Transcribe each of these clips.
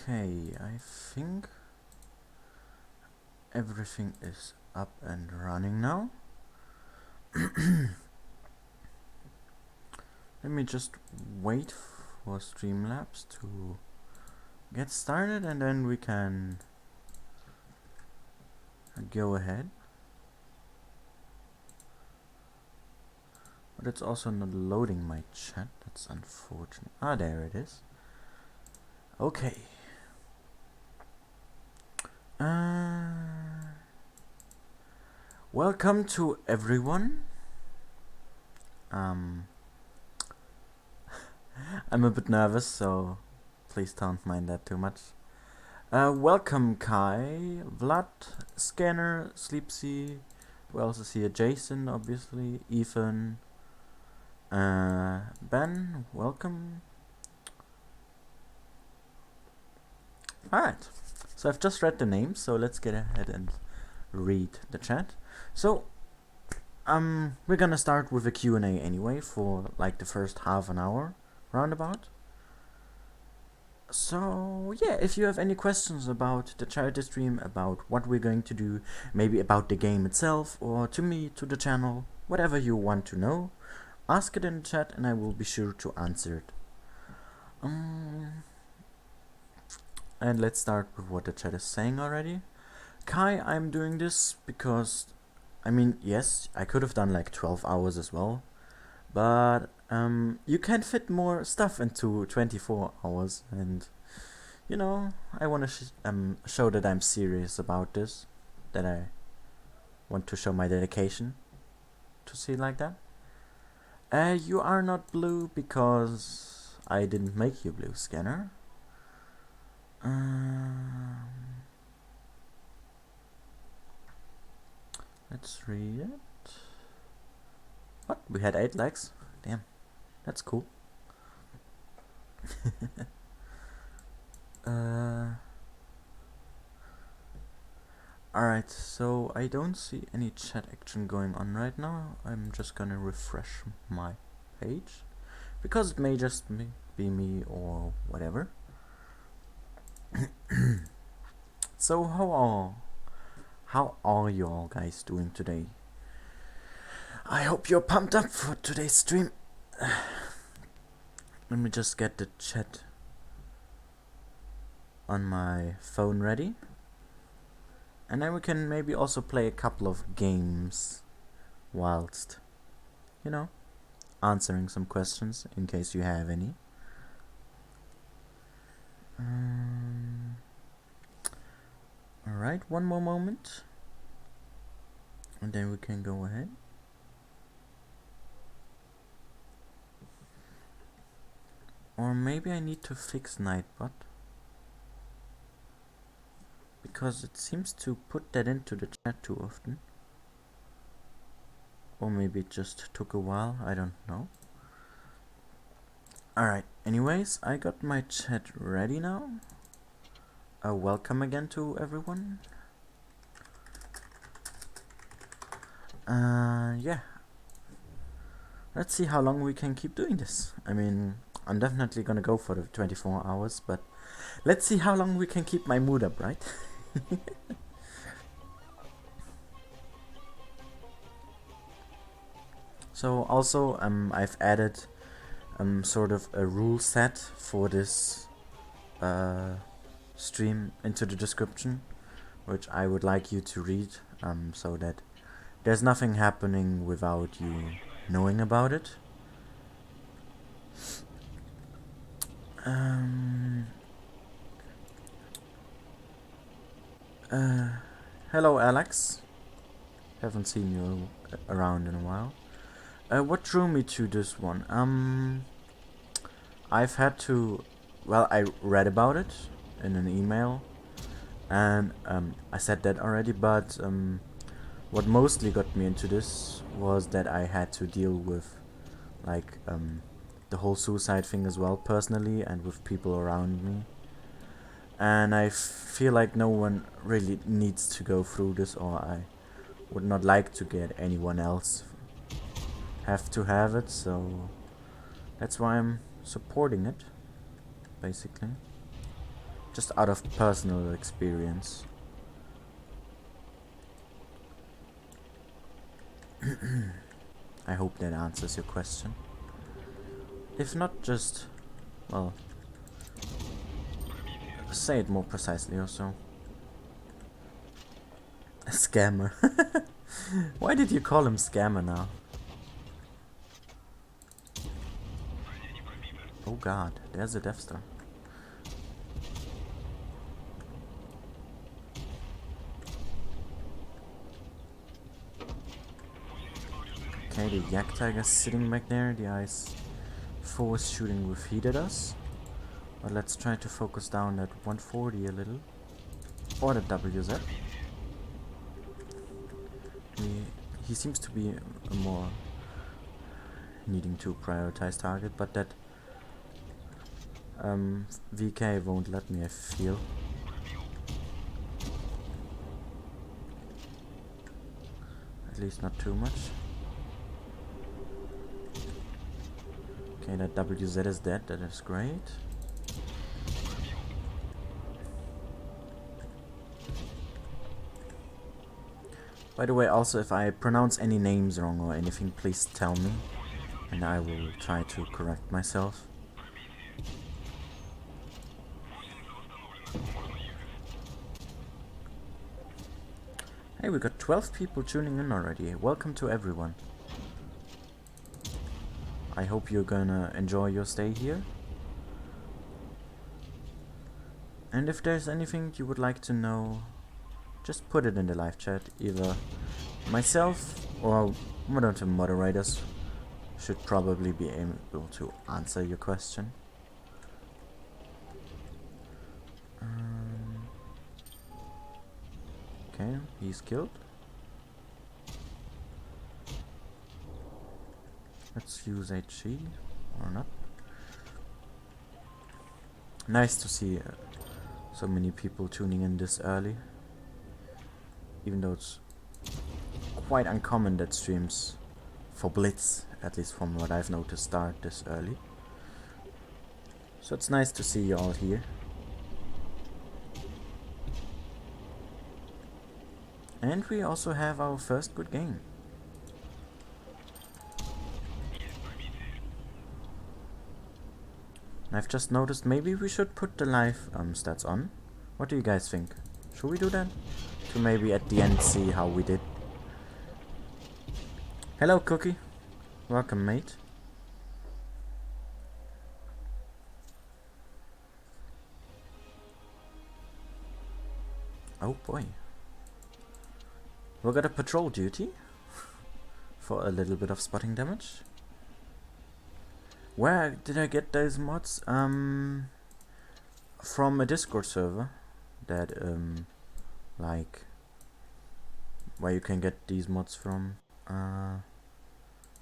Okay, I think everything is up and running now. Let me just wait for Streamlabs to get started and then we can go ahead. But it's also not loading my chat, that's unfortunate. Ah, there it is. Okay. Welcome to everyone. I'm a bit nervous, so please don't mind that too much. Welcome Kai, Vlad, Scanner, Sleepsy, we also see Jason, obviously, Ethan, Ben, welcome. Alright, so I've just read the names, so let's get ahead and read the chat. So, we're gonna start with a Q&A anyway for like the first half an hour, roundabout. So yeah, if you have any questions about the charity stream, about what we're going to do, maybe about the game itself, or to me, to the channel, whatever you want to know, ask it in the chat and I will be sure to answer it. And let's start with what the chat is saying already. Kai, I'm doing this because, I mean, yes, I could have done like 12 hours as well, but you can fit more stuff into 24 hours, and you know, I want to show that I'm serious about this, that I want to show my dedication to see it like that. You are not blue because I didn't make you blue, Scanner. Let's read it. What? We had 8 likes? Damn, that's cool. Alright, so I don't see any chat action going on right now. I'm just gonna refresh my page, because it may just be me or whatever. So how are you all guys doing today? I hope you're pumped up for today's stream. Let me just get the chat on my phone ready. And then we can maybe also play a couple of games whilst, you know, answering some questions in case you have any. Alright, one more moment. And then we can go ahead. Or maybe I need to fix Nightbot, because it seems to put that into the chat too often. Or maybe it just took a while, I don't know. Alright, anyways, I got my chat ready now. Welcome again to everyone. Yeah. Let's see how long we can keep doing this. I mean, I'm definitely gonna go for the 24 hours, but let's see how long we can keep my mood up, right? So also, I've added sort of a rule set for this stream into the description, which I would like you to read, so that there's nothing happening without you knowing about it. Hello Alex, haven't seen you around in a while. What drew me to this one? I've had to, well, I read about it in an email, and I said that already, but what mostly got me into this was that I had to deal with like the whole suicide thing as well, personally, and with people around me. And I feel like no one really needs to go through this, or I would not like to get anyone else have to have it, so that's why I'm supporting it, basically. just out of personal experience. I hope that answers your question. If not, just, well, say it more precisely or so. A scammer. Why did you call him scammer now? Oh god, there's a Death Star. Okay, the Yak Tiger's sitting back there, the Ice Force shooting with heat at us. But let's try to focus down that 140 a little. Or the WZ. He seems to be a more needing to prioritize target, but that VK won't let me, I feel. At least not too much. Okay, that WZ is dead, that is great. By the way, also if I pronounce any names wrong or anything, please tell me, and I will try to correct myself. Hey, we got 12 people tuning in already. Welcome to everyone. I hope you're gonna enjoy your stay here. And if there's anything you would like to know, just put it in the live chat. Either myself or one of the moderators should probably be able to answer your question. Okay, he's killed. Let's use HE or not. Nice to see so many people tuning in this early. Even though it's quite uncommon that streams for Blitz, at least from what I've noticed, start this early. So it's nice to see you all here. And we also have our first good game. I've just noticed maybe we should put the live stats on. What do you guys think? Should we do that? To maybe at the end see how we did. Hello Cookie. Welcome mate. Oh boy. We got a patrol duty for a little bit of spotting damage. Where did I get those mods? From a Discord server that like where you can get these mods from.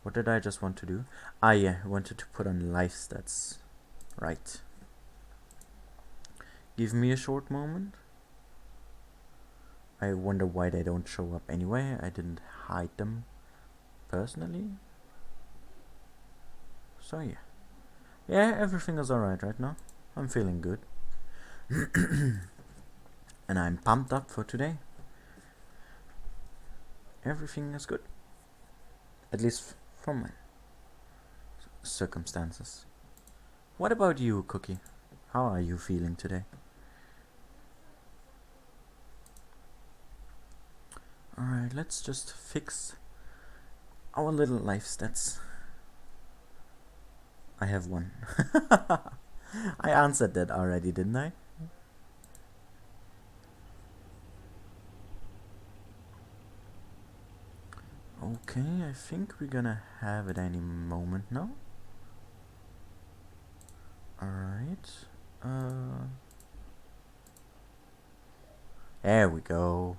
What did I just want to do? Ah yeah, I wanted to put on life stats. Right. Give me a short moment. I wonder why they don't show up anyway. I didn't hide them personally. So yeah. Yeah, everything is alright right now. I'm feeling good. And I'm pumped up for today. Everything is good. At least from my circumstances. What about you, Cookie? How are you feeling today? Alright, let's just fix our little life stats. I have one. I answered that already, didn't I? Okay, I think we're gonna have it any moment now. Alright. There we go.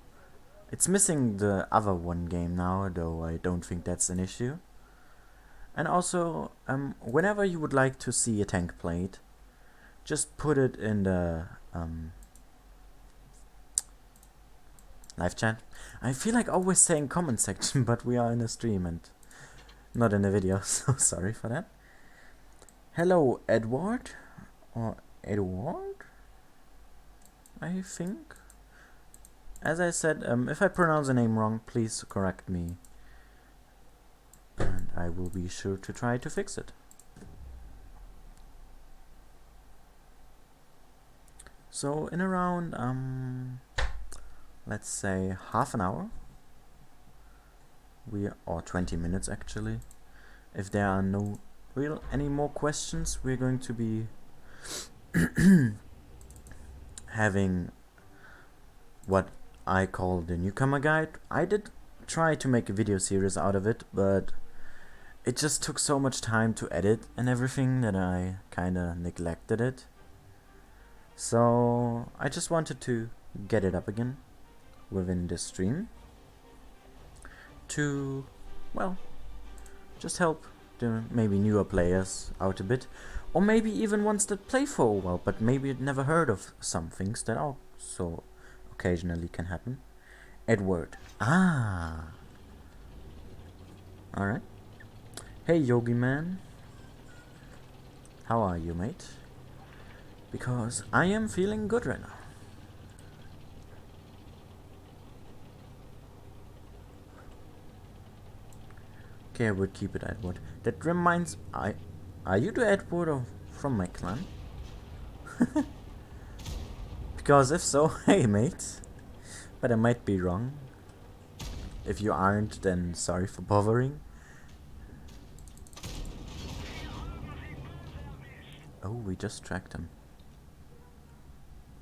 It's missing the other one game now, though I don't think that's an issue. And also, whenever you would like to see a tank played, just put it in the live chat. I feel like always saying comment section, but we are in a stream and not in a video, so sorry for that. Hello, Edward? Or Edward? I think. As I said, if I pronounce the name wrong, please correct me. And I will be sure to try to fix it. So in around, let's say half an hour, or 20 minutes actually, if there are no any more questions, we're going to be having what I call the Newcomer guide. I did try to make a video series out of it, but it just took so much time to edit and everything that I kinda neglected it. So I just wanted to get it up again within this stream to, well, just help the maybe newer players out a bit, or maybe even ones that play for a while but maybe never heard of some things that also occasionally can happen. Edward. Ah. Alright. Hey Yogi Man. How are you, mate? Because I am feeling good right now. Okay, I would keep it Edward. That reminds... Are you the Edward from my clan? Because if so, hey mate. But I might be wrong. If you aren't, then sorry for bothering. Oh, we just tracked him.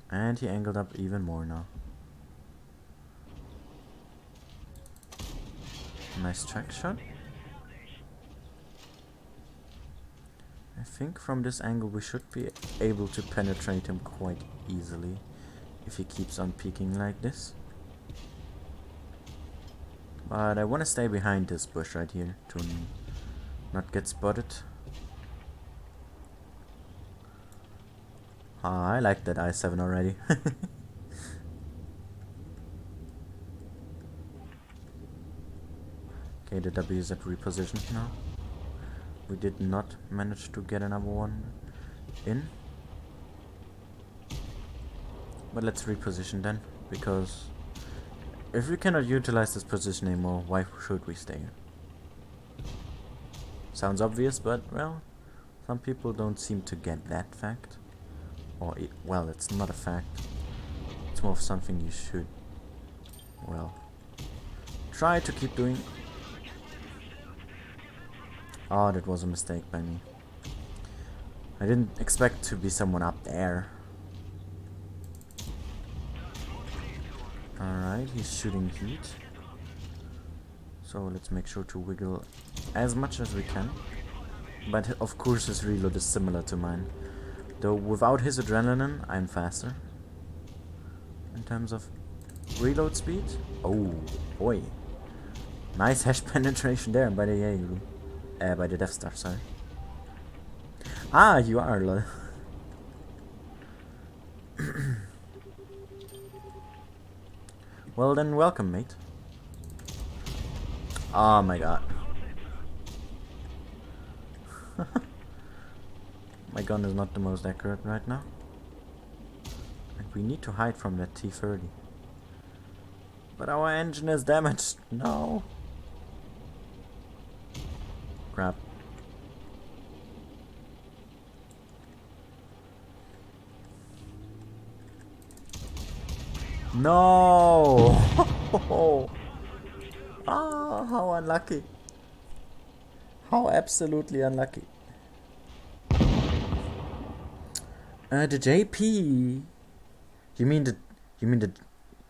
And he angled up even more now. Nice track shot. I think from this angle we should be able to penetrate him quite easily if he keeps on peeking like this. But I want to stay behind this bush right here to not get spotted. I like that I7 already. Okay, the W is at repositioned now. We did not manage to get another one in. But let's reposition then, because if we cannot utilize this position anymore, why should we stay here? Sounds obvious, but well, some people don't seem to get that fact. Or, well, it's not a fact. It's more of something you should, well, try to keep doing. Oh, that was a mistake by me. I didn't expect to be someone up there. Alright, he's shooting heat. So let's make sure to wiggle as much as we can. But of course his reload is similar to mine. Though without his adrenaline, I'm faster. In terms of reload speed. Oh, boy. Nice hash penetration there by the Jaeger. By the Death Star, sorry. Ah, you are. Well then, welcome, mate. Oh my god. My gun is not the most accurate right now. And we need to hide from that T-30. But our engine is damaged. No. Crap. No! Ah, how unlucky. How absolutely unlucky. The JP. You mean the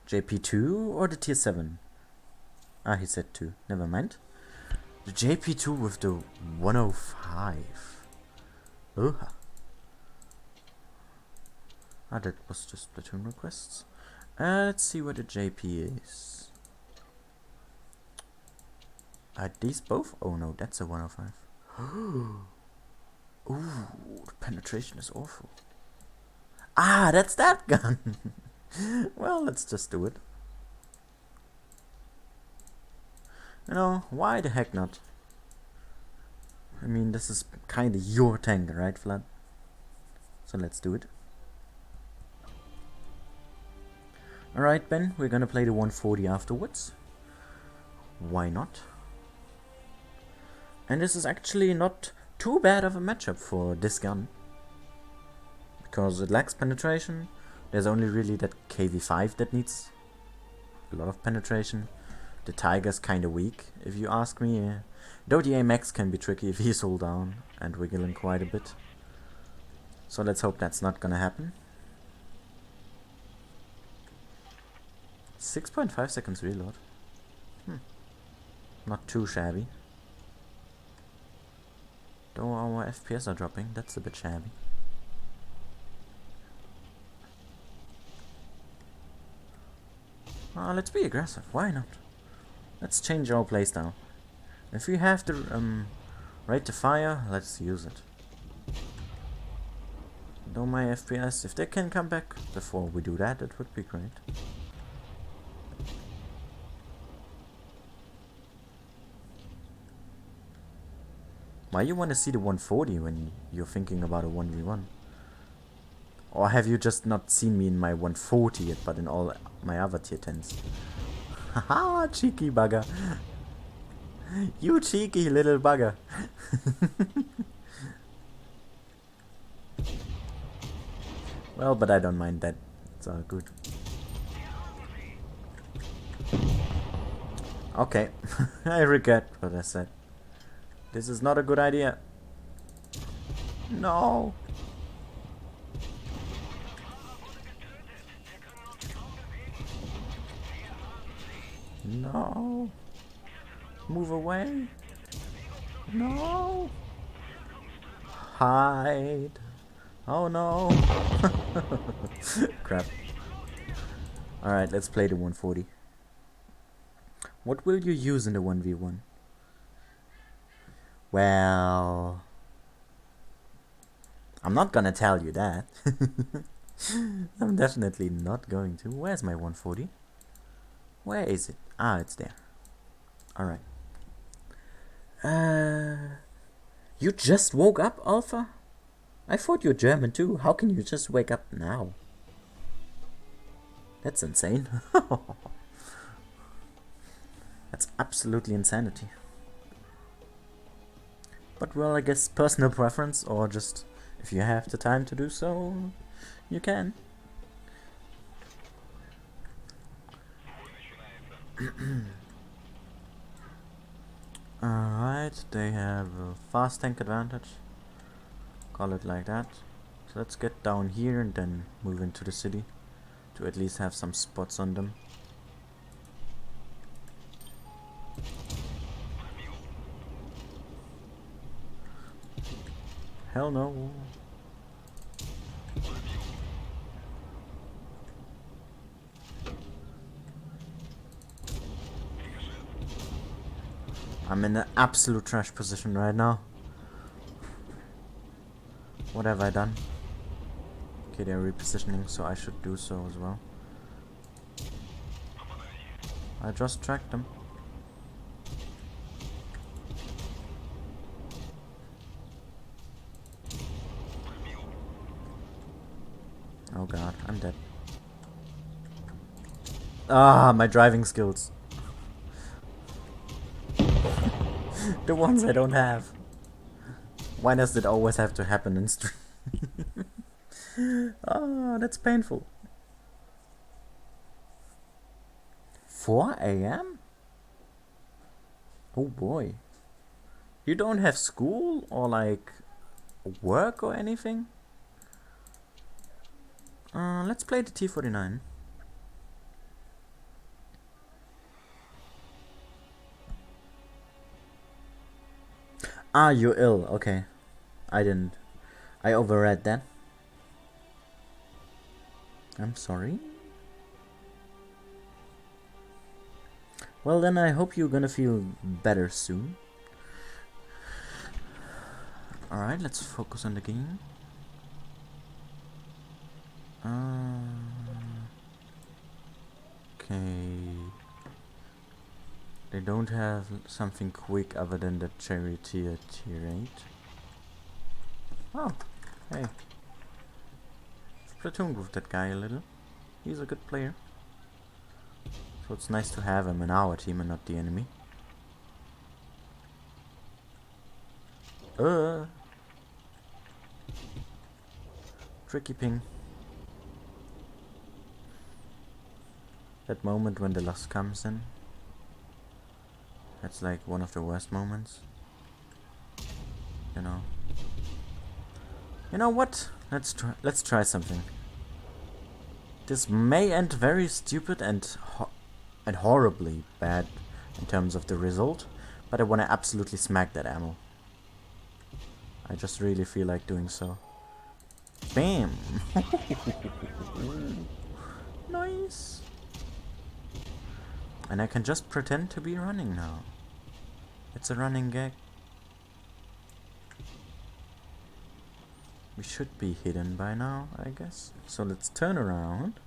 JP2 or the tier 7? Ah, he said 2. Never mind. The JP2 with the 105. Ugh. Ah, that was just platoon requests. Let's see what the JP is. Are these both? Oh no, that's a 105. Ooh, the penetration is awful. Ah, that's that gun. Well, let's just do it. You know, why the heck not? I mean, this is kinda your tank, right, Vlad? So let's do it. Alright, Ben, we're gonna play the 140 afterwards. Why not? And this is actually not too bad of a matchup for this gun. Because it lacks penetration. There's only really that KV5 that needs a lot of penetration. The Tiger's kinda weak, if you ask me. Though the AMX can be tricky if he's all down and wiggling quite a bit. So let's hope that's not gonna happen. 6.5 seconds reload. Not too shabby. Though our FPS are dropping, that's a bit shabby. Let's be aggressive, why not? Let's change our playstyle. If we have the rate to fire, let's use it. Though my FPS, if they can come back before we do that, it would be great. Why you wanna see the 140 when you're thinking about a 1v1? Or have you just not seen me in my 140 yet, but in all my other tier 10s? Haha, cheeky bugger. You cheeky little bugger. Well, but I don't mind that. It's all good. Okay, I regret what I said. This is not a good idea. No. No. Move away. No. Hide. Oh no. Crap. Alright, let's play the 140. What will you use in the 1v1? Well, I'm not gonna tell you that. I'm definitely not going to. Where's my 140? Where is it? Ah, it's there. Alright. You just woke up, Alpha? I thought you're German too. How can you just wake up now? That's insane. That's absolutely insanity. But well, I guess personal preference, or just if you have the time to do so, you can. Alright, they have a fast tank advantage. Call it like that. So let's get down here and then move into the city to at least have some spots on them. Hell no. I'm in an absolute trash position right now. What have I done? Okay, they're repositioning, so I should do so as well. I just tracked them. Oh god, I'm dead. Ah, my driving skills. The ones I don't have. Why does it always have to happen in stream? Ah, that's painful. 4 AM? Oh boy. You don't have school or like work or anything? Let's play the T-49. Ah, you're ill. Okay. I didn't. I overread that. I'm sorry. Well then, I hope you're gonna feel better soon. Alright, let's focus on the game. Okay. They don't have something quick other than the charioteer tier 8. Oh, hey. Platoon with that guy a little. He's a good player. So it's nice to have him in our team and not the enemy. Tricky ping. That moment when the loss comes in. That's like one of the worst moments. You know. You know what? Let's try something. This may end very stupid and horribly bad in terms of the result, but I want to absolutely smack that ammo. I just really feel like doing so. Bam! Nice! And I can just pretend to be running now. It's a running gag. We should be hidden by now, I guess. So let's turn around.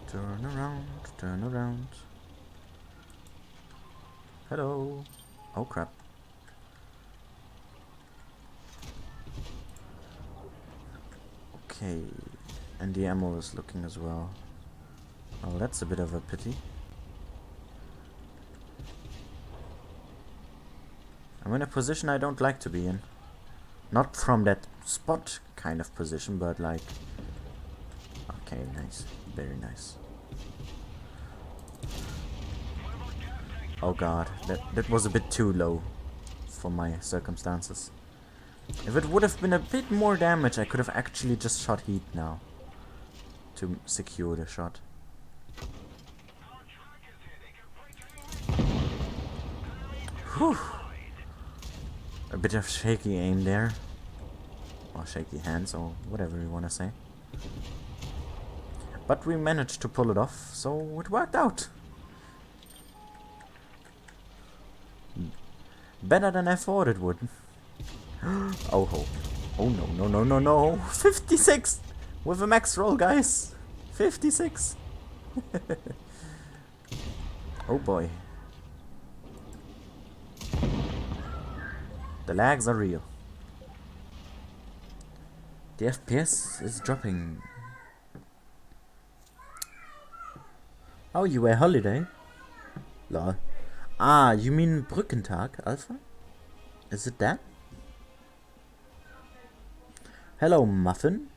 Turn around, turn around. Hello. Oh crap. Okay. And the ammo is looking as well. Oh, that's a bit of a pity. I'm in a position I don't like to be in. Not from that spot kind of position, but like... Okay, nice. Very nice. Oh god, that was a bit too low for my circumstances. If it would have been a bit more damage, I could have actually just shot heat now to secure the shot. Whew. A bit of shaky aim there. Or shaky hands, or whatever you want to say. But we managed to pull it off, so it worked out. Better than I thought it would. Oh ho. Oh no, no, no, no, no. 56! With a max roll, guys. 56. Oh boy. The lags are real. The FPS is dropping. Oh, you were holiday? Lol. Ah, you mean Brückentag, Alpha? Is it that? Hello, Muffin.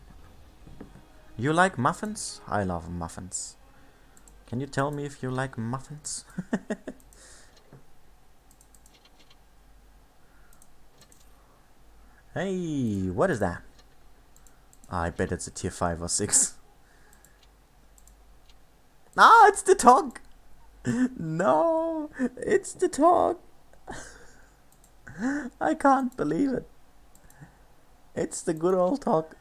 You like muffins? I love muffins. Can you tell me if you like muffins? Hey, what is that? I bet it's a tier 5 or 6. Ah, it's the dog! No, it's the dog! I can't believe it. It's the good old dog.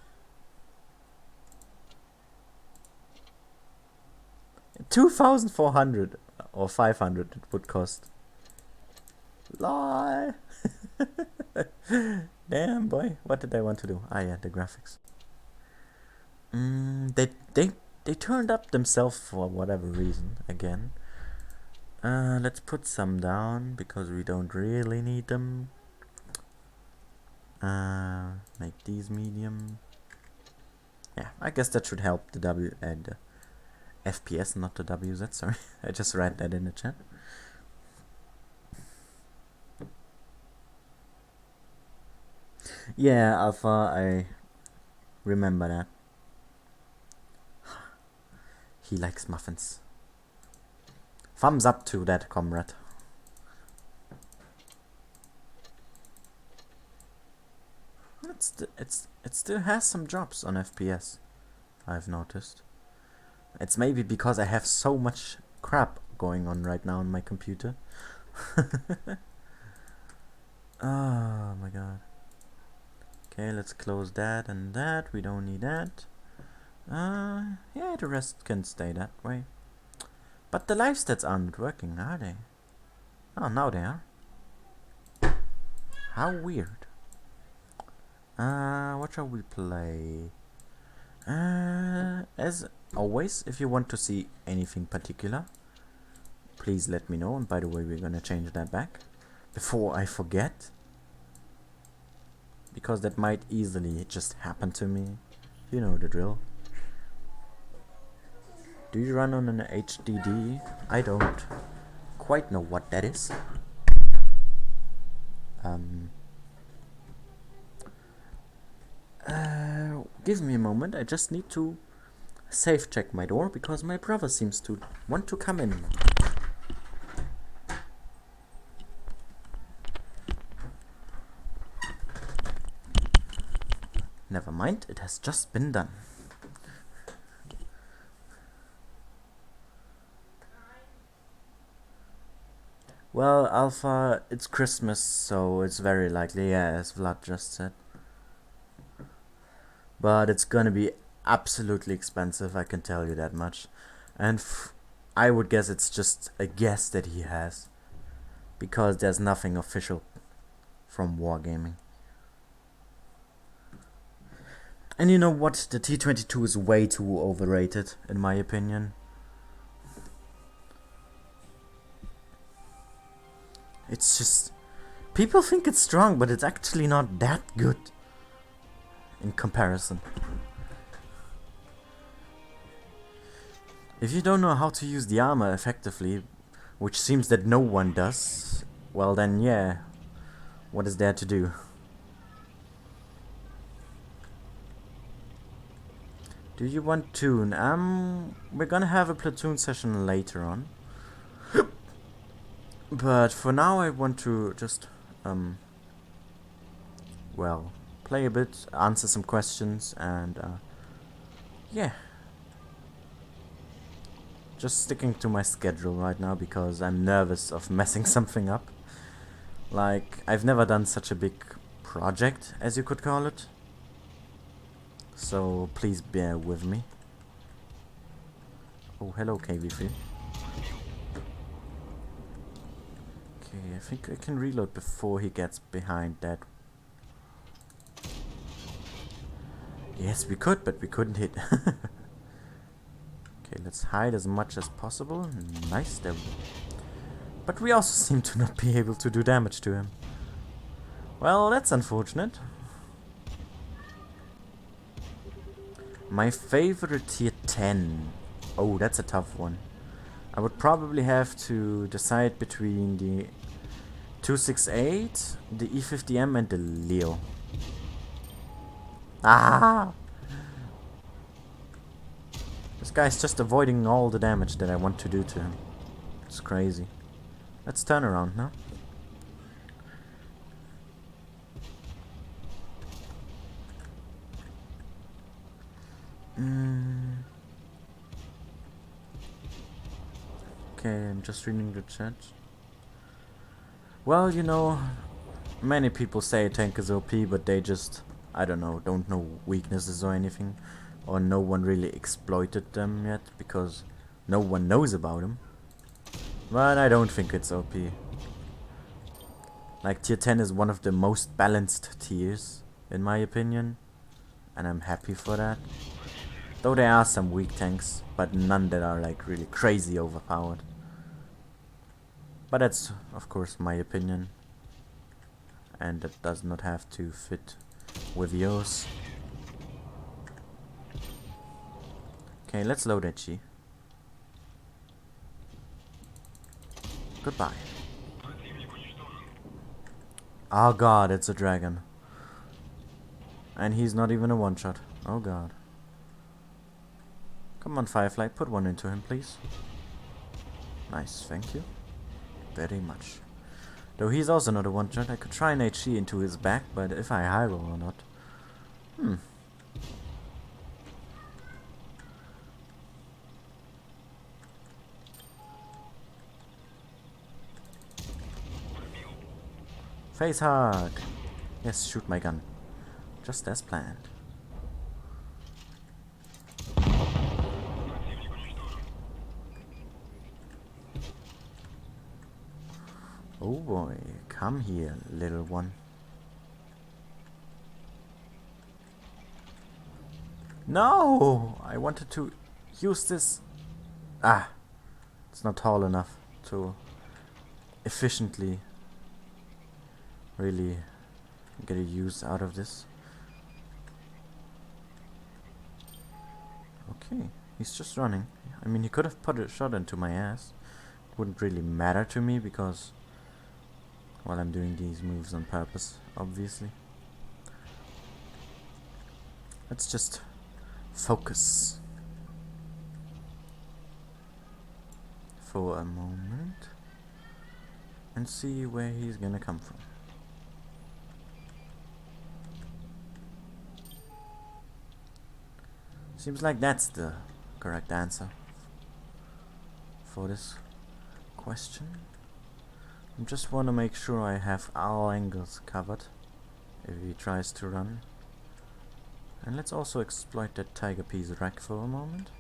2,400 or 500 it would cost. Lol. Damn boy, what did I want to do? Ah yeah, the graphics. They turned up themselves for whatever reason again. Let's put some down because we don't really need them. Make these medium. Yeah, I guess that should help the W and FPS, not the WZ. Sorry, I just read that in the chat. Yeah, Alpha, I remember that. He likes muffins. Thumbs up to that, comrade. It still has some drops on FPS, I've noticed. It's maybe because I have so much crap going on right now on my computer. Oh my god. Okay, let's close that and that. We don't need that. Yeah, the rest can stay that way. But the life stats aren't working, are they? Oh, now they are. How weird. What shall we play? As always, if you want to see anything particular, please let me know. And by the way, we're gonna change that back before I forget, because that might easily just happen to me. You know the drill. Do you run on an HDD? I don't quite know what that is. Give me a moment, I just need to safe check my door because my brother seems to want to come in. Never mind, it has just been done. Well, Alpha, it's Christmas, so it's very likely, yeah, as Vlad just said. But it's gonna be absolutely expensive, I can tell you that much. And I would guess it's just a guess that he has. Because there's nothing official from Wargaming. And you know what? The T-22 is way too overrated, in my opinion. It's just... people think it's strong, but it's actually not that good. In comparison. If you don't know how to use the armor effectively, which seems that no one does, well then yeah, what is there to do? Do you want tune? We're gonna have a platoon session later on. But for now I want to just, well, play a bit, answer some questions, and, yeah. Just sticking to my schedule right now because I'm nervous of messing something up. Like, I've never done such a big project, as you could call it. So, please bear with me. Oh, hello, KV3. Okay, I think I can reload before he gets behind that. Yes, we could, but we couldn't hit. Okay, let's hide as much as possible. Nice, there we go. But we also seem to not be able to do damage to him. Well, that's unfortunate. My favorite tier 10. Oh, that's a tough one. I would probably have to decide between the 268, the E50M, and the Leo. Ah! This guy's just avoiding all the damage that I want to do to him. It's crazy. Let's turn around now. Okay, I'm just reading the chat. Well, you know, many people say a tank is OP, but they just, I don't know weaknesses or anything. Or no one really exploited them yet, because no one knows about them. But I don't think it's OP. Like, tier 10 is one of the most balanced tiers, in my opinion. And I'm happy for that. Though there are some weak tanks, but none that are like really crazy overpowered. But that's, of course, my opinion. And that does not have to fit with yours. Okay, let's load HE. Goodbye. Oh god, it's a dragon. And he's not even a one-shot. Oh god. Come on, Firefly, put one into him, please. Nice, thank you. Very much. Though he's also not a one-shot, I could try an HE into his back, but if I high roll or not. Face hug! Yes, shoot my gun. Just as planned. Oh boy, come here, little one. No! I wanted to use this. Ah! It's not tall enough to efficiently really get a use out of this. Okay. He's just running. I mean, he could have put a shot into my ass. It wouldn't really matter to me because, well, I'm doing these moves on purpose, obviously. Let's just focus for a moment and see where he's gonna come from. Seems like that's the correct answer for this question. I just want to make sure I have all angles covered if he tries to run. And let's also exploit that tiger piece rack for a moment.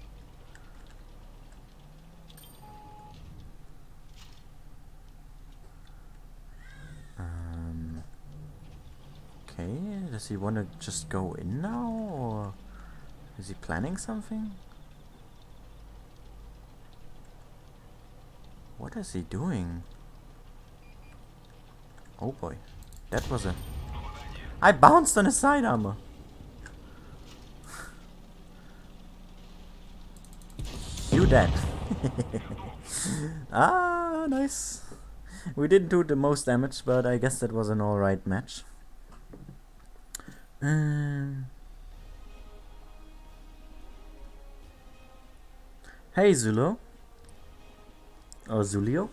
Okay, does he want to just go in now, or is he planning something? What is he doing? Oh boy, that was a... I bounced on his side armor! You dead. Ah, nice. We didn't do the most damage, but I guess that was an alright match. Hey Zulo. Or Zulio.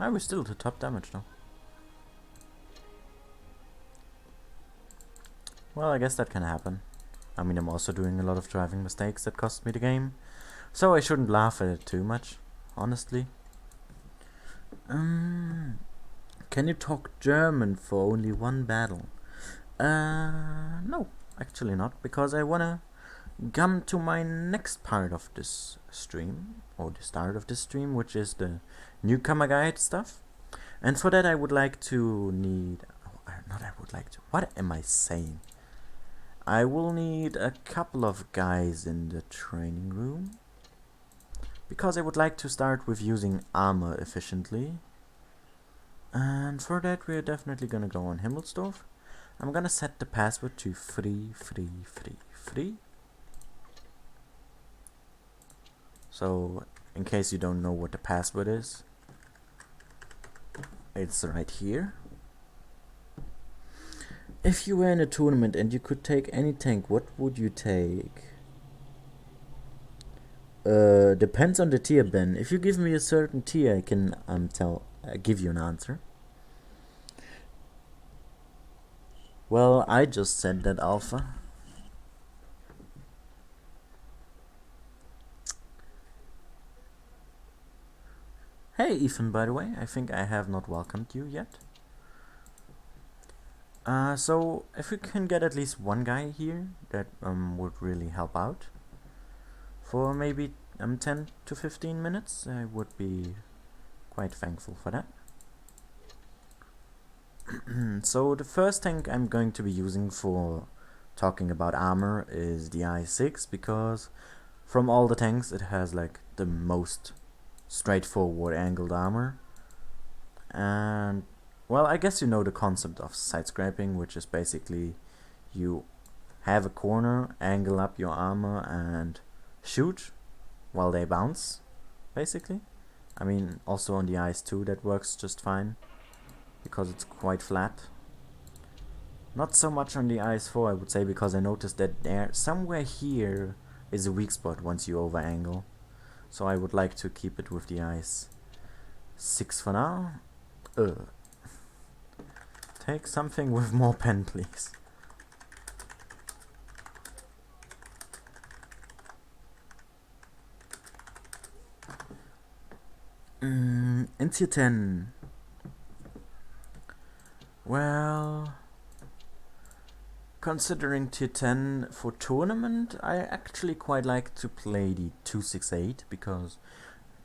I was still the top damage though. Well, I guess that can happen. I mean, I'm also doing a lot of driving mistakes that cost me the game, so I shouldn't laugh at it too much, honestly. Can you talk German for only one battle? No, actually not, because I wanna come to my next part of this stream, or the start of this stream, which is the Newcomer guide stuff. And for that I would like to need... what am I saying? I will need a couple of guys in the training room, because I would like to start with using armor efficiently. And for that we're definitely gonna go on Himmelsdorf. I'm gonna set the password to 3333. So, in case you don't know what the password is, it's right here. If you were in a tournament and you could take any tank, what would you take? Depends on the tier, Ben. If you give me a certain tier, I can give you an answer. Well, I just said that, Alpha. Hey, Ethan, by the way. I think I have not welcomed you yet. So, if we can get at least one guy here, that would really help out. For maybe 10 to 15 minutes, I would be quite thankful for that. So the first tank I'm going to be using for talking about armor is the I6, because from all the tanks it has like the most straightforward angled armor. And well, I guess you know the concept of side scraping, which is basically you have a corner, angle up your armor and shoot while they bounce, basically. I mean, also on the ice too, that works just fine, because it's quite flat. Not so much on the IS-4, I would say, because I noticed that there somewhere here is a weak spot once you over angle. So I would like to keep it with the IS-6 for now. Take something with more pen, please. In tier 10. Well, considering tier 10 for tournament, I actually quite like to play the 268, because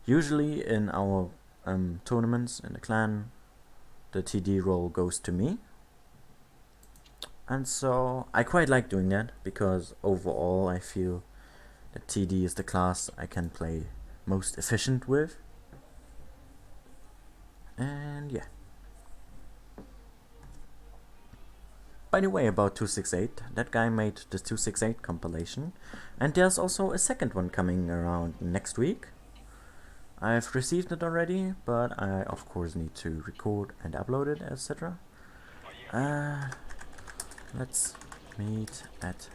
usually in our tournaments in the clan, the TD role goes to me. And so I quite like doing that, because overall I feel that TD is the class I can play most efficient with. And yeah. by the way, about 268, that guy made the 268 compilation, and there's also a second one coming around next week. I've received it already, but I of course need to record and upload it, etc. Let's meet at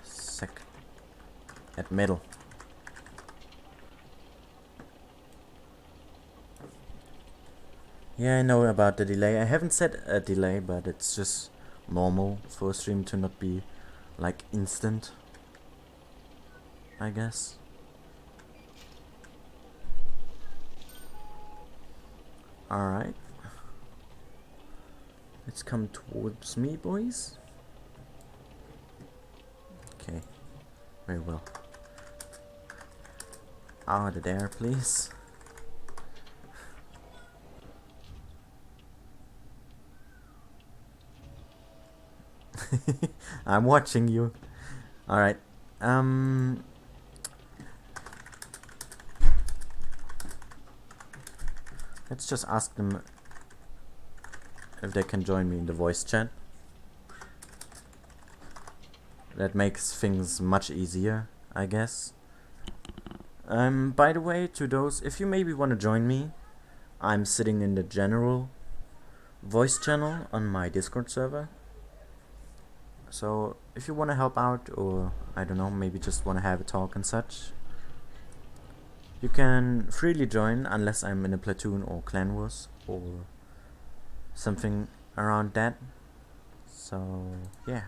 middle. Yeah, I know about the delay. I haven't set a delay, but it's just normal for a stream to not be like instant, I guess. Alright. Let's come towards me, boys. Okay. Very well. Out of there, please. I'm watching you. Alright. Let's just ask them if they can join me in the voice chat. That makes things much easier, I guess. By the way, to those, if you maybe want to join me, I'm sitting in the general voice channel on my Discord server. So if you want to help out, or I don't know, maybe just want to have a talk and such, you can freely join, unless I'm in a platoon or clan wars or something around that. So yeah.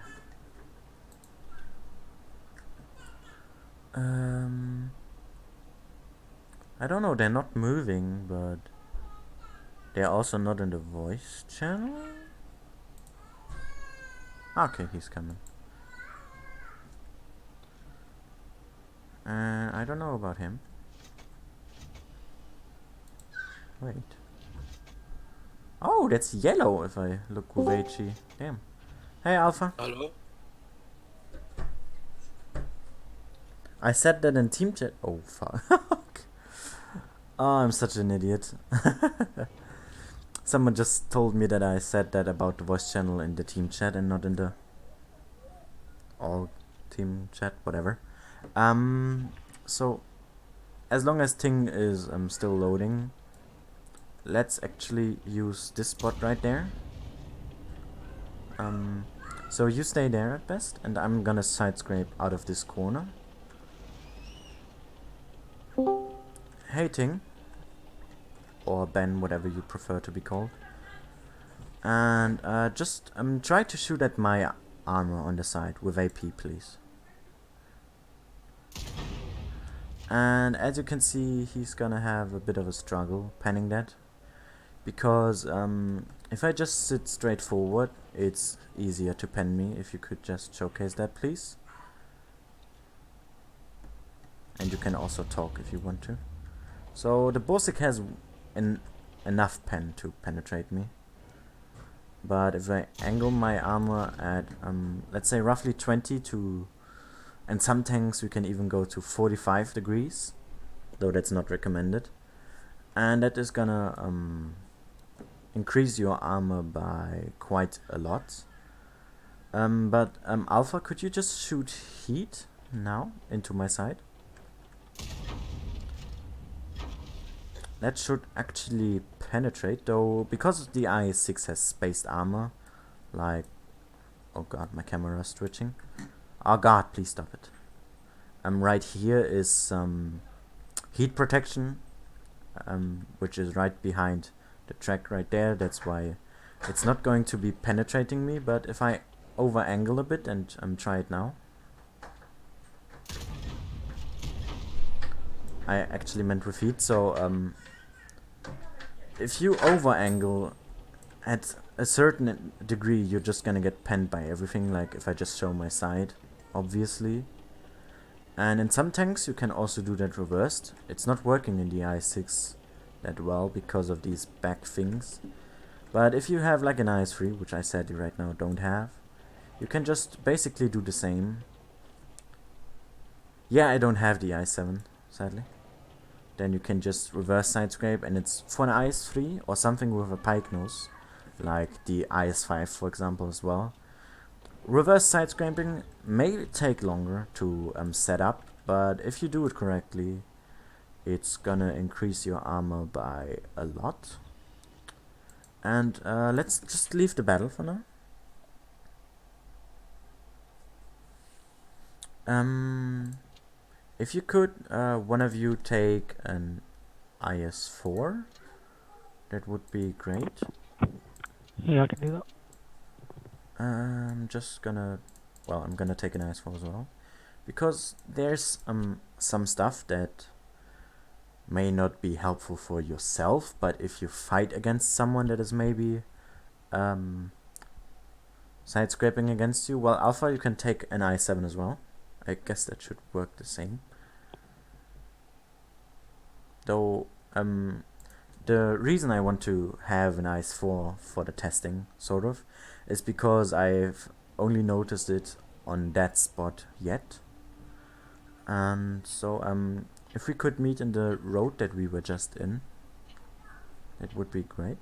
I don't know, they're not moving, but they're also not in the voice channel. Okay, he's coming. I don't know about him. Wait. Oh, that's yellow if I look with HE. Damn. Hey, Alpha. Hello? I said that in team chat. Oh, fuck. Oh, I'm such an idiot. Someone just told me that I said that about the voice channel in the team chat and not in the all team chat, whatever. So as long as Ting is still loading, let's actually use this spot right there. So you stay there at best, and I'm gonna side scrape out of this corner. Hey Ting, or Ben, whatever you prefer to be called. And just try to shoot at my armor on the side with AP, please. And as you can see, he's gonna have a bit of a struggle panning that, because if I just sit straight forward, it's easier to pen me. If you could just showcase that, please. And you can also talk if you want to. So the Borsig has enough pen to penetrate me. But if I angle my armor at, let's say roughly 20 to, and some tanks we can even go to 45 degrees, though that's not recommended. And that is gonna increase your armor by quite a lot. But Alpha, could you just shoot heat now into my side? That should actually penetrate, though, because the IS-6 has spaced armor, like, oh god, my camera is twitching. Oh god, please stop it. Right here is some heat protection, which is right behind the track right there. That's why it's not going to be penetrating me, but if I over angle a bit and try it now. I actually meant with heat, so if you over angle at a certain degree, you're just gonna get penned by everything, like if I just show my side, obviously. And in some tanks you can also do that reversed. It's not working in the i6 that well because of these back things. But if you have like an IS3, which I said you right now don't have, you can just basically do the same. Yeah, I don't have the i7, sadly. Then you can just reverse side scrape, and it's for an IS3 or something with a pike nose, like the IS5 for example as well. reverse side scraping may take longer to set up, but if you do it correctly, it's gonna increase your armor by a lot. And let's just leave the battle for now. If you could, one of you take an IS-4, that would be great. Yeah, I can do that. I'm just gonna, well, I'm gonna take an IS-4 as well, because there's some stuff that may not be helpful for yourself, but if you fight against someone that is maybe side scraping against you, well, Alpha, you can take an I7 as well. I guess that should work the same. Though, the reason I want to have an IS-4 for the testing, sort of, is because I've only noticed it on that spot yet. And so, if we could meet in the road that we were just in, it would be great.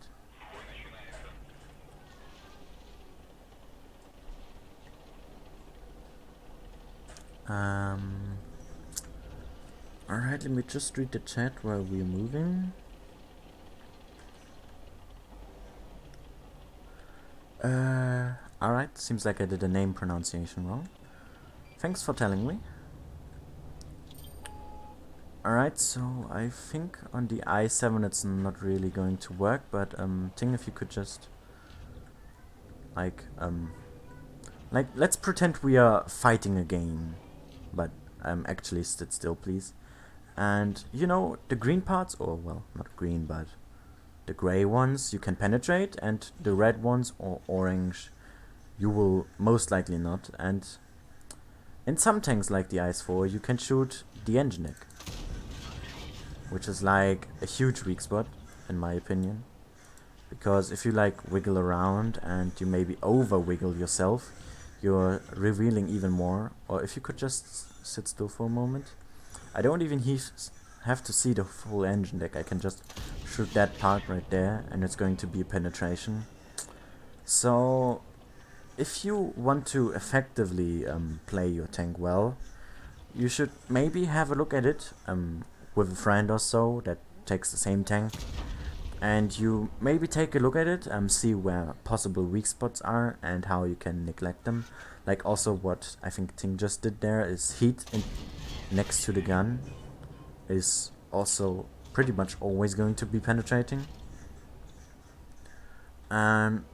Alright, let me just read the chat while we're moving. Alright, seems like I did the name pronunciation wrong. Thanks for telling me. Alright, so I think on the I7 it's not really going to work, but Ting, if you could just like let's pretend we are fighting a game, but actually sit still, please. And you know, the green parts, or well, not green, but the gray ones you can penetrate, and the red ones or orange you will most likely not. And in some tanks like the IS-4 you can shoot the engine deck, which is like a huge weak spot in my opinion, because if you like wiggle around and you maybe over wiggle yourself, you're revealing even more. Or if you could just sit still for a moment, I don't even have to see the full engine deck, I can just shoot that part right there and it's going to be a penetration. So if you want to effectively play your tank well, you should maybe have a look at it with a friend or so that takes the same tank, and you maybe take a look at it, see where possible weak spots are and how you can neglect them. Like also what I think Ting just did there is heat next to the gun is also pretty much always going to be penetrating. And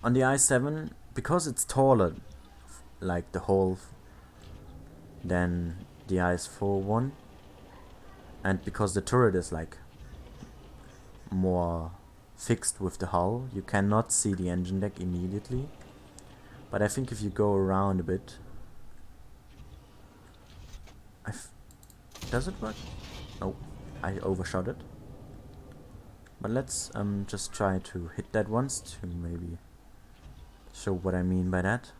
on the I7, because it's taller, like the hull, than the IS-4 one, and because the turret is like more fixed with the hull, you cannot see the engine deck immediately. But I think if you go around a bit, does it work? No, I overshot it. But let's just try to hit that once to maybe show what I mean by that.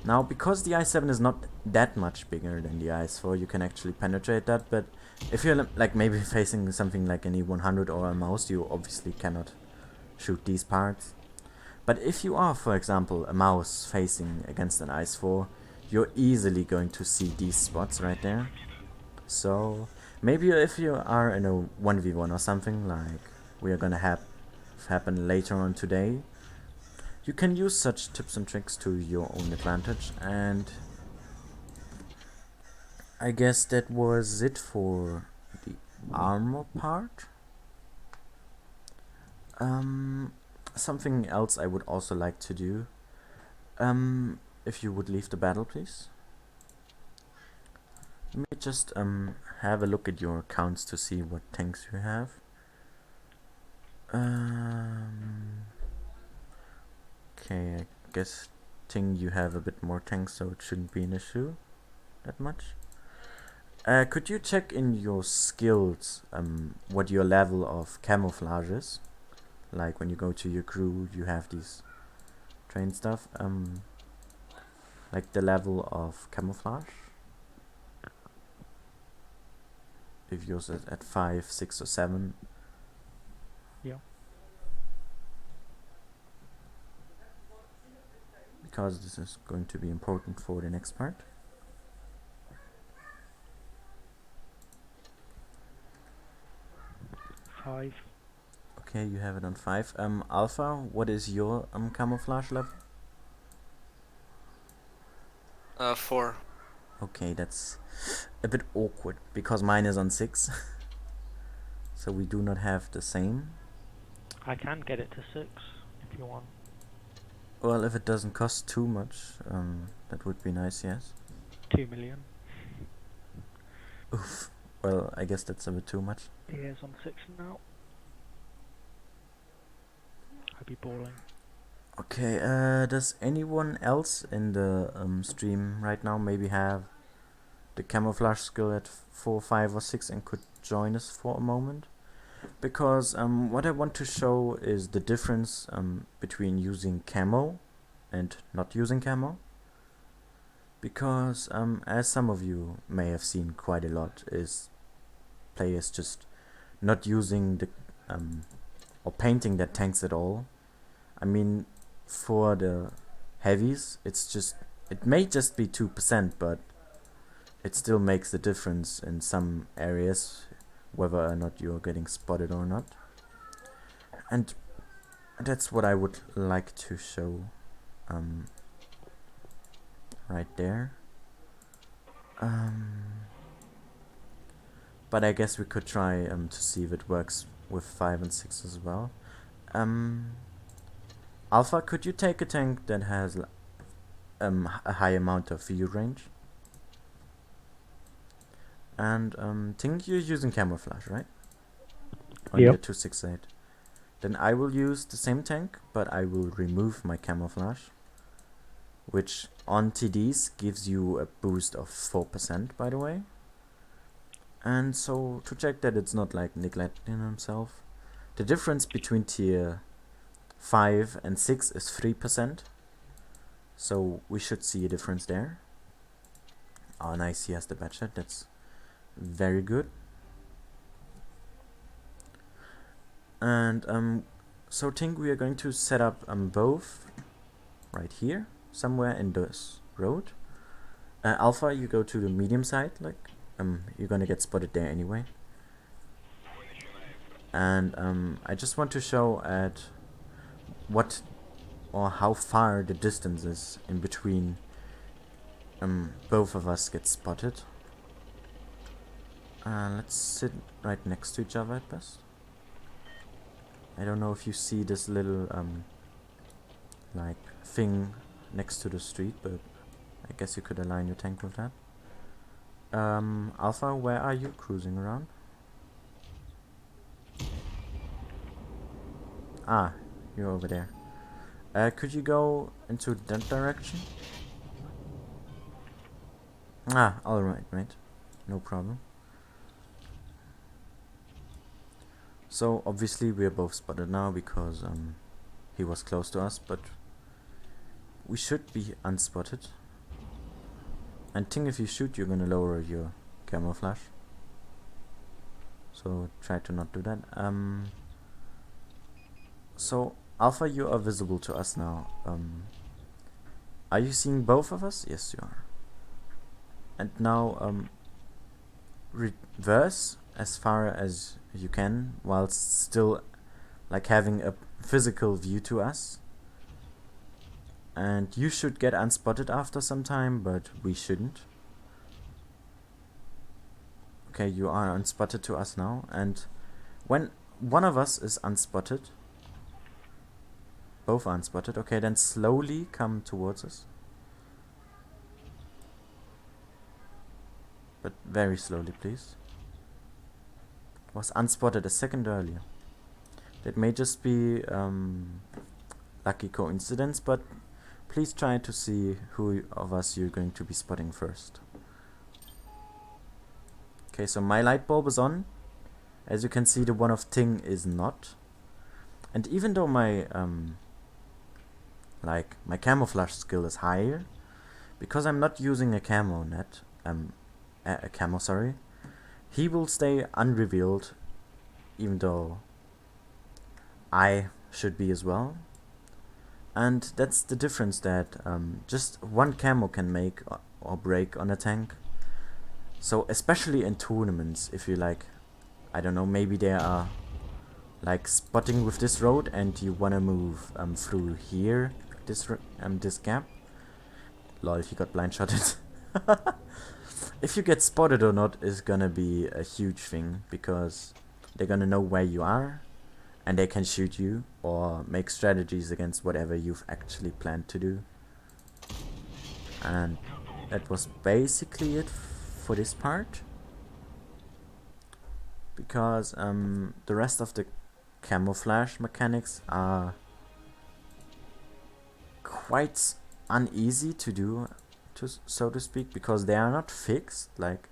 Now, because the I7 is not that much bigger than the IS-4, you can actually penetrate that, but if you're like maybe facing something like an E100 or a mouse, you obviously cannot shoot these parts. But if you are, for example, a mouse facing against an IS-4, you're easily going to see these spots right there. So maybe if you are in a 1v1 or something like we are gonna happen later on today, you can use such tips and tricks to your own advantage. And I guess that was it for the armor part. Something else I would also like to do, if you would leave the battle, please. Let me just have a look at your accounts to see what tanks you have. Okay, I guess Ting, you have a bit more tanks, so it shouldn't be an issue that much. Could you check in your skills what your level of camouflage is? Like when you go to your crew, you have these train stuff. Like the level of camouflage. If yours is at 5, 6 or 7. Yeah. because this is going to be important for the next part. Five. Okay, you have it on 5. Alpha, what is your camouflage level? 4. Okay, that's a bit awkward because mine is on 6. So we do not have the same. I can get it to 6 if you want. Well, if it doesn't cost too much, that would be nice, yes. 2 million. Oof. Well, I guess that's a bit too much. He is on 6 now. I'd be balling. Okay, does anyone else in the stream right now maybe have the camouflage skill at 4, 5 or 6 and could join us for a moment? Because what I want to show is the difference between using camo and not using camo. Because as some of you may have seen quite a lot, is players just not using the or painting their tanks at all. I mean, for the heavies, it may just be 2%, but it still makes the difference in some areas, whether or not you're getting spotted or not. And that's what I would like to show right there. But I guess we could try to see if it works with 5 and 6 as well. Alpha, could you take a tank that has a high amount of view range? And Ting, you're using camouflage, right? On Yep. your 268. Then I will use the same tank, but I will remove my camouflage, which on TDs gives you a boost of 4%, by the way. And so, to check that it's not like neglecting himself, the difference between tier 5 and 6 is 3%. So we should see a difference there. Oh, nice, he has the badge set, that's very good. And so I think we are going to set up both right here, somewhere in this road. Alpha, you go to the medium side, like you're gonna get spotted there anyway. And I just want to show at what or how far the distance is in between both of us get spotted. Let's sit right next to each other at best. I don't know if you see this little like thing next to the street, but I guess you could align your tank with that. Alpha, where are you cruising around? Ah, you're over there. Could you go into that direction? Ah, alright, mate. No problem. So, obviously we are both spotted now because he was close to us, but we should be unspotted. And think if you shoot, you're gonna lower your camouflage. So, try to not do that. So, Alpha, you are visible to us now. Are you seeing both of us? Yes, you are. And now, reverse as far as you can, whilst still like having a physical view to us. And you should get unspotted after some time, but we shouldn't. Okay, you are unspotted to us now, and when one of us is unspotted, both are unspotted, okay, then slowly come towards us. But very slowly, please. Was unspotted a second earlier. That may just be lucky coincidence, but please try to see who of us you're going to be spotting first. Okay, so my light bulb is on. As you can see, the one of Ting is not. And even though my my camouflage skill is higher, because I'm not using a camo net, a camo, sorry, he will stay unrevealed, even though I should be as well. And that's the difference that just one camo can make or break on a tank. So especially in tournaments, if you like, I don't know, maybe there are like spotting with this road and you wanna move through here, this gap. Lol, he got blind shotted. If you get spotted or not is gonna be a huge thing, because they're gonna know where you are and they can shoot you or make strategies against whatever you've actually planned to do. And that was basically it for this part, because the rest of the camouflage mechanics are quite uneasy to do, so to speak, because they are not fixed. Like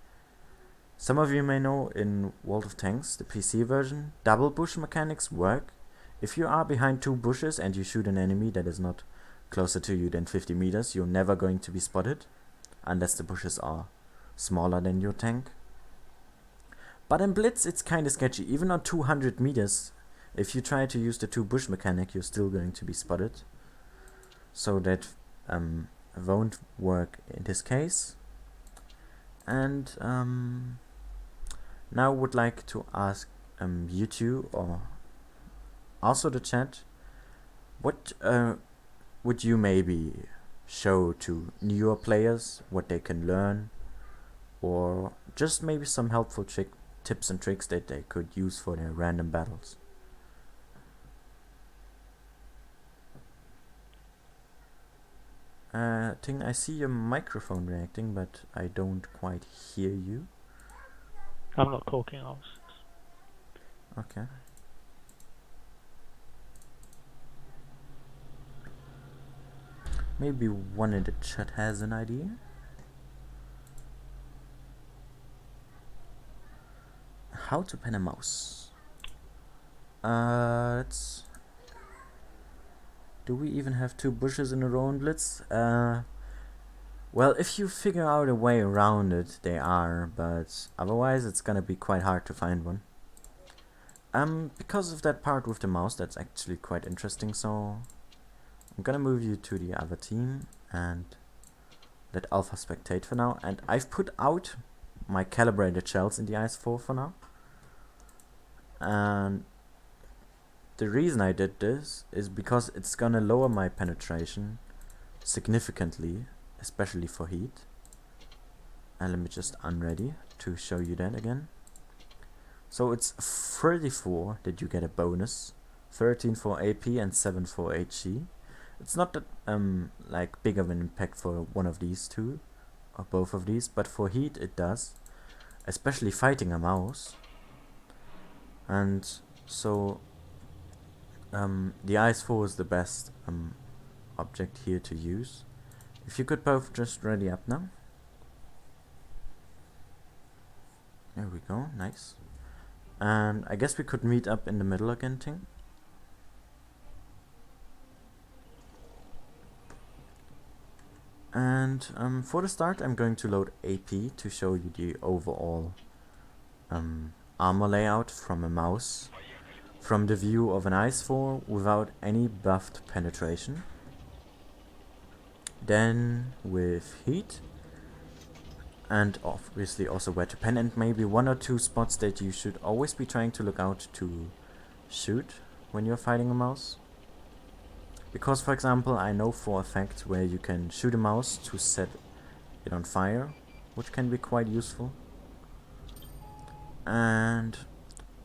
some of you may know, in World of Tanks, the PC version, double bush mechanics work. If you are behind two bushes and you shoot an enemy that is not closer to you than 50 meters, you're never going to be spotted, unless the bushes are smaller than your tank. But in Blitz it's kinda sketchy. Even on 200 meters, if you try to use the two bush mechanic, you're still going to be spotted. So that won't work in this case. And now I would like to ask you two, or also the chat, what would you maybe show to newer players, what they can learn, or just maybe some helpful tips and tricks that they could use for their random battles? Ting, I see your microphone reacting, but I don't quite hear you. I'm not talking, I was. Okay. Maybe one in the chat has an idea. How to pen a mouse. Let's. Do we even have two bushes in a row in Blitz? Well, if you figure out a way around it, they are, but otherwise it's gonna be quite hard to find one. Because of that part with the mouse, that's actually quite interesting, so I'm gonna move you to the other team and let Alpha spectate for now. And I've put out my calibrated shells in the IS-4 for now. And the reason I did this is because it's gonna lower my penetration significantly, especially for heat. And let me just unready to show you that again. So it's 34 that you get a bonus, 13 for AP and 7 for HE. It's not that like big of an impact for one of these two, or both of these, but for heat it does, especially fighting a mouse. And so the IS-4 is the best object here to use. If you could both just ready up now. There we go, nice. And I guess we could meet up in the middle again, Ting. And for the start I'm going to load AP to show you the overall armor layout from a mouse, from the view of an IS-4 without any buffed penetration. Then with heat, and obviously also where to pen, and maybe one or two spots that you should always be trying to look out to shoot when you're fighting a mouse. Because, for example, I know for a fact where you can shoot a mouse to set it on fire, which can be quite useful. And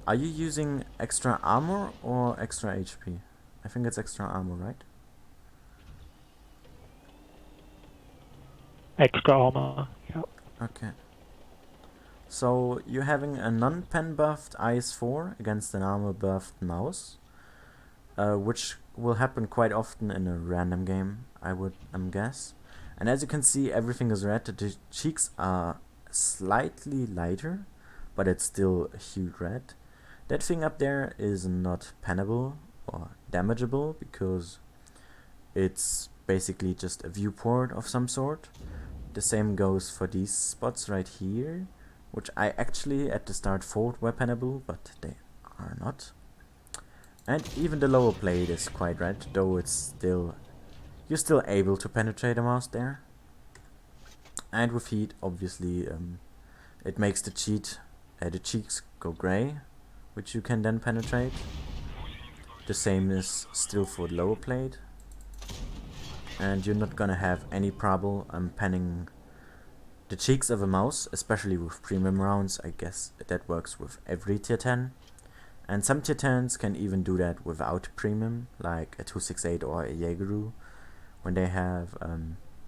are you using extra armor or extra HP? I think it's extra armor, right? Extra armor, yep. Okay. So you're having a non-pen buffed IS-4 against an armor buffed mouse, which will happen quite often in a random game, I would guess. And as you can see, everything is red. The cheeks are slightly lighter, but it's still a huge red. That thing up there is not pennable or damageable because it's basically just a viewport of some sort. The same goes for these spots right here, which I actually at the start thought were pennable, but they are not. And even the lower plate is quite red, though it's still you're still able to penetrate a mouse there. And with heat, obviously, it makes the cheeks go gray, which you can then penetrate. The same is still for the lower plate. And you're not gonna have any trouble penning the cheeks of a mouse, especially with premium rounds. I guess that works with every tier 10. And some tier 10s can even do that without premium, like a 268 or a Jaegeru, when they have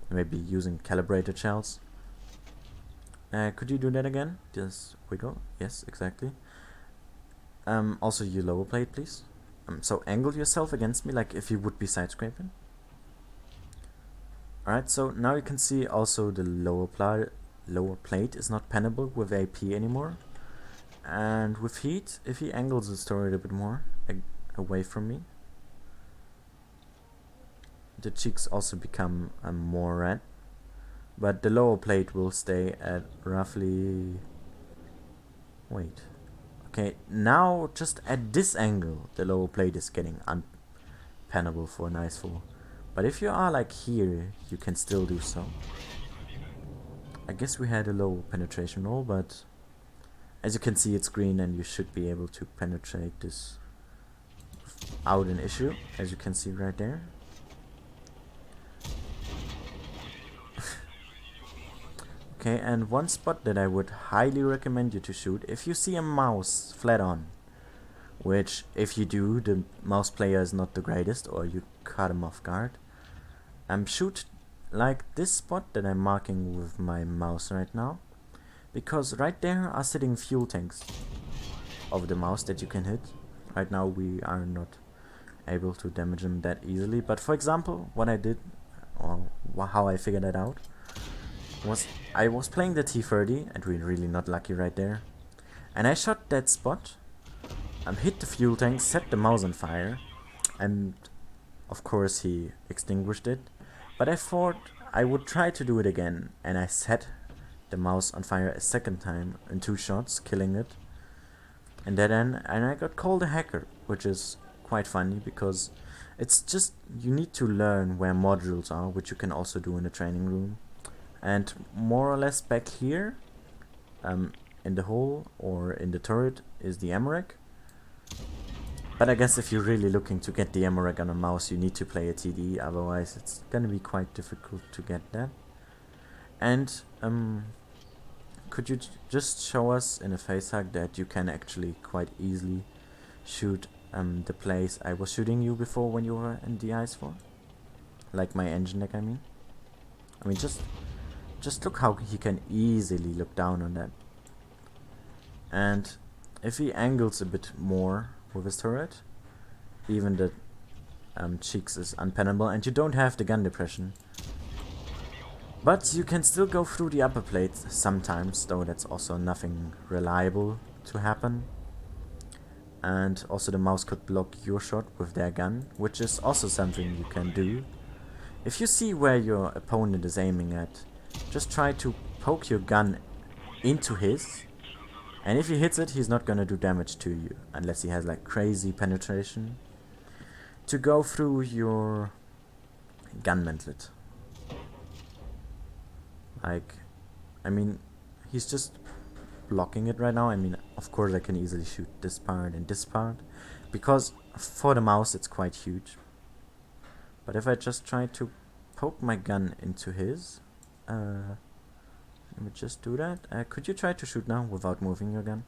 maybe using calibrated shells. Could you do that again? Just wiggle. Yes, exactly. Also your lower plate, please. So angle yourself against me like if you would be side scraping. Alright, so now you can see also the lower plate is not pennable with AP anymore. And with heat, if he angles the turret a bit more away from me, the cheeks also become more red. But the lower plate will stay at roughly... Wait. Okay, now just at this angle, the lower plate is getting unpennable for a nice fall. But if you are like here, you can still do so. I guess we had a low penetration roll, but as you can see it's green and you should be able to penetrate this without an issue, as you can see right there. Okay, and one spot that I would highly recommend you to shoot, if you see a mouse flat on, which if you do, the mouse player is not the greatest or you cut him off guard, shoot like this spot that I'm marking with my mouse right now, because right there are sitting fuel tanks of the mouse that you can hit. Right now we are not able to damage them that easily, but for example, what I did, or how I figured that out, was I was playing the T30 and we're really not lucky right there, and I shot that spot, hit the fuel tank, set the mouse on fire, and of course he extinguished it. But I thought I would try to do it again, and I set the mouse on fire a second time in 2 shots, killing it. And then I got called a hacker, which is quite funny because it's just you need to learn where modules are, which you can also do in the training room. And more or less back here, in the hole or in the turret is the erotic. But I guess if you're really looking to get the erotic on a mouse, you need to play a TD, otherwise it's gonna be quite difficult to get that. And could you just show us in a facehug that you can actually quite easily shoot the place I was shooting you before when you were in the ice for? Like my engine deck, I mean. Just look how he can easily look down on that. And if he angles a bit more with his turret, even the cheeks is unpennable and you don't have the gun depression. But you can still go through the upper plate sometimes, though that's also nothing reliable to happen. And also the mouse could block your shot with their gun, which is also something you can do. If you see where your opponent is aiming at, just try to poke your gun into his, and if he hits it, he's not gonna do damage to you, unless he has like crazy penetration to go through your gun mantlet. Like, I mean, he's just blocking it right now. I mean, of course I can easily shoot this part and this part, because for the mouse it's quite huge. But if I just try to poke my gun into his, let me just do that. Could you try to shoot now without moving your gun?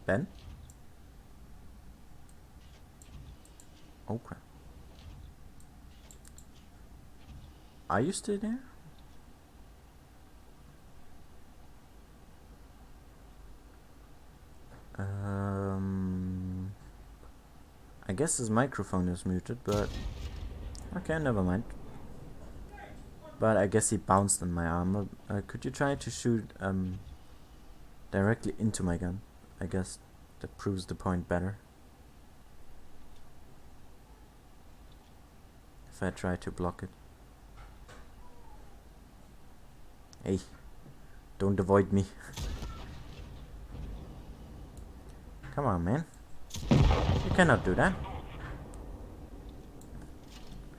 Ben? Oh crap. Are you still there? I guess his microphone is muted, but okay, never mind. But I guess he bounced on my armor. Could you try to shoot directly into my gun? I guess that proves the point better. If I try to block it. Hey, don't avoid me. Come on, man. cannot do that.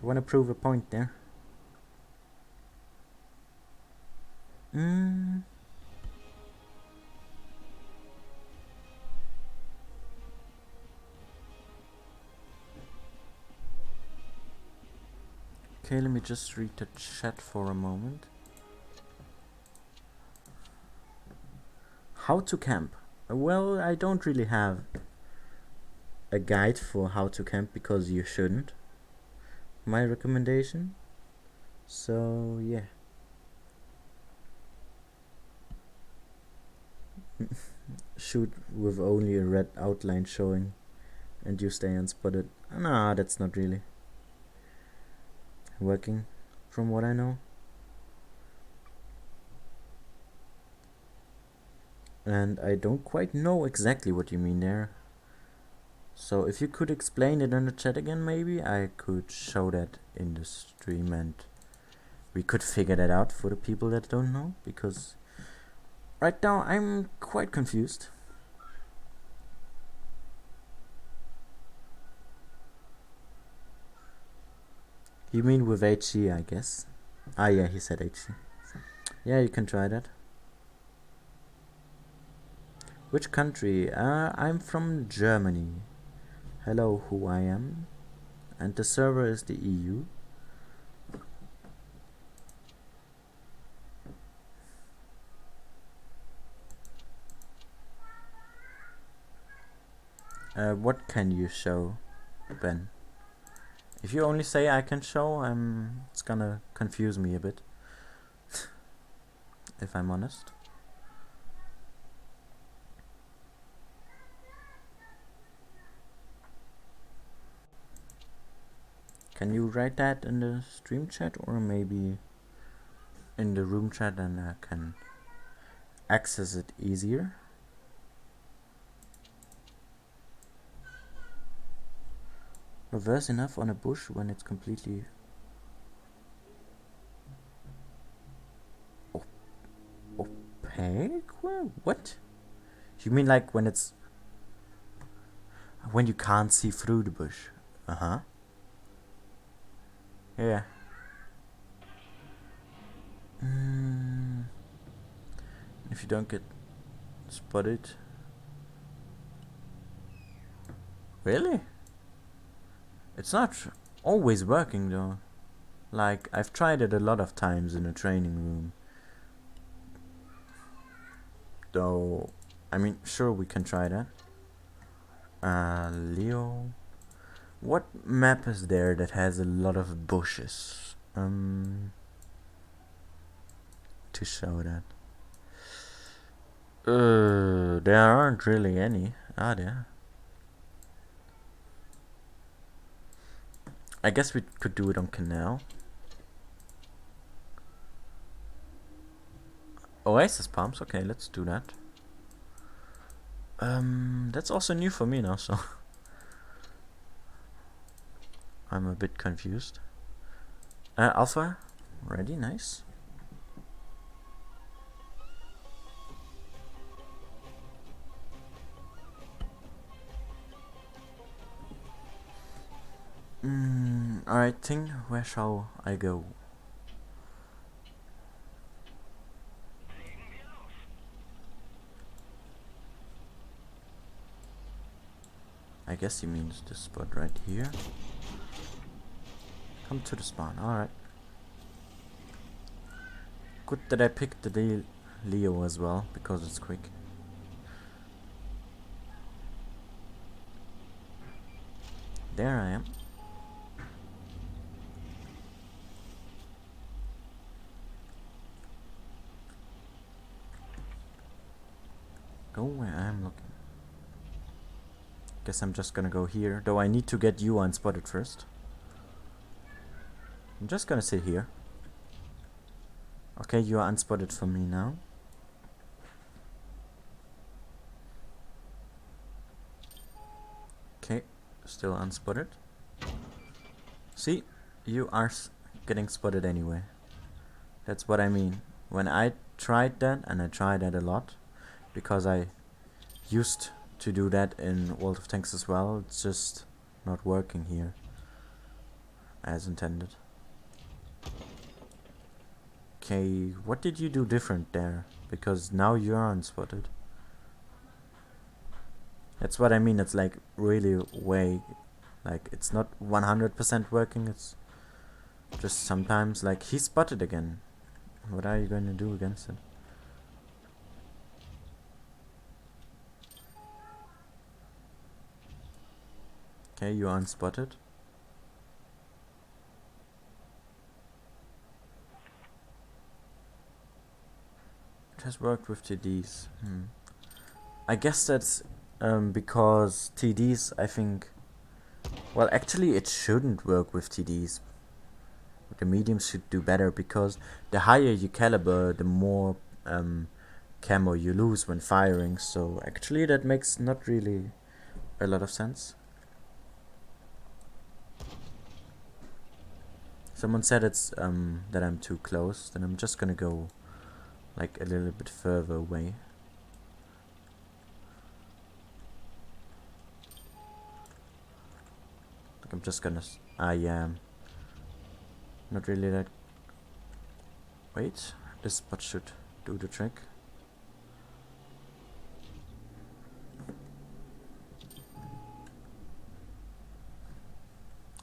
I want to prove a point there. Okay, let me just read the chat for a moment. How to camp? Well, I don't really have a guide for how to camp because you shouldn't. My recommendation. So, yeah. Shoot with only a red outline showing and you stay unspotted. Nah, that's not really working from what I know. And I don't quite know exactly what you mean there. So if you could explain it in the chat again, maybe I could show that in the stream and we could figure that out for the people that don't know, because right now I'm quite confused. You mean with HE, I guess. Ah, yeah, he said HE. Yeah, you can try that. Which country? I'm from Germany. Hello, who I am. And the server is the EU. What can you show, Ben? If you only say I can show, it's gonna confuse me a bit. If I'm honest. Can you write that in the stream chat or maybe in the room chat and I can access it easier? Reverse enough on a bush when it's completely opaque? What? You mean like when you can't see through the bush? Uh-huh. Yeah. If you don't get spotted. Really? It's not always working though. Like, I've tried it a lot of times in a training room. Though, I mean, sure, we can try that. Leo. What map is there that has a lot of bushes? To show that. There aren't really any, are there? I guess we could do it on Canal. Oasis Palms, okay, let's do that. That's also new for me now, so I'm a bit confused. Alpha, ready, nice. Alright, Ting, where shall I go? I guess he means this spot right here. Come to the spawn, alright. Good that I picked the Leo as well, because it's quick. There I am. Go where I'm looking. Guess I'm just gonna go here, though I need to get you unspotted first. I'm just gonna sit here. Okay, you are unspotted for me now. Okay, still unspotted. See, you are getting spotted anyway. That's what I mean. When I tried that, and I tried that a lot, because I used to do that in World of Tanks as well. It's just not working here as intended. Okay, what did you do different there? Because now you're unspotted. That's what I mean, it's like really way, like it's not 100% working, it's just sometimes like he's spotted again. What are you going to do against it? Okay, you unspotted. It has worked with TDs. I guess that's because TDs, I think... Well, actually it shouldn't work with TDs. The mediums should do better, because the higher you caliber, the more camo you lose when firing. So actually that makes not really a lot of sense. Someone said it's that I'm too close, then I'm just gonna go like a little bit further away. Like I'm just gonna yeah, not really that. Wait, this spot should do the trick.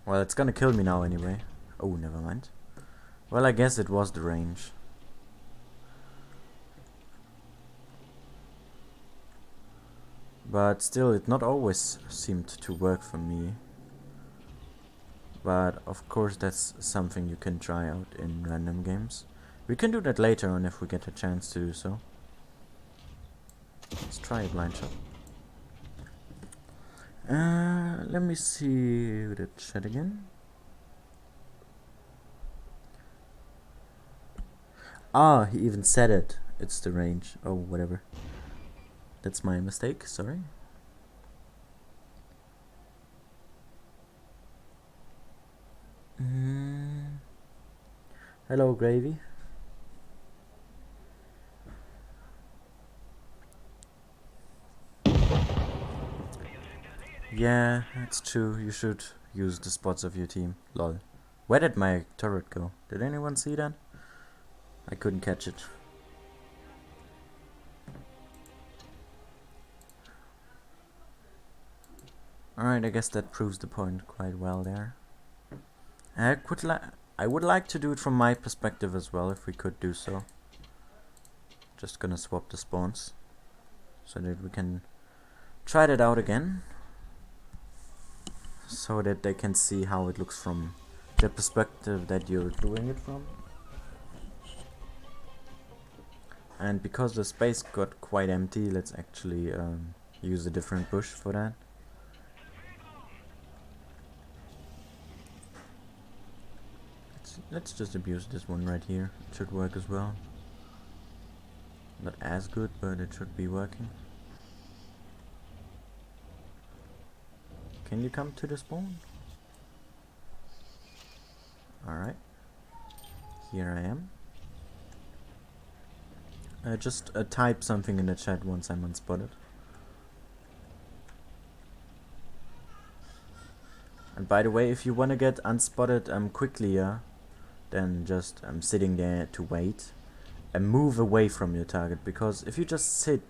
Well, it's gonna kill me now anyway. Oh, never mind. Well, I guess it was the range. But still, it not always seemed to work for me. But of course that's something you can try out in random games. We can do that later on if we get a chance to do so. Let's try a blind shot. Let me see the chat again. Ah, he even said it. It's the range. Oh, whatever. That's my mistake, sorry. Hello, Gravy. Yeah, it's true. You should use the spots of your team. Lol. Where did my turret go? Did anyone see that? I couldn't catch it. Alright, I guess that proves the point quite well there. I would like to do it from my perspective as well, if we could do so. Just gonna swap the spawns so that we can try that out again, so that they can see how it looks from the perspective that you're doing it from. And because the space got quite empty, let's actually use a different bush for that. Let's just abuse this one right here. It should work as well. Not as good, but it should be working. Can you come to the spawn? Alright. Here I am. Just type something in the chat once I'm unspotted. And by the way, if you wanna get unspotted quickly, then just sitting there to wait and move away from your target, because if you just sit,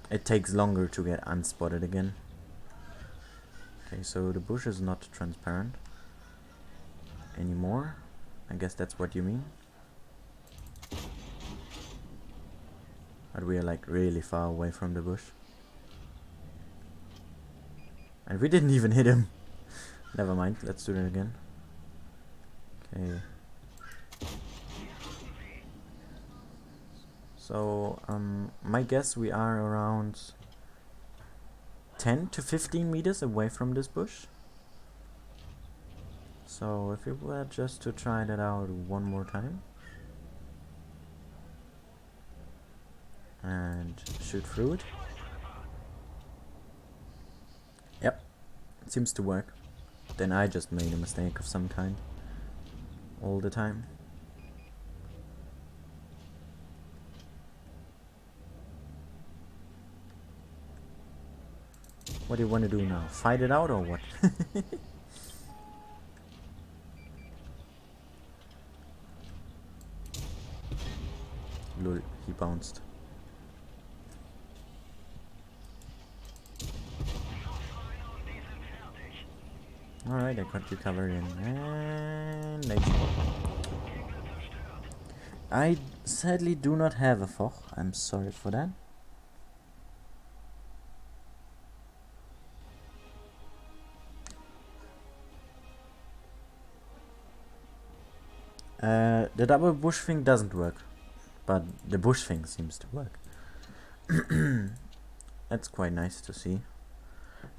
it takes longer to get unspotted again. Okay, so the bush is not transparent anymore. I guess that's what you mean. But we are like really far away from the bush. And we didn't even hit him. Never mind, let's do that again. Okay. So, my guess we are around 10 to 15 meters away from this bush. So, if we were just to try that out one more time. And shoot through it. Yep, it seems to work. Then I just made a mistake of some kind. All the time. What do you want to do now? Fight it out or what? Lol, he bounced. Alright, I got you covered in. And next. I sadly do not have a foch. I'm sorry for that. The double bush thing doesn't work, but the bush thing seems to work. That's quite nice to see.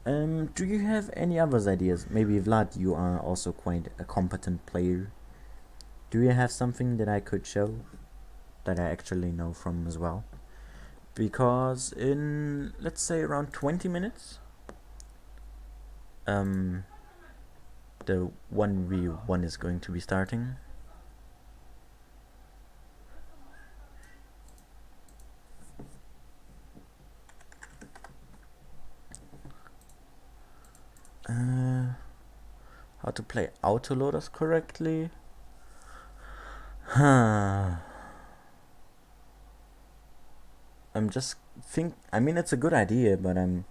Do you have any other ideas? Maybe Vlad, you are also quite a competent player. Do you have something that I could show that I actually know from as well? Because in, let's say, around 20 minutes, the 1v1 is going to be starting. How to play autoloaders correctly? I'm just I mean, it's a good idea, but I'm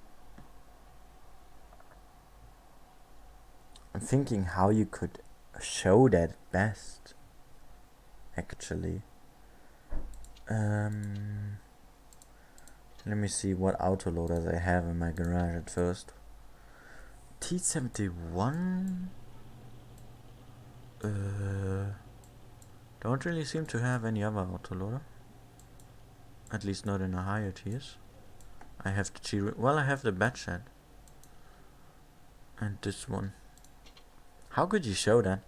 thinking how you could show that best. Actually, let me see what autoloaders I have in my garage at first. T71. Don't really seem to have any other autoloader. At least not in the higher tiers. I have the I have the Batchat. And this one. How could you show that?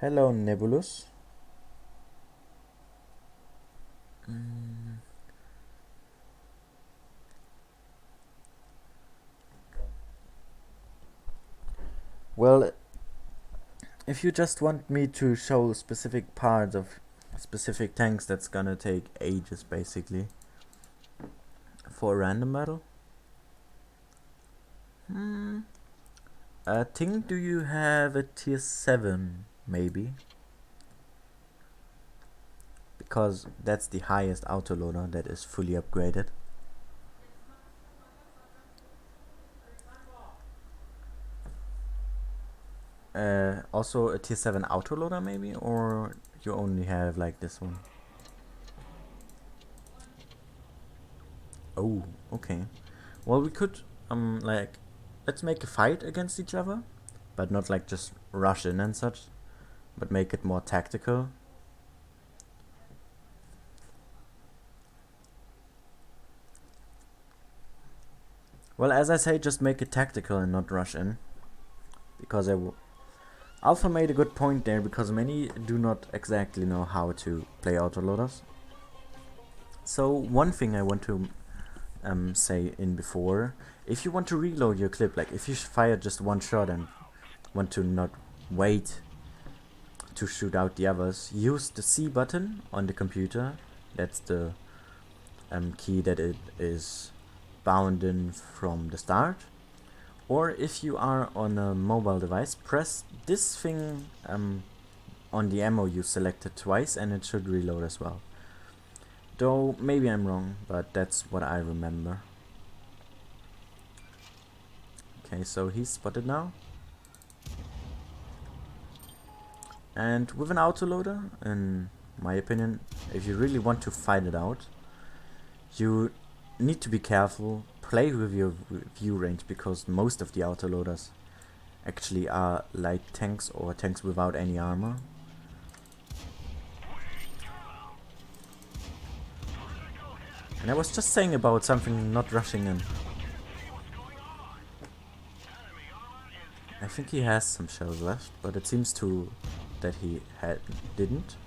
Hello, Nebulous. Well, if you just want me to show specific parts of specific tanks, that's gonna take ages, basically. For a random battle. I think, do you have a tier 7, maybe? Because that's the highest autoloader that is fully upgraded. Also a tier 7 autoloader, maybe? Or you only have like this one? Oh, okay. Well, we could, like, let's make a fight against each other, but not like just rush in and such, but make it more tactical. Well, as I say, just make it tactical and not rush in, because Alpha made a good point there, because many do not exactly know how to play autoloaders. So one thing I want to say in before, if you want to reload your clip, like if you fire just one shot and want to not wait to shoot out the others, use the C button on the computer. That's the key that it is bound in from the start. Or if you are on a mobile device, press this thing on the ammo you selected twice and it should reload as well. Though maybe I'm wrong, but that's what I remember. Okay, so he's spotted now. And with an autoloader, in my opinion, if you really want to fight it out, you need to be careful, play with your view range, because most of the autoloaders actually are light tanks or tanks without any armor. And I was just saying about something not rushing in. I think he has some shells left, but it seems that he didn't.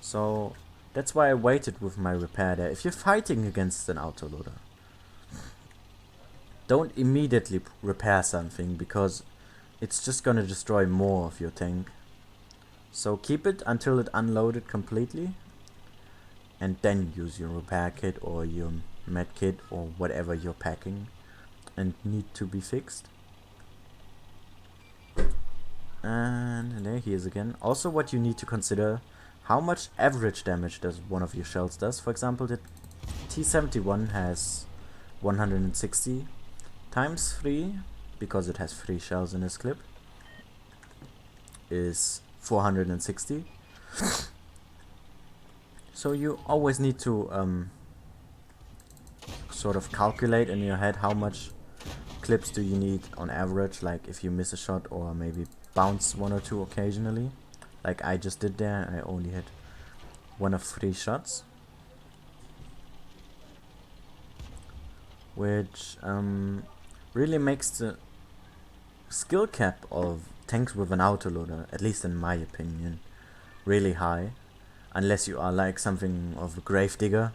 So that's why I waited with my repair there. If you're fighting against an autoloader, don't immediately repair something, because it's just gonna destroy more of your tank. So keep it until it unloaded completely. and then use your repair kit or your med kit or whatever you're packing and need to be fixed. And there he is again. Also, what you need to consider, how much average damage does one of your shells does. For example, the T-71 has 160 times 3, because it has 3 shells in its clip, is 460. So you always need to sort of calculate in your head how much clips do you need on average, like if you miss a shot or maybe bounce 1 or 2 occasionally, like I just did there. I only hit 1 of 3 shots, which really makes the skill cap of tanks with an autoloader, at least in my opinion, really high. Unless you are like something of a gravedigger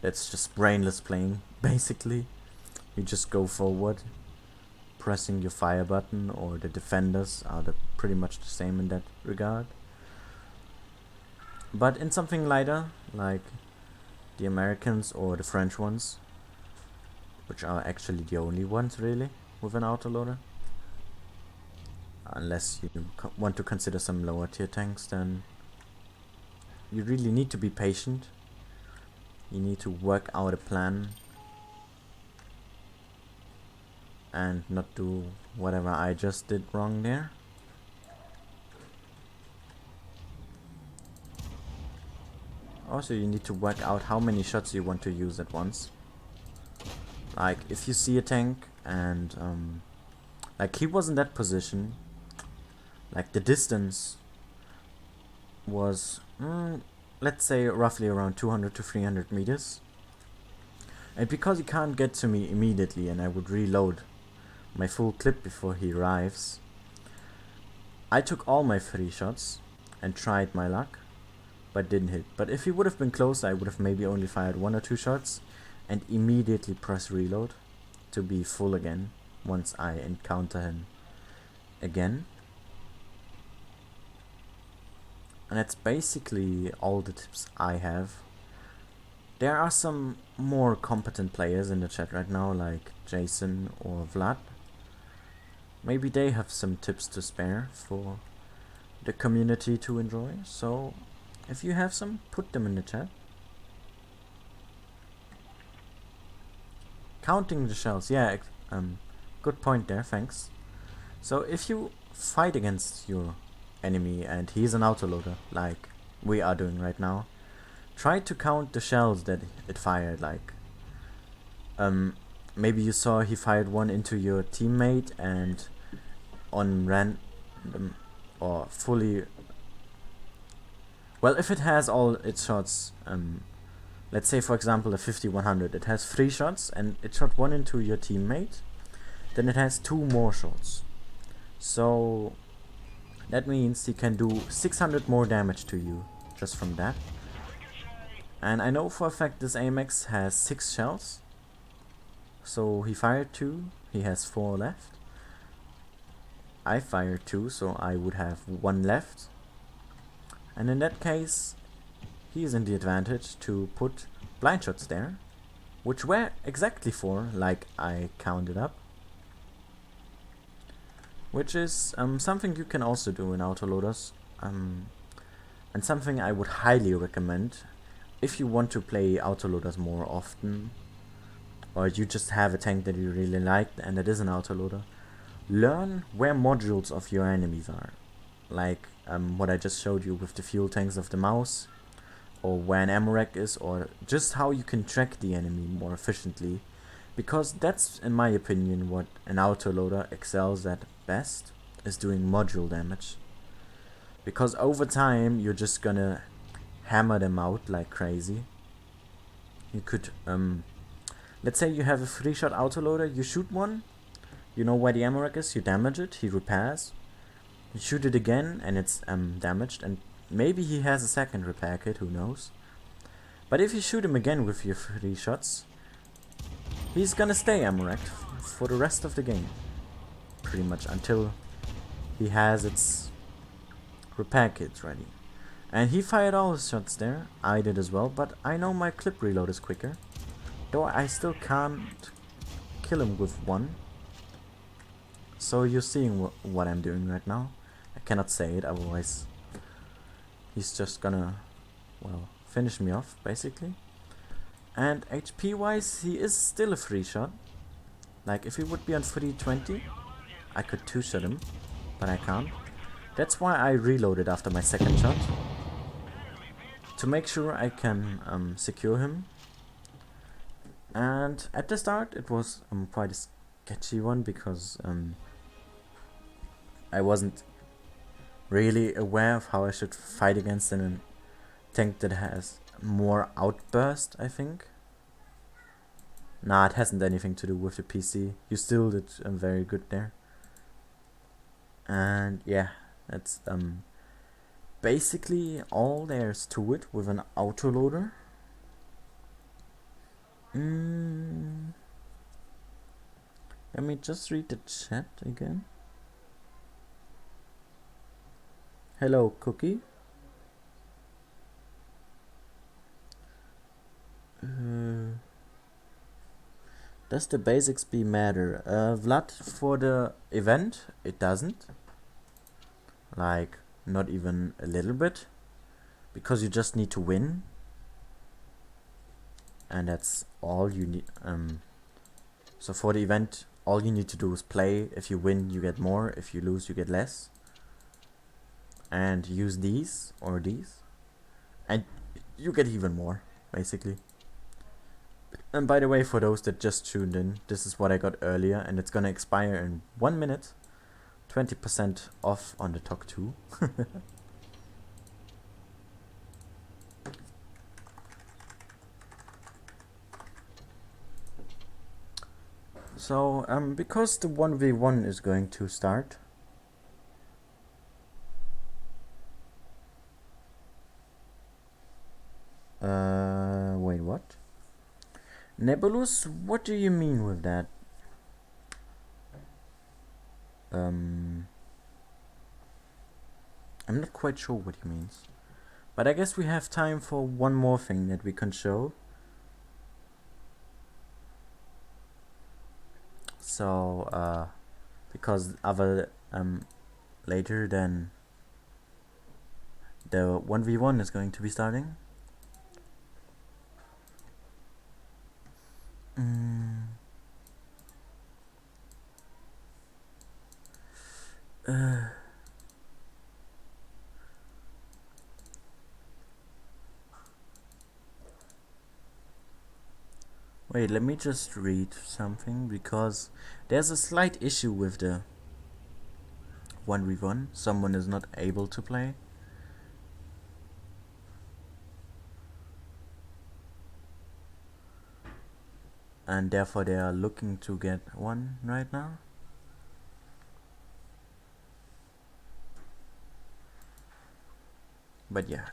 that's just brainless playing, basically. You just go forward, pressing your fire button, or the defenders are pretty much the same in that regard. But in something lighter, like the Americans or the French ones, which are actually the only ones really with an autoloader, unless you want to consider some lower tier tanks, then you really need to be patient. You need to work out a plan and not do whatever I just did wrong there. Also, you need to work out how many shots you want to use at once. Like, if you see a tank and like he was in that position, like the distance was let's say roughly around 200 to 300 meters, and because he can't get to me immediately and I would reload my full clip before he arrives, I took all my 3 shots and tried my luck, but didn't hit. But if he would have been close, I would have maybe only fired 1 or 2 shots and immediately press reload to be full again once I encounter him again. And that's basically all the tips I have. There are some more competent players in the chat right now, like Jason or Vlad. Maybe they have some tips to spare for the community to enjoy. So if you have some, put them in the chat. Counting the shells, yeah, good point there, thanks. So if you fight against your enemy and he's an autoloader, like we are doing right now, try to count the shells that it fired. Like maybe you saw he fired 1 into your teammate and on random or fully, well, if it has all its shots, let's say for example a 50-100, it has 3 shots and it shot 1 into your teammate, then it has 2 more shots. So that means he can do 600 more damage to you just from that. And I know for a fact this AMX has 6 shells. So he fired 2, he has 4 left. I fired 2, so I would have 1 left. And in that case, he is in the advantage to put blind shots there, which were exactly 4, like I counted up. Which is something you can also do in autoloaders, and something I would highly recommend if you want to play autoloaders more often, or you just have a tank that you really like and it is an autoloader. Learn where modules of your enemies are, like what I just showed you with the fuel tanks of the mouse, or where an ammo rack is, or just how you can track the enemy more efficiently. Because that's, in my opinion, what an autoloader excels at best, is doing module damage. Because over time, you're just gonna hammer them out like crazy. You could, let's say you have a 3-shot autoloader, you shoot one, you know where the ammo rack is, you damage it, he repairs. You shoot it again, and it's damaged, and maybe he has a second repair kit, who knows. But if you shoot him again with your 3 shots, he's gonna stay ammo racked for the rest of the game, pretty much, until he has its repair kits ready. And he fired all his shots there. I did as well, but I know my clip reload is quicker. Though I still can't kill him with one. So you're seeing what I'm doing right now. I cannot say it, otherwise he's just gonna, well, finish me off, basically. And HP wise, he is still a free shot. Like, if he would be on 320, I could two-shot him, but I can't. That's why I reloaded after my second shot, to make sure I can secure him. And at the start, it was quite a sketchy one, because I wasn't really aware of how I should fight against a tank that has more outburst, I think. Nah, it hasn't anything to do with the PC. You still did very good there. And yeah, that's basically all there's to it with an autoloader. Let me just read the chat again. Hello, Cookie. Does the basics be matter? Vlad, for the event, it doesn't. Like, not even a little bit. Because you just need to win. And that's all you need. So for the event, all you need to do is play. If you win, you get more. If you lose, you get less. And use these or these. And you get even more, basically. And by the way, for those that just tuned in, this is what I got earlier, and it's gonna expire in 1 minute. 20% off on the TOC 2. So, because the 1v1 is going to start, wait, what? Nebulous, what do you mean with that? I'm not quite sure what he means. But I guess we have time for one more thing that we can show. So, because other later then the 1v1 is going to be starting. Wait, let me just read something, because there's a slight issue with the 1v1. Someone is not able to play. And therefore they are looking to get one right now. But yeah.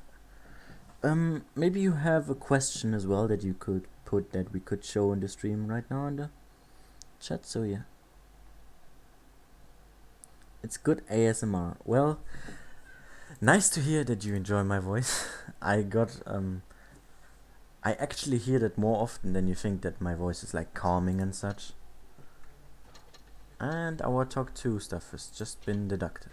Maybe you have a question as well that you could put, that we could show in the stream right now in the chat, so yeah. It's good ASMR. Well, nice to hear that you enjoy my voice. I actually hear that more often than you think, that my voice is like calming and such. And our TOC 2 stuff has just been deducted.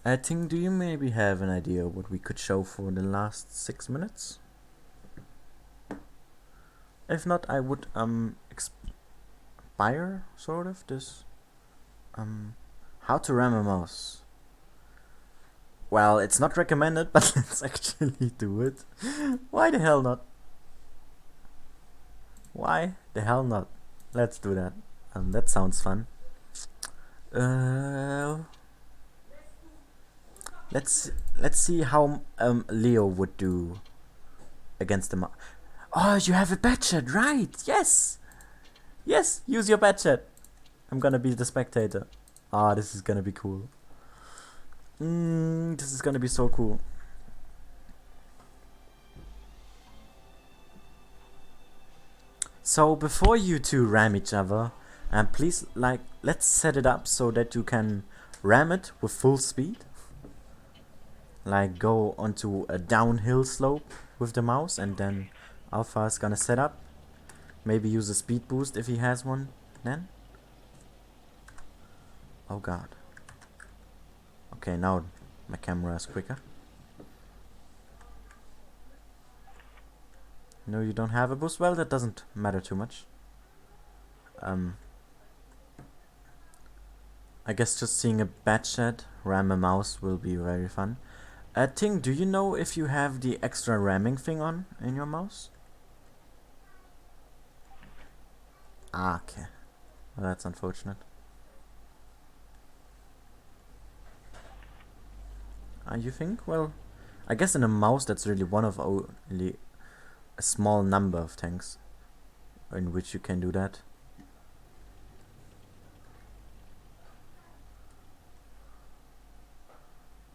I think, do you maybe have an idea what we could show for the last 6 minutes? If not, I would expire sort of this how to ram a mouse. Well, it's not recommended, but let's actually do it. Why the hell not? Why the hell not? Let's do that. That sounds fun. Let's see how Leo would do against the Oh, you have a bad chat, right? Yes! Yes, use your bad chat. I'm gonna be the spectator. Ah, this is gonna be cool. This is gonna be so cool. So before you two ram each other, please, like, let's set it up so that you can ram it with full speed. Like go onto a downhill slope with the mouse, and then Alpha is gonna set up. Maybe use a speed boost if he has one then. Oh god. Okay, now my camera is quicker. No, you don't have a boost? Well, that doesn't matter too much. I guess just seeing a batchat ram a mouse will be very fun. Ting, do you know if you have the extra ramming thing on in your mouse? Ah, okay. Well, that's unfortunate. You think? Well, I guess in a mouse that's really one of only a small number of things in which you can do that.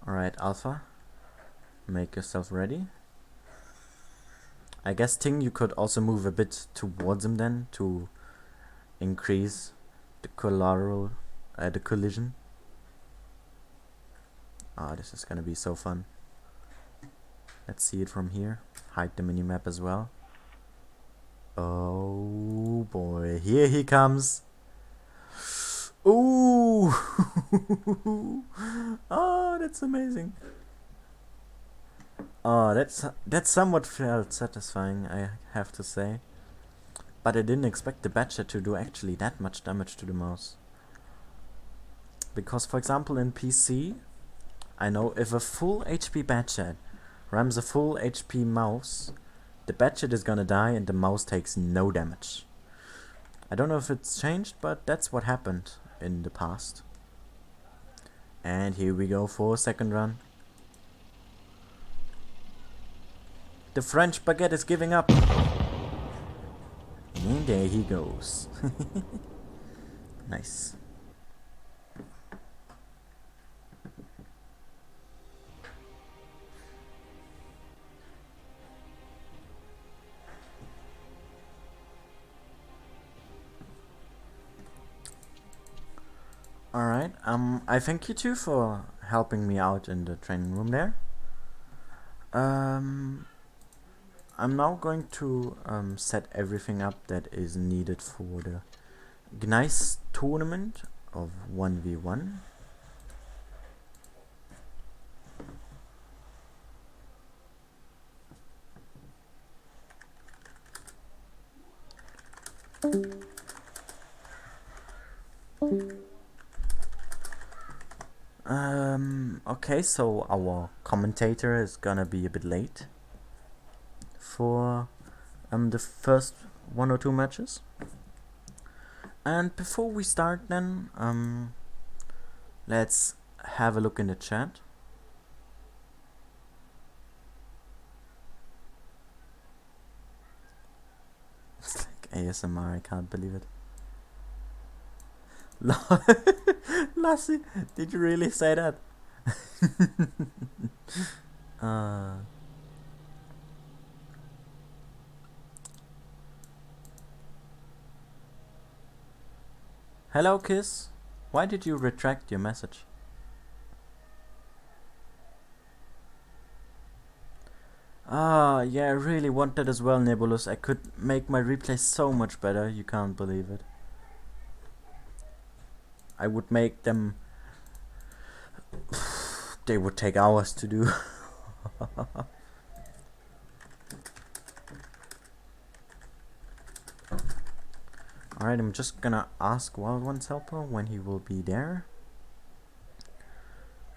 Alright, Alpha. Make yourself ready. I guess, Ting, you could also move a bit towards him then to increase the the collision. Ah, this is gonna be so fun. Let's see it from here. Hide the minimap as well. Oh boy, here he comes. Ooh! Oh, that's amazing. Oh, that's somewhat felt satisfying, I have to say. But I didn't expect the Badger to do actually that much damage to the mouse. Because, for example, in PC, I know if a full HP Badger rams a full HP mouse, the Badger is gonna die and the mouse takes no damage. I don't know if it's changed, but that's what happened in the past. And here we go for a second run. The French baguette is giving up. And there he goes. Nice. Alright, I thank you too for helping me out in the training room there. I'm now going to set everything up that is needed for the Gneiss tournament of 1v1. Okay, so our commentator is gonna be a bit late for the first 1 or 2 matches. And before we start then, let's have a look in the chat. It's like ASMR, I can't believe it. Lassie, did you really say that? Hello, Kiss. Why did you retract your message? Yeah, I really want that as well, Nebulous. I could make my replay so much better, you can't believe it. I would make them... They would take hours to do. Alright, I'm just gonna ask Wild One's helper when he will be there.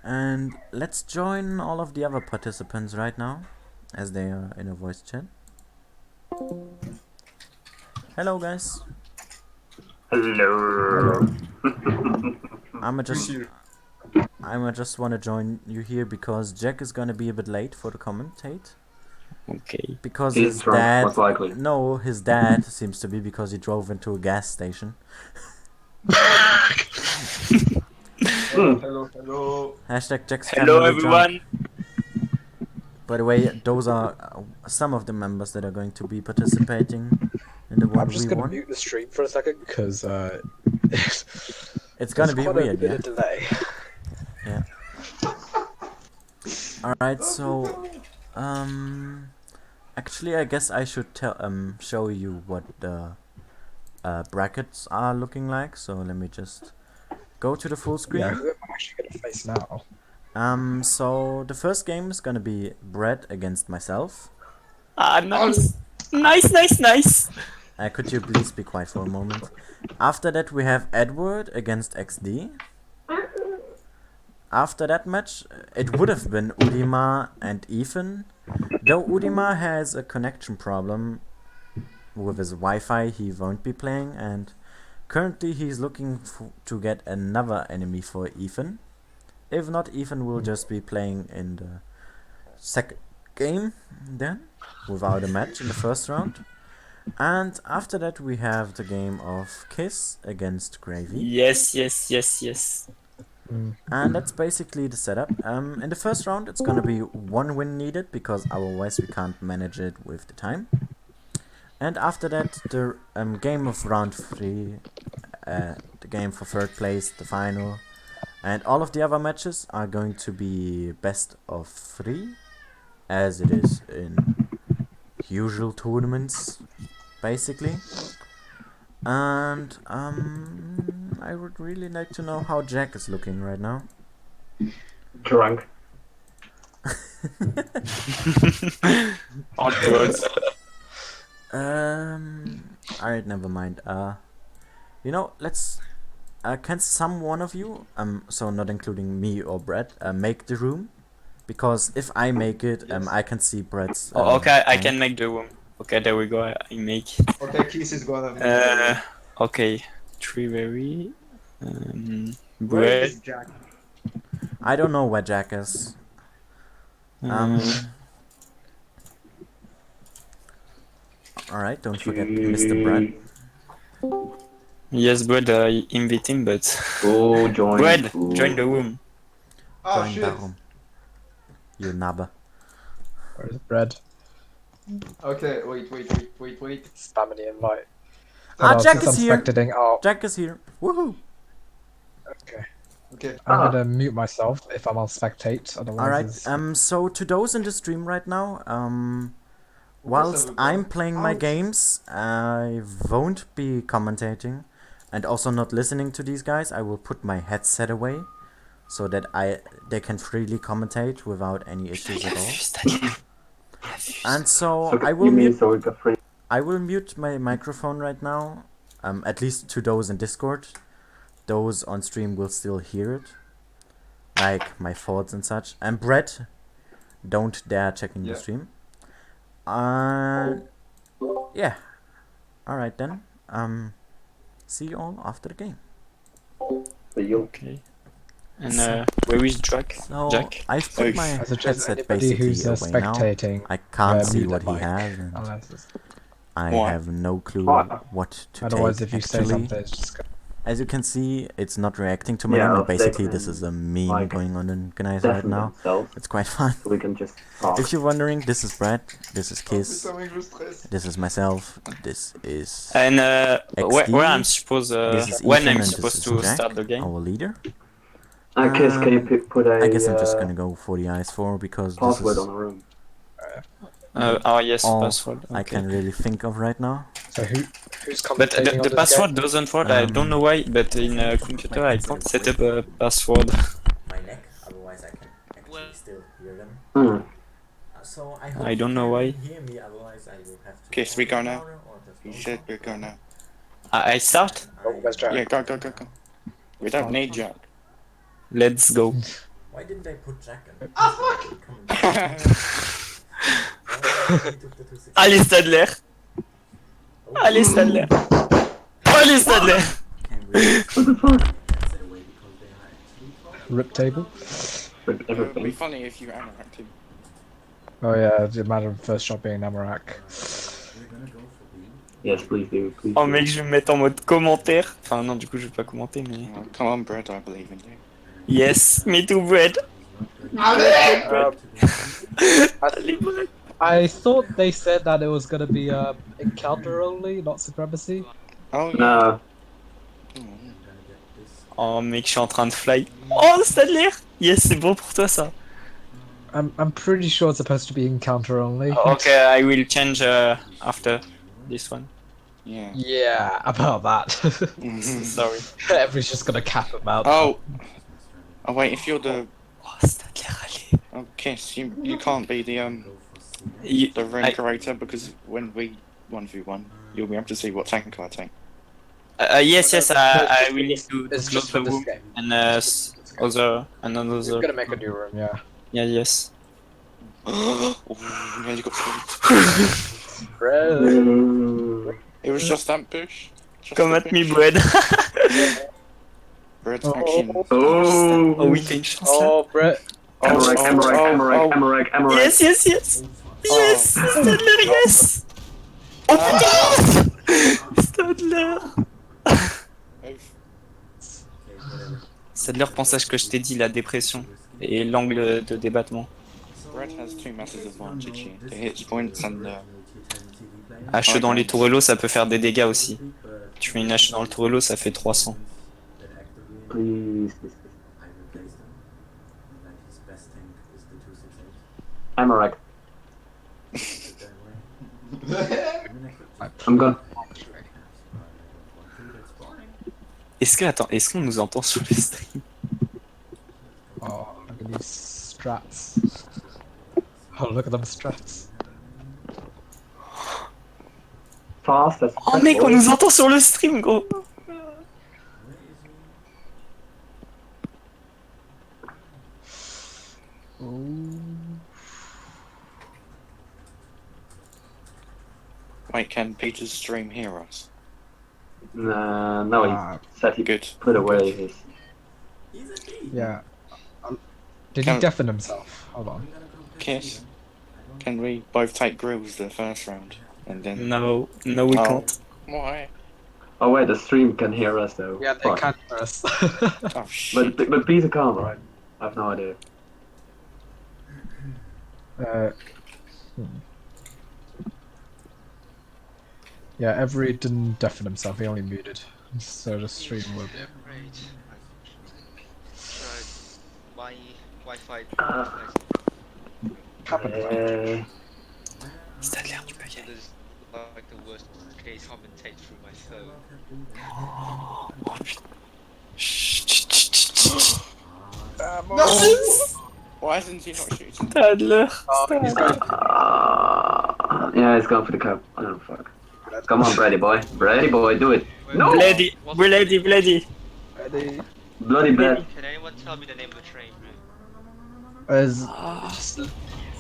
And let's join all of the other participants right now, as they are in a voice chat. Hello, guys. Hello. I'ma just wanna join you here because Jack is gonna be a bit late for the commentate. Okay. Because He's his drunk, dad... most likely. No, his dad seems to be because he drove into a gas station. Hello. Hashtag Jack's Hello, family drunk. everyone. By the way, those are some of the members that are going to be participating in the 1v1. I'm just gonna mute the stream for a second because It's gonna be quite weird, a bit yeah? of delay. Alright, so actually I guess I should show you what the brackets are looking like. So let me just go to the full screen. Yeah, who am I actually gonna face now? So the first game is gonna be Brett against myself. Ah, nice. Nice. Could you please be quiet for a moment? After that we have Edward against XD. After that match, it would have been Udima and Ethan. Though Udima has a connection problem with his Wi-Fi, he won't be playing, and currently he's looking to get another enemy for Ethan. If not, Ethan will just be playing in the second game then, without a match in the first round. And after that we have the game of Kiss against Gravy. Yes. And that's basically the setup. In the first round it's gonna be 1 win needed, because otherwise we can't manage it with the time. And after that the game of round 3, the game for third place, the final, and all of the other matches are going to be best of 3, as it is in usual tournaments, basically. And I would really like to know how Jack is looking right now. Drunk. Onwards. Alright, never mind. You know, let's. Can some one of you, so not including me or Brett, make the room? Because if I make it, I can see Brett's. Oh, okay, I thing. can make the room. Okay, there we go. I make. Okay, Keith is gonna. Okay. Trevor. Where Bread. is Jack? I don't know where Jack is. Alright, don't forget Mr. Brett. Yes, Bread, I invite him, but. Oh, join. Bread, Ooh. join the room. Oh Join shit. the room. You nabber. Where's Bread? Okay, wait. Spamming the invite. Jack since is I'm here. spectating, Jack is here. Woohoo! okay. Okay. I'm gonna mute myself if I'm on spectate. Otherwise, Alright, it's- so to those in the stream right now, whilst I'm playing my games, I won't be commentating and also not listening to these guys. I will put my headset away so that they can freely commentate without any issues at all. And so I will mute my microphone right now, at least to those in Discord. Those on stream will still hear it, like my thoughts and such. And Brett, don't dare checking the stream. Yeah. Alright then. See you all after the game. Okay. And where is Jack? So Jack? I've put my I suggest headset anybody basically who's away now. spectating. I can't see mute what the he mic, has, and unless it's- I Why? have no clue What? what to Otherwise, take. if you say Actually, something, it's just go. as you can see, it's not reacting to my Yeah, name, I'll and basically take this them, is a meme like, going on in Organizer right now. It's quite fun. So we can just talk. If you're wondering, this is Brad, this is Kiss, this is myself, this is And where I'm XD, supposed this is when Ethan, I'm and this supposed is to Jack, start the game? our leader. Kiss, can you put a I guess I'm just gonna go for the IS4 because this password is on the room? Yes, all password. I Okay. can really think of right now. So who's But commentating on the this password game? doesn't work. I don't know why, but in a computer I can't set up a password. My neck, otherwise I can actually still hear them. Hmm. So I don't know why. hear me, otherwise I will have to. Okay, so we go now. You said we're going now. I start. Oh, where's Jack? Yeah, go. We don't need Jack. Let's go. Why didn't they put Jack in? Allez Stadler. Allez Stadler. Allez Stadler. Rip table. It'd be funny if you interacted. Oh yeah, the matter of first shot being Amarak. Yes, please do. Please Oh do. mec, je vais me mettre en mode commentaire. Enfin non, du coup je vais pas commenter, mais. Oh, come on, Brett, I believe in you. Yes, me too, Brad. Allez, Brad. I thought they said that it was gonna be encounter only, not supremacy. Oh, yeah. No. Oh mec, je suis en train de fly. Oh Stadler. Yes, c'est bon pour toi ça. I'm pretty sure it's supposed to be encounter only. Okay, I will change after this one. Yeah. Yeah, about that. Sorry. Everybody's just gonna cap him out. Oh. Oh wait, if you're the Oh, Stadler, allez. Kiss, you can't be the room curator because when we 1v1, you'll be able to see what tank I take. Yes, I will need to It's close just for the this room game. and We're another. gonna make a new room, yeah. Yeah, yes. Oh, yeah, you got It was just that bush. Just Come the at me, bush. Bread. Bread's Oh. action. Oh oui, t'as une chance là. Oh, Brett. Emmerich. Yes. Yes, Stadler, yes. Oh putain. Stadler. Stadler, pense à ce que je t'ai dit, la dépression et l'angle de débattement. Bread has two massive advantages here. The hit points and Hache dans les tourellos, ça peut faire des dégâts aussi. Tu fais une hache dans le tourello, ça fait 300. Please. Emmerich. I'm gone. Est-ce qu'on nous entend sur le stream? Oh, look at these strats. Oh, look at them strats. Fast as Oh mec, on nous entend sur le stream, gros. wait, can Peter's stream hear us? No, he said he Good. put away his. Yeah. Did Can- he deafen himself? Hold on. Kiss. Can we both take grills the first round and then? No, we can't. Why? Oh wait, the stream can hear us though. Yeah, they Fuck. can't hear us. Oh shit. But Peter can't, right? I have no idea. Yeah, Every didn't deafen himself, he only muted. So the stream will be. My Wi-Fi. Uh, Stadler, tu peux y So aller. this is like the worst case commentate through my phone. Oh putain. Chut, chut, chut, chut. Why isn't he not shooting? Stadler. yeah, he's going for the cup. I don't fuck. Come on, Brady boy, do it. No! Bloody. Bloody bad. Can anyone tell me the name of the train route? As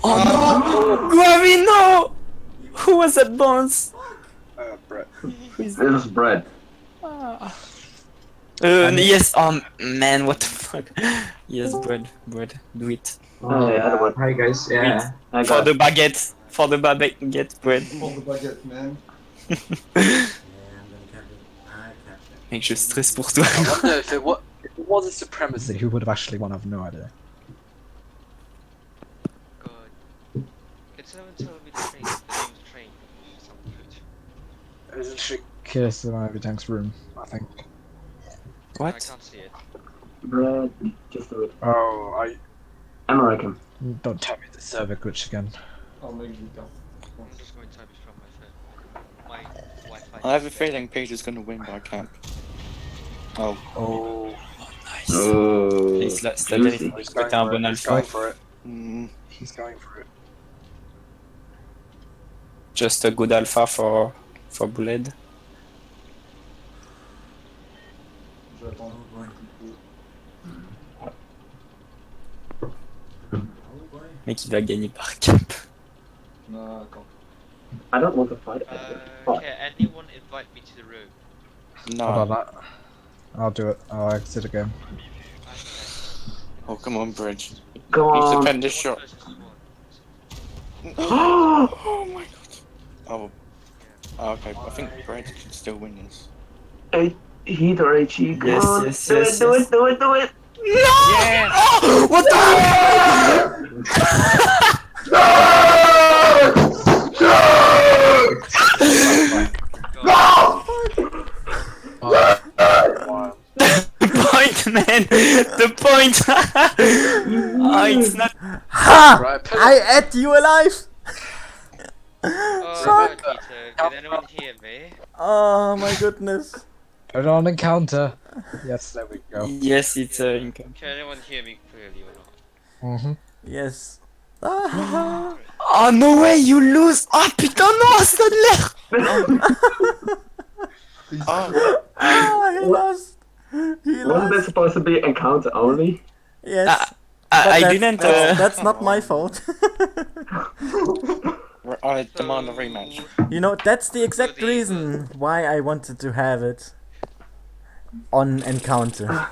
Oh no! Gravy, no! Who was that bounce? Brett. Who is It was bread. Yes, man, what the fuck? Yes, bread, do it. Oh, yeah, other one. Hi guys, yeah. I For got the baguette, bread. All the budget, man. Mec, je stresse pour toi. I wonder if it was a supremacy, who would have actually won? I have no idea. God. Can someone tell me the name of the train? Something good. It was literally Kiss in Ivy Tank's room, I think. I What? can't see it. bread. Just do it. Oh, American. don't tell me the server glitch again. I'll make you go. I'm just going to type it from my phone. My Wi-Fi. I have a feeling Peter's gonna win by camp. Oh. Oh, Nice. Oh. Et Stadler, il faut he's respecter un bon He's alpha. going for it. Mm. He's going for it. Just a good alpha for Bullet. Je vais attendre. Mec, il va gagner par cap. Non, attends. I don't want to fight. Fuck. Can anyone invite me to the room? No. Hold on, that. I'll do it. I'll exit again. Oh, come on, Bridge. Come He's on. defend this shot. Versus one. Oh my god. Oh, okay. I think Brad can still win this. Heat or HE. Come Yes, on. yes, do yes, it, do yes. it, do it, do it. Yeah! Oh, what the point, man! The point! I it's not. Ha! Right, put I ate you alive! Oh Fuck! no, Peter, can anyone hear me? Oh my goodness. it on encounter. Yes, there we go. Yes, it's income. Can anyone hear me clearly or not? Mm-hmm. Yes. Ah. Oh no way, you lose! Ah putain non, ça de l'air! Oh, Ah, he lost. He Wasn't it lost. supposed to be encounter only? Yes. I But didn't. that's not come my on. fault. I demand a rematch. You know, that's the exact the- reason why I wanted to have it on encounter.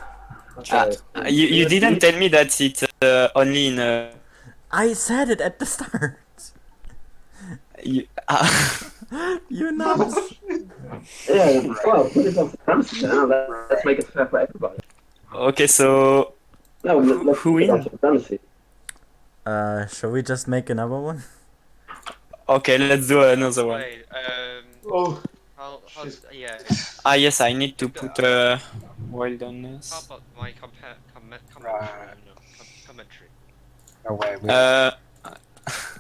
You didn't tell me that it's only in. I said it at the start. You, You nuts. Yeah, well, put it on supremacy then. Let's make it fair for everybody. okay, so No, let's Who put it on win? supremacy. Shall we just make another one? okay, let's do another one. Wait, Oh, how's, yeah. Ah yes, I need to put wilderness. How about my commentary? No way.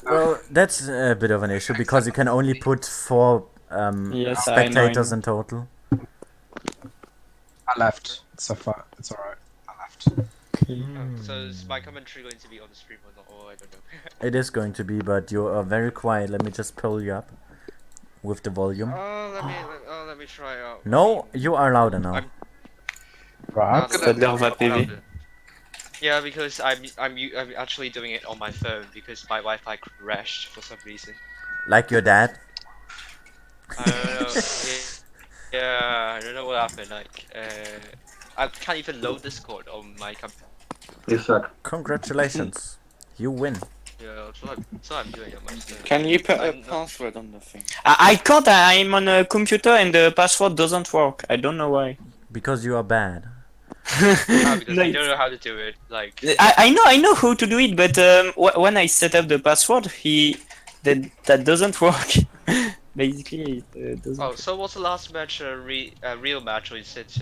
Well, that's a bit of an issue because you can only put 4 Yes, I know, I spectators know. in total. I left. So far, it's alright. I left. So is my commentary going to be on the stream or not? Or I don't know. It is going to be, but you are very quiet. Let me just pull you up with the volume. Let me try out. No, you are louder now. Right. Now Ça leur va PV. Yeah, because I'm actually doing it on my phone because my Wi-Fi crashed for some reason. Like your dad. I don't know. Yeah, I don't know what happened. Like, I can't even load Discord on my computer. You suck. Congratulations. You win. Yeah, that's what I'm doing on my phone. Can you put a I'm not- password on the thing? I can't. I'm on a computer and the password doesn't work. I don't know why. Because you are bad. because No, I don't know how to do it. Like, I know how to do it, but when I set up the password, that doesn't work. Basically, it doesn't. oh, so what's the last match? Real match, or is it?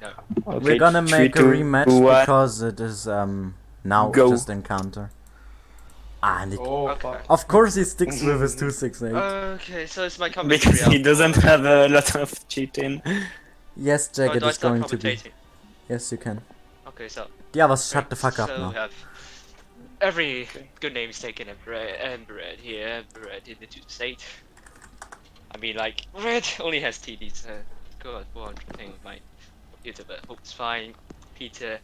No. Okay, We're gonna make a 3, 2, rematch 1. because it is now Go. just encounter. Ah, and oh Okay. fuck. of course he sticks with his 268. Okay, so it's my commentary. Because he out. doesn't have a lot of cheating. Yes, So Jack, it do I is start going to be. commentating? Yes, you can. Okay, so. The others, shut the fuck up so now. we have every good name is taken and bread here, bread in the state. I mean, like, bread only has TDs. God, 400 thing on my computer, but hope it's fine. Peter,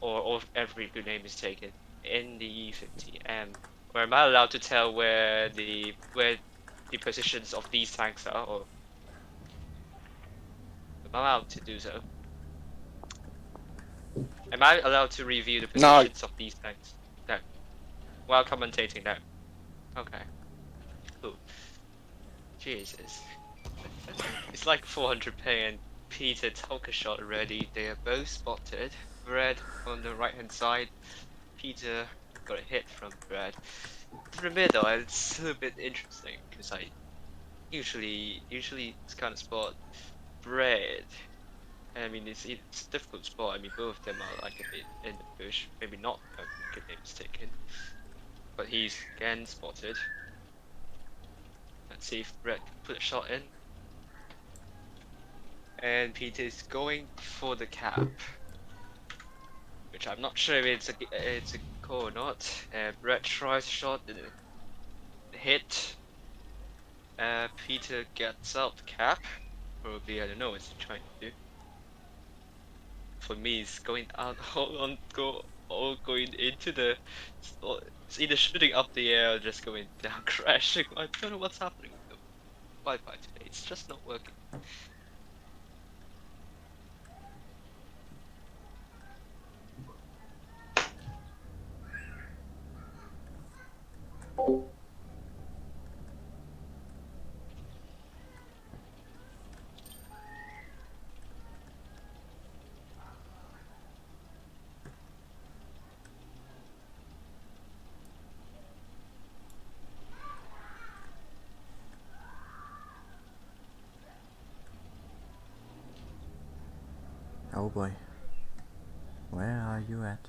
or every good name is taken in the E50M. Or am I allowed to tell where the positions of these tanks are, or am I allowed to do so? Am I allowed to review the No. positions of these tanks? No. While commentating, no. Okay. Cool. Jesus. It's like 400 pay and Peter took a shot already. They are both spotted. Red on the right hand side. Peter got a hit from Red. In the middle, it's a bit interesting because I usually it's kind of spot Red. I mean, it's a difficult spot. I mean, both of them are like a bit in the bush. Maybe not a good name is taken. But he's again spotted. Let's see if Red can put a shot in. And Peter's going for the cap. Which I'm not sure if it's a call or not. Red tries a shot, and hit. Peter gets out the cap. Probably, I don't know what he's trying to do. For me, it's going out, all going into the. It's either shooting up the air or just going down, crashing. I don't know what's happening with the Wi-Fi today. It's just not working. Oh boy. Where are you at?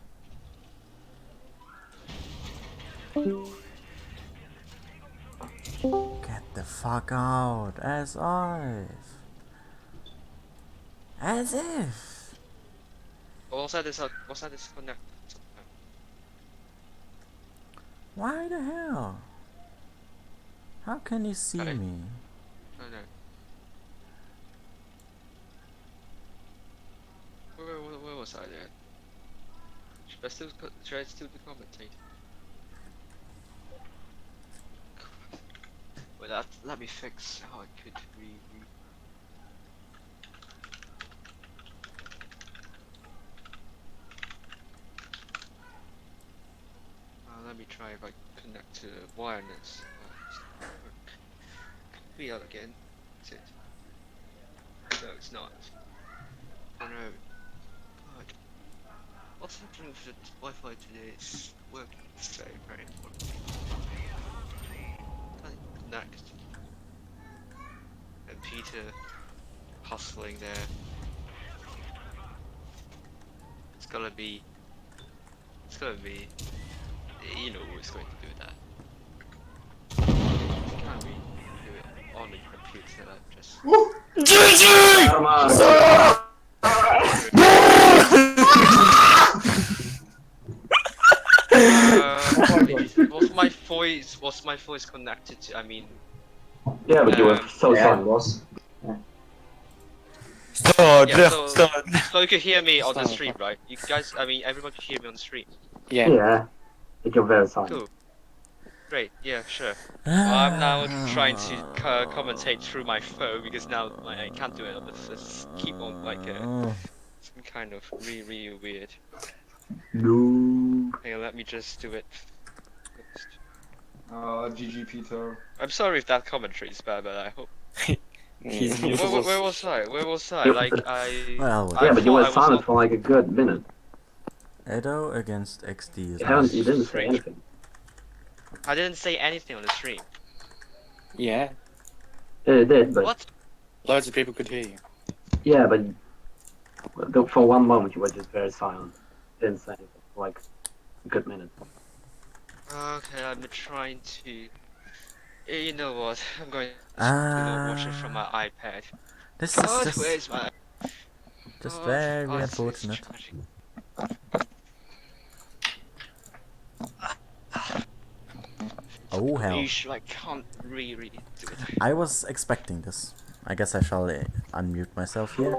Get the fuck out. As if. As if. Was that disconnect? Why the hell? How can he see Okay. me? Oh no. Where was I then? Should I still be commentating? Wait, let me fix how I could let me try if I connect to the wireless. Could be out again. Is it? No, it's not. Oh no. God. What's happening with the Wi-Fi today? It's working very important. Can't connect. And Peter hustling there. It's gonna be. You know who's going to do that. Can't we do it on the computer? Just. Was my voice connected to? I mean. Yeah, but you were so silent, boss. So you could hear me on the stream, right? You guys, I mean, everyone could hear me on the stream. Yeah. Yeah. But you're very silent. Cool. Great. Yeah, sure. Well, I'm now trying to commentate through my phone because now I can't do it on the keyboard like some kind of really weird. No. Hey, let me just do it. GG Peter. I'm sorry if that commentary is bad, but I hope. He's Where was I? Like Well, Yeah, but you were I was silent on- for like a good minute. Edo against XD is You didn't say Great. anything. I didn't say anything on the stream. Yeah. Yeah, you did, but What? Loads of people could hear you. yeah, but for one moment you were just very silent. Didn't say anything for like a good minute. Okay, I'm trying to. You know what? I'm going to watch it from my iPad. This God, is where's my? just Oh, very it's unfortunate. tragic. Oh hell. I can't really do it. I was expecting this. I guess I shall unmute myself here.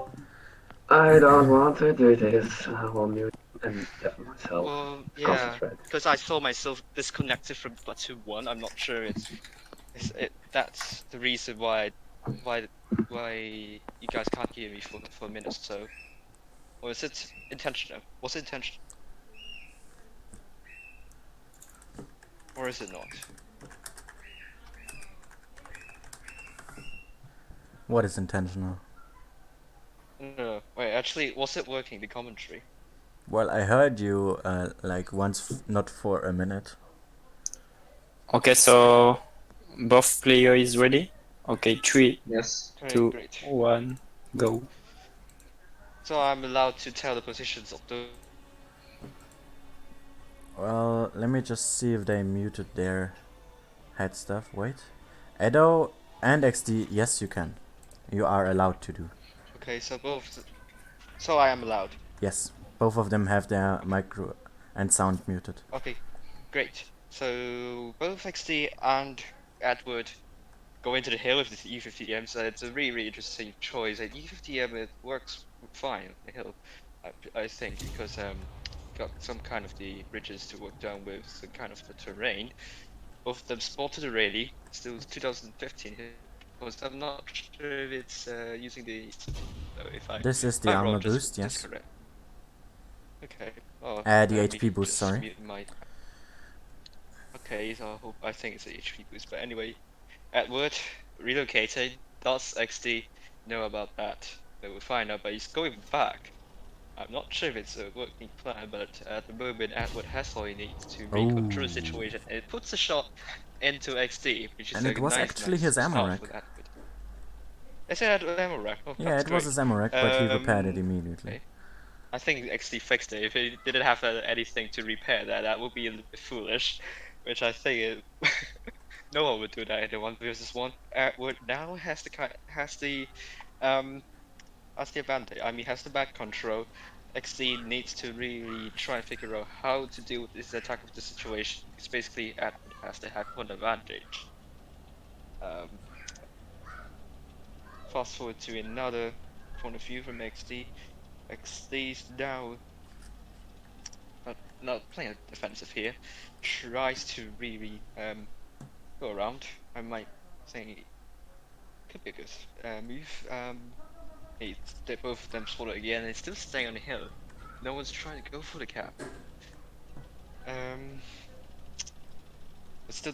I don't want to do this. I will mute and deafen myself. Well, yeah, Concentrate. because I saw myself disconnected from Platoon 1. I'm not sure that's the reason why you guys can't hear me for a minute or so. Or is it intentional? Was it intentional? Or is it not? What is intentional? No, wait, actually, was it working, the commentary? Well, I heard you like once, not for a minute. Okay, so both player is ready. Okay, 3, Yes. Great, 2, great. 1, go. So I'm allowed to tell the positions of the... Well, let me just see if they muted their head stuff. Wait. Edo and XD, yes you can. You are allowed to do. Okay, so I am allowed. Yes, both of them have their micro and sound muted. Okay, great. So both XD and Edward go into the hill with this E50M, so it's a really interesting choice. And E50M, it works fine, the hill, I think, because got some kind of the bridges to work down with, some kind of the terrain. Both of them spotted already, still 2015 here, because I'm not sure if it's using the... This is the armor boost, yes. Correct. Okay. Oh, The let me HP boost, just sorry. mute Okay, so I think it's the HP boost, but anyway. Edward relocated. Does XD know about that? We will find out, but he's going back. I'm not sure if it's a working plan, but at the moment Edward has all he needs to recontrol the situation, and it puts a shot into XD, which is And a it was nice, actually his start ammo rack. for Edward. Is it ammo rack? Oh, Yeah, that's it was great. his ammo rack, but he repaired it immediately. Okay. I think XD fixed it. If he didn't have anything to repair that, that would be a little bit foolish. which I think no one would do that in the 1 versus 1. Edward now has the advantage. I mean, has the back control. XD needs to really try and figure out how to deal with this attack of the situation. It's basically Edward has the one advantage. Fast forward to another point of view from XD. XD's now not playing defensive here. Tries to really go around. I might say it could be a good move. They both of them spotted again and still staying on the hill. No one's trying to go for the cap. But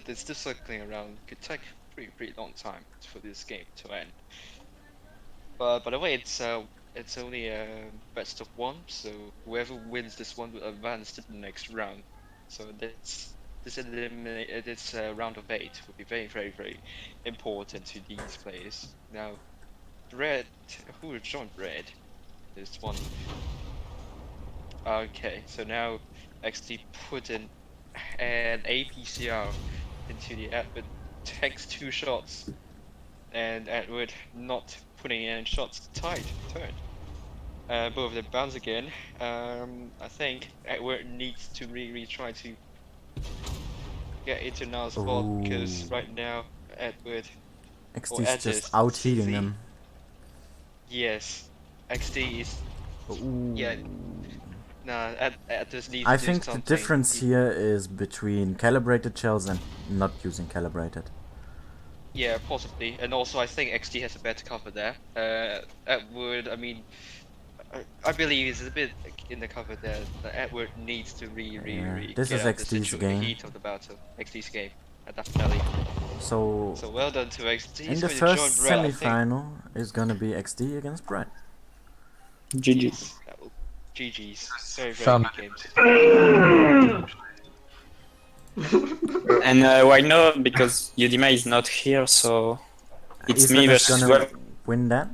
they're still circling around. Could take a pretty long time for this game to end. But by the way, it's only a best of 1, so whoever wins this one will advance to the next round. So this round of 8 will be very important to these players. Now, Red, who joined Red? This one. Okay, so now XD put in an APCR into the Edward, takes 2 shots, and Edward not putting in shots tight turn. Both of them bounce again. I think Edward needs to really try to get into now spot because right now Edward XD's just out healing them. Yes, XD is yeah. Nah, Edward needs I to do think the something. difference here is between calibrated shells and not using calibrated. Yeah, possibly, and also I think XD has a better cover there. Edward, I mean, I believe is a bit in the cover there. That Edward needs to really this get is out XD's the game. heat of the battle. XD's game, definitely. So well done to XD. in the first semi-final is gonna be XD against Brett. GG's. GG's. Very good games. And why not? Because Udima is not here, so it's me versus gonna win that.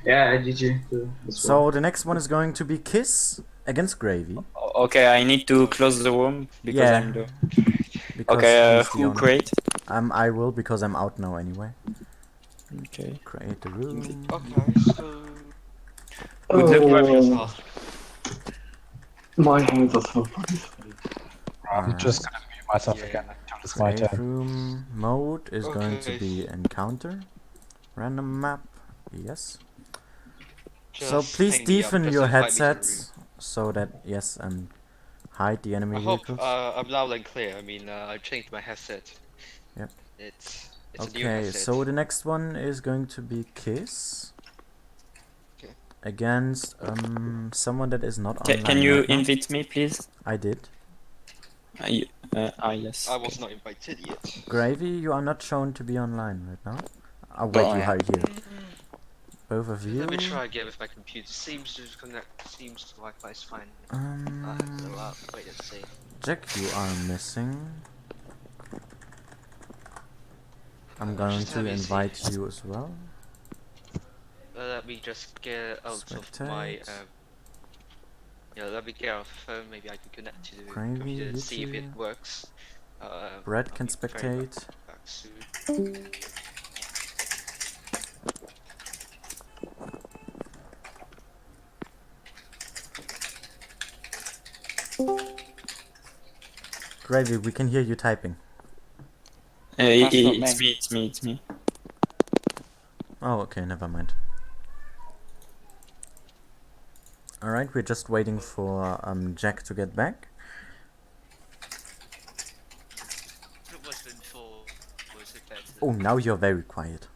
Yeah, GG. So the next one is going to be Kiss against Gravy. Okay, I need to close the room because I'm the. Okay, who create? I will because I'm out now anyway. Okay. Create the room. Okay, so. Good luck. My hands are so funny. I'm just gonna mute myself again until it's my Create turn. room mode is going to be encounter. Random map. Yes. So please deafen your headsets so that and hide the enemy vehicles. I'm loud and clear. I mean, I changed my headset. Yep. It's okay, a new headset. so the next one is going to be Kiss against someone that is not online. Can you right now. invite me, please? I did. Yes. I was not invited yet. Gravy, you are not shown to be online right now. Oh wait, you hide here. Both of you. Let me try again with my computer. Seems to connect. Seems the Wi-Fi is fine. Wait and see. Jack, you are missing. I'm going to invite you as well. Let me just get out of my. Let me get off the phone. Maybe I can connect to the computer and see if it works. Brett can spectate. Back soon. Gravy, we can hear you typing. It's me. Oh, okay, never mind. Alright, we're just waiting for Jack to get back. Oh, now you're very quiet.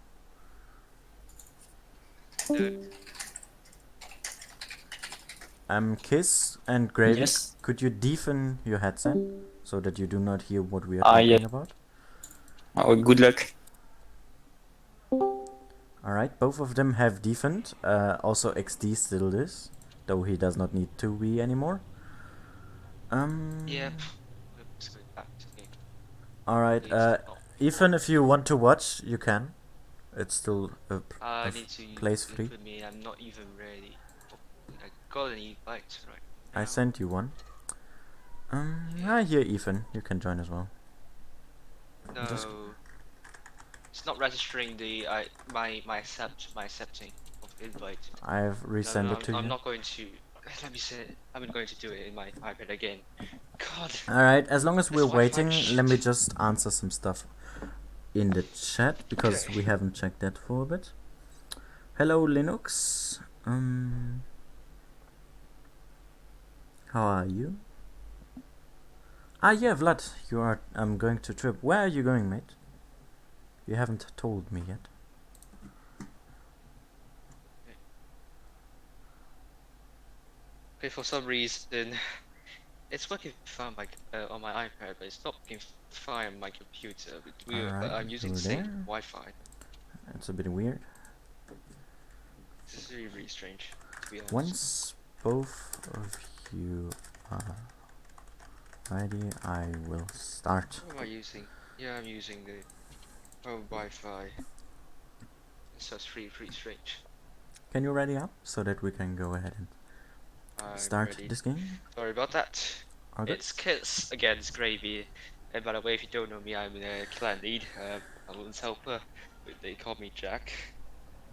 Kiss and Gravy, could you deafen your headset so that you do not hear what we are talking about? Oh, good luck. Alright, both of them have deafened. Also XD still is, though he does not need to be anymore. Yep. Alright, even if you want to watch, you can. It's still place free. I'm not even ready. I got an invite, right? I sent you one. Here, Ethan, you can join as well. No. Just- It's not registering the my accepting of invite. I've No, resend no, it to I'm you. not going to. Let me say. I'm going to do it in my iPad again. God. Alright, as long as This we're Wi-Fi waiting, shit. let me just answer some stuff in the chat because Okay. we haven't checked that for a bit. Hello, Linux. How are you? Ah, yeah, Vlad, you are. I'm going to trip. Where are you going, mate? You haven't told me yet. Okay, for some reason, it's working fine on my iPad, but it's not working fine on my computer. It's weird, but Alright, I'm using you're the same there. Wi-Fi. It's a bit weird. This is really, really strange, to be honest. Once both of you are ready, I will start. What am I using? Yeah, I'm using the home Wi-Fi. So it's pretty strange. Can you ready up so that we can go ahead and I'm start ready. this game? Sorry about that. All good? It's Kiss against Gravy. And by the way, if you don't know me, I'm a clan lead, Alan's helper. But they call me Jack.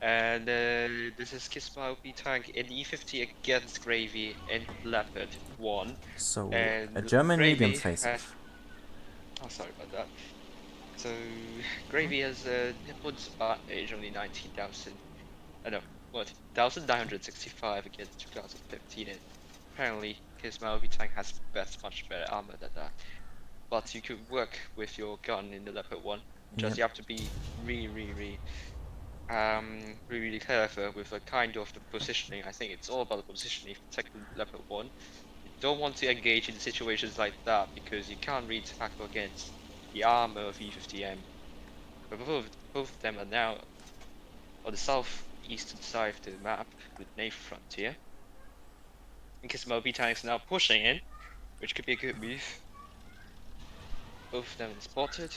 And this is Kiss my OP tank in E50 against Gravy in Leopard 1. So, And a German medium Gravy face has. off. Oh, sorry about that. So, Gravy has hit points advantage only 19,000. I know, what? 1,965 against 2015. And apparently, his Maovi tank has much better armor than that. But you could work with your gun in the Leopard 1. Just Yep. you have to be really clever with a kind of the positioning. I think it's all about the positioning. If you take the Leopard 1, you don't want to engage in situations like that because you can't really tackle against the armor of E50M. But both of them are now on the southeastern side of the map with Navy Frontier. In case Moby tanks now pushing in, which could be a good move. Both of them spotted.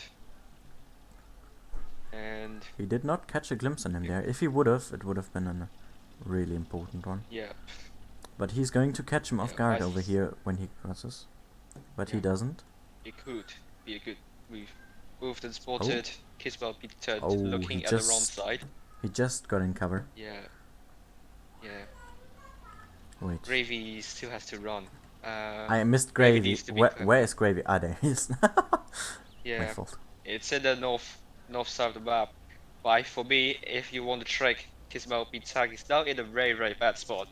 And He did not catch a glimpse on him there. If he would have, it would have been a really important one. yeah, But he's going to catch him off Yeah, guard I over s- here when he crosses. But he Yeah. doesn't. it could be a good move. Both of them spotted. Kiswell be turned Oh, looking he at the wrong just side. he just got in cover. Yeah. Yeah. Wait. Gravy still has to run. I missed Gravy Gravy. needs to be Where careful. is Gravy? Ah, there he is. My Yeah. fault. It's in the north side of the map. But for me, if you want to trick Kismail be tag, he's now in a very bad spot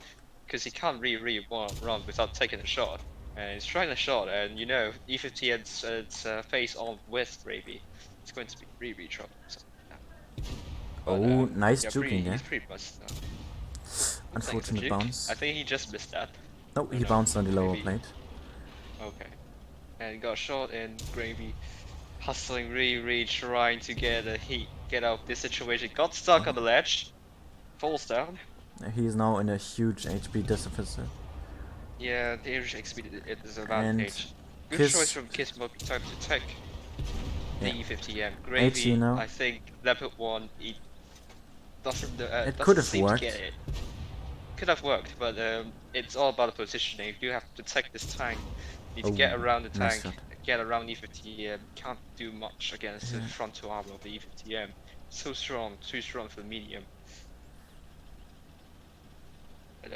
because he can't really run without taking a shot. And he's trying a shot, and you know, E50 and its face on with Gravy, it's going to be really troublesome. But, Oh, nice yeah, juking he's there. pretty much now. Unfortunate Juke. bounce. I think he just missed that. No, he no, bounced on the lower maybe- plate. Okay. And got shot, and Gravy hustling, really trying to get out of this situation. Got stuck on the ledge, falls down. He is now in a huge HP deficit. Yeah, the Irish XP at And disadvantage. Good Kiss- choice from Kiss Moby time to take the Yeah. E50M. HE Gravy, now. I think Leopard 1, he doesn't, It doesn't could have seem worked. to get it. Could have worked, but it's all about the positioning. You have to take this tank. You need to get Oh, around the nice tank, shot. get around E50M. Can't do much against the Yeah. frontal armor of the E50M. So strong, too strong for the medium.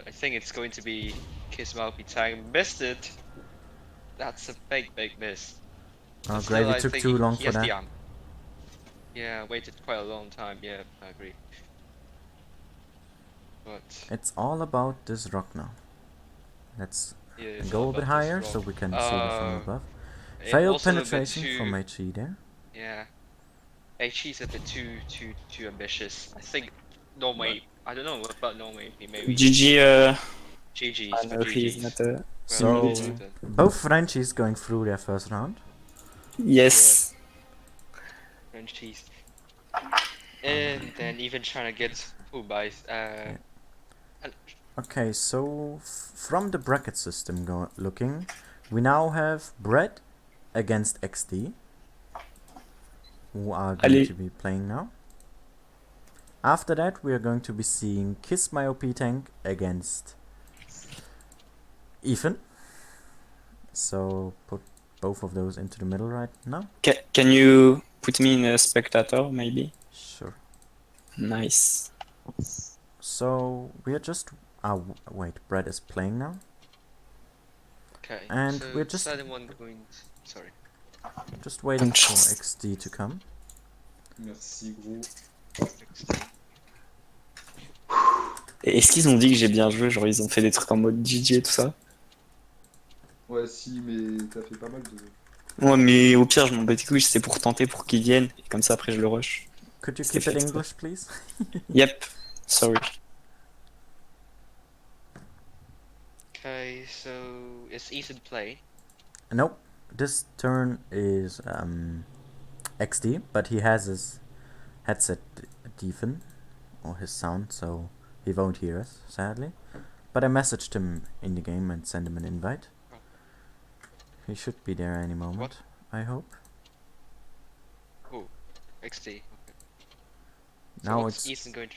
I think it's going to be Kiss Moby tank. Missed it. That's a big miss. Oh, But still, Gravy I took think too long he for has the that. arm. Yeah, waited quite a long time. Yeah, I agree. But It's all about this rock now. Let's yeah, it's go all a bit about this higher so rock. we can see it from Uh, above. it Failed was a little bit penetration from too- HE there. Yeah, HE's a bit too ambitious. I think Norway. I don't know about Norway. Maybe GG, GG's I for know he's GG's. not a Well, So- well Norwegian. done. Both Frenchies going through their first round. Yes. French cheese. And then even trying to get pulled by Okay, so from the bracket system looking, we now have Brett against XD, who are going Ali. to be playing now. After that, we are going to be seeing Kiss My OP Tank against Ethan. So put both of those into the middle right now. Can you put me in a spectator, maybe? Sure. Nice. So we are just. Wait, Brad is playing now. Okay. And so we're just- deciding one going. Sorry. Just waiting Bonne for chance. XD to come. Merci, gros. Et est-ce qu'ils ont dit que j'ai bien joué? Genre, ils ont fait des trucs en mode DJ et tout ça? Ouais, si, mais t'as fait pas mal de. Ouais, mais au pire, je m'en bats les couilles, c'était pour tenter pour qu'ils viennent. Et comme ça, après, je le rush. Could you C'était keep it fait exprès. English, please? Yep. Sorry. Okay, so is Ethan play? Nope. This turn is XD, but he has his headset deepen or his sound, so he won't hear us, sadly. But I messaged him in the game and sent him an invite. He should be there any moment, What? I hope. Oh, XD. Okay. So Now what's it's Ethan going to?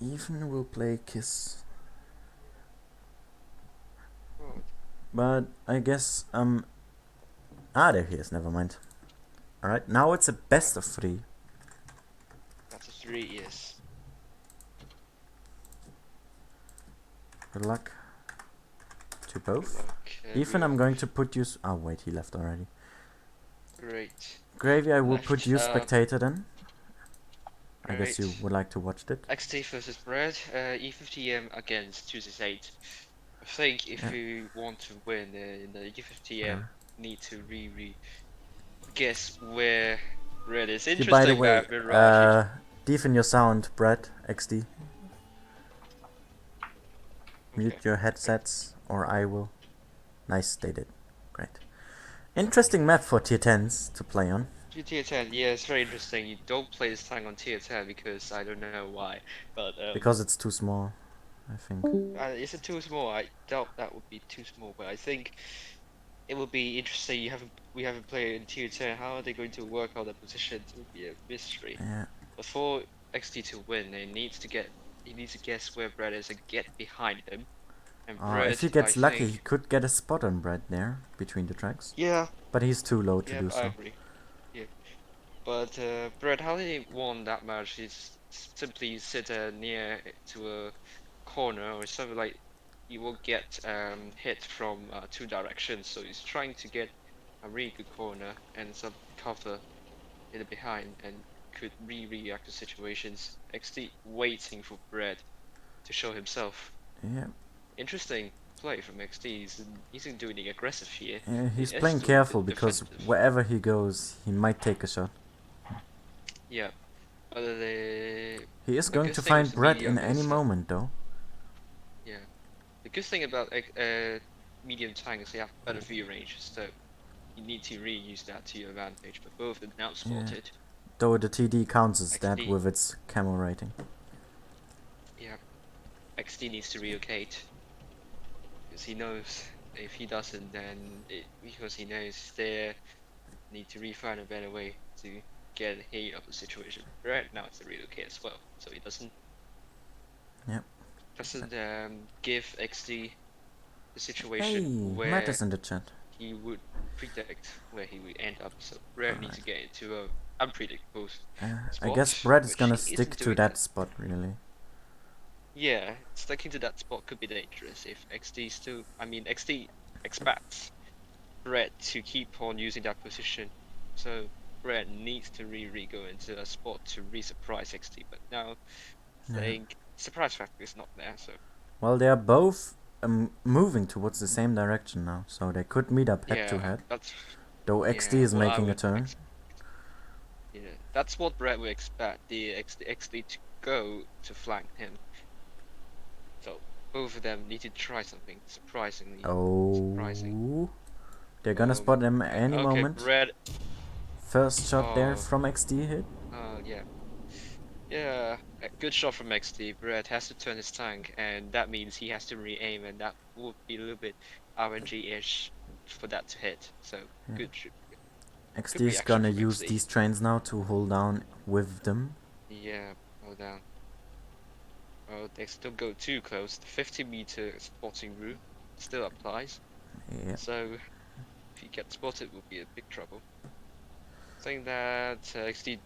Ethan will play Kiss. Oh, But I guess there he is, never mind. Alright, now it's a best of 3. that's a 3, yes. Good luck to both. Okay, Ethan, I'm going to put you oh wait, he left already. Great. Gravy, I will put Left, you spectator then. I guess you Right. would like to watch it. XT versus Brad, E50M against 268. I think if Yeah. you want to win in the E50M, Yeah. need to guess where Brad is. By Interesting the way, that Mirage. deepen your sound, Brad, XD. Mute Okay. your headsets, or I will. Nice, they did. Great. Interesting map for tier 10s to play on. Tier 10, yeah, it's very interesting. You don't play this tank on tier 10 because I don't know why, but Because it's too small, I think. is it too small? I doubt that would be too small, but I think it would be interesting. We haven't played in tier 10. How are they going to work out the positions? It would be a mystery. Yeah. But for XT to win, he needs to guess where Brad is and get behind him. And Brad, If he gets I lucky, think, he could get a spot on Brad there, between the tracks. yeah, But he's too low to yeah, do I so. agree. Yeah, but Brad, how did he won that match? He's simply sit near to a corner or something like you will get hit from 2 directions. So he's trying to get a really good corner and some cover in the behind and could react to situations. XT waiting for Brad to show himself. Yeah. Interesting play from XT. He's doing the aggressive here. He's He is playing doing careful the because defensive. wherever he goes, he might take a shot. Yeah. But He is the going good to thing find with the Brad medium in any is, moment, though. yeah. The good thing about medium tank is they have better view range, so you need to really use that to your advantage. But both are now spotted. Though the TD counts as that XD. with its camo rating. Yeah. XD needs to relocate because he knows if he doesn't, then because he knows they need to find a better way to get ahead of the situation. Right now it's a relocate as well, so he doesn't give XD the situation Hey, where Matt is in the chat. he would predict where he would end up. So Brad needs to get into a unpredictable I guess spot, Brad is which gonna he stick isn't to doing that spot, really. Yeah, sticking to that spot could be dangerous if XD expects Brett to keep on using that position. So Brett needs to really go into a spot to surprise XD, but now I think surprise factor is not there, so Well, they are both moving towards the same direction now, so they could meet up head to head. that's Though XD is making a turn. That's what Brett would expect the XD to go to flank him. So both of them need to try something surprising. They're gonna spot him any moment. Brett. First shot there from XD hit. Yeah, a good shot from XD. Brett has to turn his tank, and that means he has to re-aim, and that would be a little bit RNG-ish for that to hit. So good. XD is gonna use these trains now to hold down with them. Yeah, hold down. Oh, they still go too close. The 50-meter spotting route still applies. Yeah. So if he gets spotted, will be a big trouble. I think that XD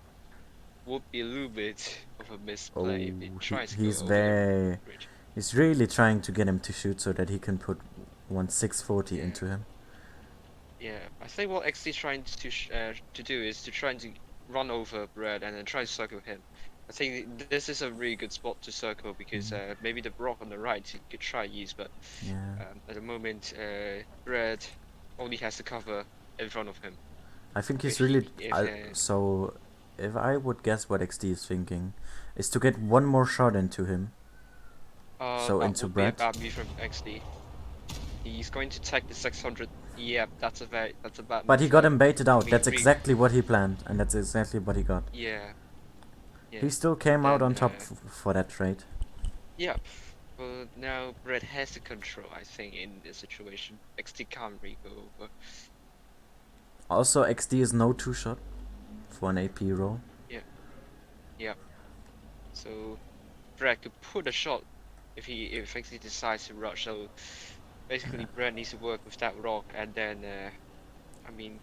would be a little bit of a misplay if he tries to go he's over the very... bridge. He's really trying to get him to shoot so that he can put 1640 Yeah. into him. Yeah, I think what XD is trying to do is to try to run over Brad and then try to circle him. I think this is a really good spot to circle because maybe the rock on the right he could try use, but Yeah. at the moment Brad only has to cover in front of him. I think he's If he- really... if, so, if I would guess what XD is thinking, is to get one more shot into him. So that into would be a Brad. bad move from XD. He's going to take the 600. Yeah, that's a bad But move. he got him baited out. mean, That's exactly what he planned, and that's exactly what he got. Yeah. Yeah. He still came out Then, on top for that trade. Yeah. But now Brett has the control, I think, in this situation. XD can't really go over. Also, XD is no two-shot for an AP roll. Yeah. So Brett could put a shot if XD decides to rush. So basically, Brett needs to work with that rock, and then I mean,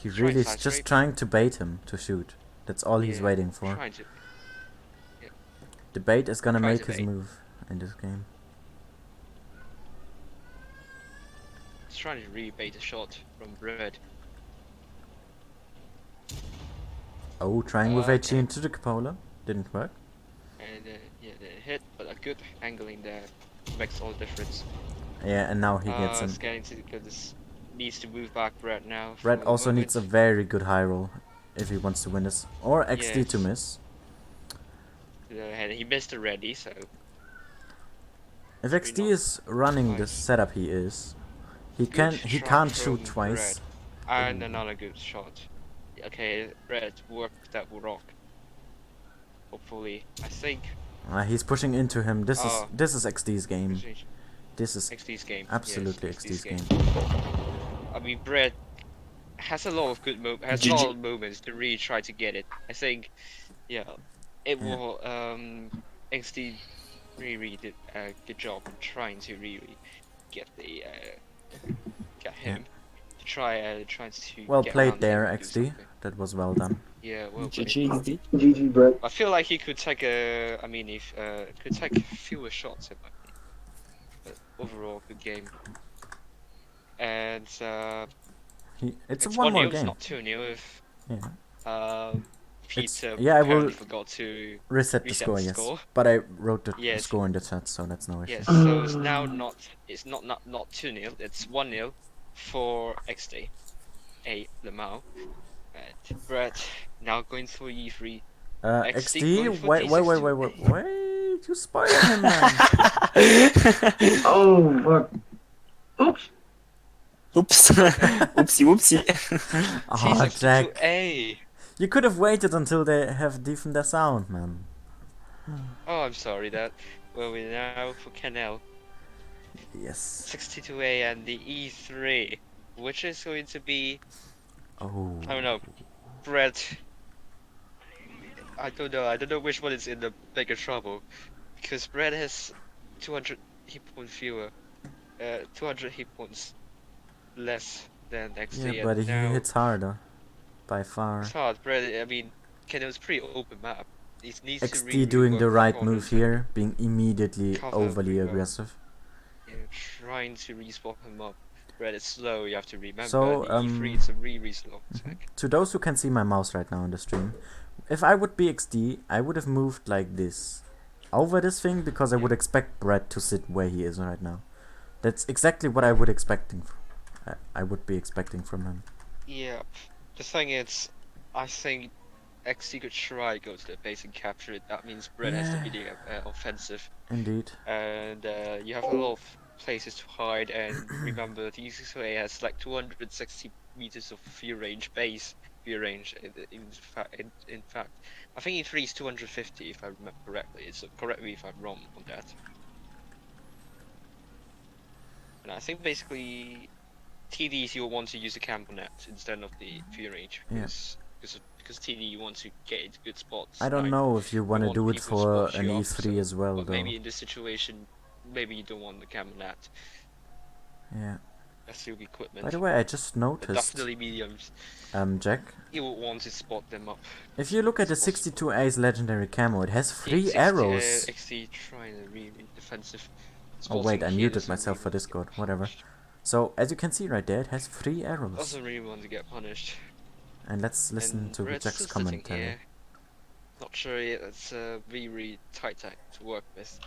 He try really is side just scrape. trying to bait him to shoot. That's all he's Yeah, waiting for. Trying to. The bait is gonna Try make to his bait. move in this game. He's trying to really bait a shot from Brett. Oh, trying with Okay. HE into the cupola. Didn't work. And yeah, the hit, but a good angling there makes all the difference. Yeah, and now he gets him. It's getting to this needs to move back Brett now. Red for the also needs a moment. very good high roll if he wants to win this. Or XD to Yes. miss. And he missed already, so If Maybe XD not is running the twice. setup he is, he good can't shot shoot from twice. Brett. And another good shot. Okay, Brett worked that rock. Hopefully, I think He's pushing into him. This Oh. is XD's game. This is XD's game. absolutely yes, XD's game. I mean, Brett has a lot of good has a GG. lot of moments to really try to get it. I think, yeah, it Yeah. will. XD really did a good job in trying to really get the get him to try to. Well get played around there, him and do XD. something. That was well done. Yeah, well played. GG XD. GG, Brett. I feel like he could take a. I mean, if could take fewer shots in my opinion. But overall, good game. And It's a it's 1 more 1-0, it's game. not 2-0 if Yeah. Peter yeah, I will apparently forgot to Reset the reset score, the yes. score. But I wrote the Yes. score in the chat, so that's no issue. Yes, so it's now not 2-0, it's 1-0 for XD. Lamau. And Brett now going for E3. XD XD, going for wait, D6 wait, you spoiled him, man. Oh, fuck. Oops. Oops. Oopsie whoopsie. Oh, T6 Jack. to A. You could have waited until they have deepened their sound, man. Oh, I'm sorry that. Well, we now for Canel. Yes. 62A and the E3, which is going to be, Oh. I don't know, Brett. I don't know which one is in the bigger trouble, because Brett has 200 hit points fewer, 200 hit points less than XD. Yeah, but and he now hits harder. By far. it's hard. Brett, I mean, Canel's pretty open map. He needs to XD really doing work the with right corners move and, here, being immediately cover overly pretty well. aggressive. yeah, trying to respot him up. Brett is slow. You have to remember. So, the E3 is a really slow attack. To those who can see my mouse right now on the stream, if I would be XD, I would have moved like this over this thing because I would expect Brett to sit where he is right now. That's exactly what I would I would be expecting from him. Yeah, the thing is, I think XC could try go to the base and capture it. That means Brett has to be the offensive, Indeed. and you have a lot of places to hide. And remember, the E6A has like 260 meters of view range, base view range. In fact, I think E3 is 250 if I remember correctly. Correct me if I'm wrong on that. And I think basically TDs you'll want to use a camp on that instead of the view range because TD you want to get into good spots. I don't like, know if you want to want do it people to for spot an you up, E3 as well, but though. maybe in this situation maybe you don't want the camera net. Yeah. That's still equipment. By the way, I just But noticed, definitely mediums. Jack, You will want to spot them up. if you look at the as possible. 62A's legendary camo, it has 3 60, arrows. XD trying to really defensive. Oh wait, I Spotting muted doesn't myself really for want to get Discord, whatever. punished. So, as you can see right there, it has 3 arrows. Doesn't really want to get punished. And let's listen And to Red's Jack's still sitting commentary. here. Not sure yet, it's a really tight tag to work with.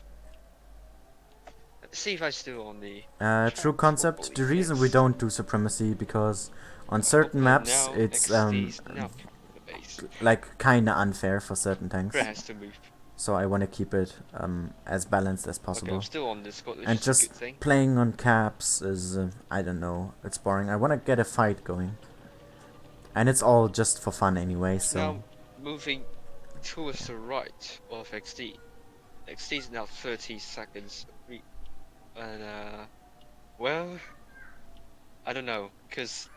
Let's see if I still on the True concept, the reason we don't do supremacy, because on certain maps now it's XD's now the base. like kinda unfair for certain tanks. Red has to move. So I wanna keep it as balanced as Okay, possible. I'm still on Discord, which And is a good just thing. playing on caps is, I don't know, it's boring. I wanna get a fight going. And it's all just for fun anyway, so... Now moving towards the right of XD. XD is now 30 seconds. And well, I don't know, because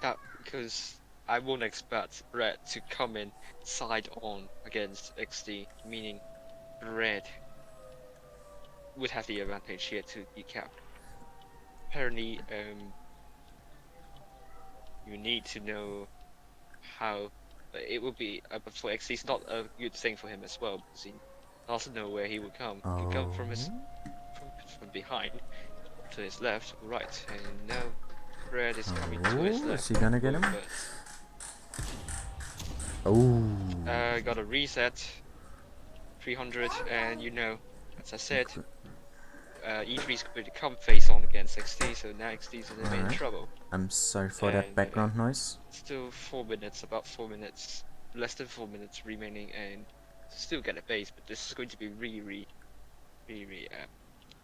I won't expect Red to come in side on against XD, meaning Red would have the advantage here to decap. Apparently, you need to know how it would be. But for XD, it's not a good thing for him as well, because he doesn't know where he will come. He could come from his from behind to his left, right, and now Red is coming to his left. Is he gonna get him? Oh. Got a reset, 300, and you know, as I said, E3 is going to come face on against XD, so now XD is in a bit in trouble. I'm sorry for that And, background noise. Still 4 minutes, about 4 minutes, less than 4 minutes remaining, and still get a base, but this is going to be really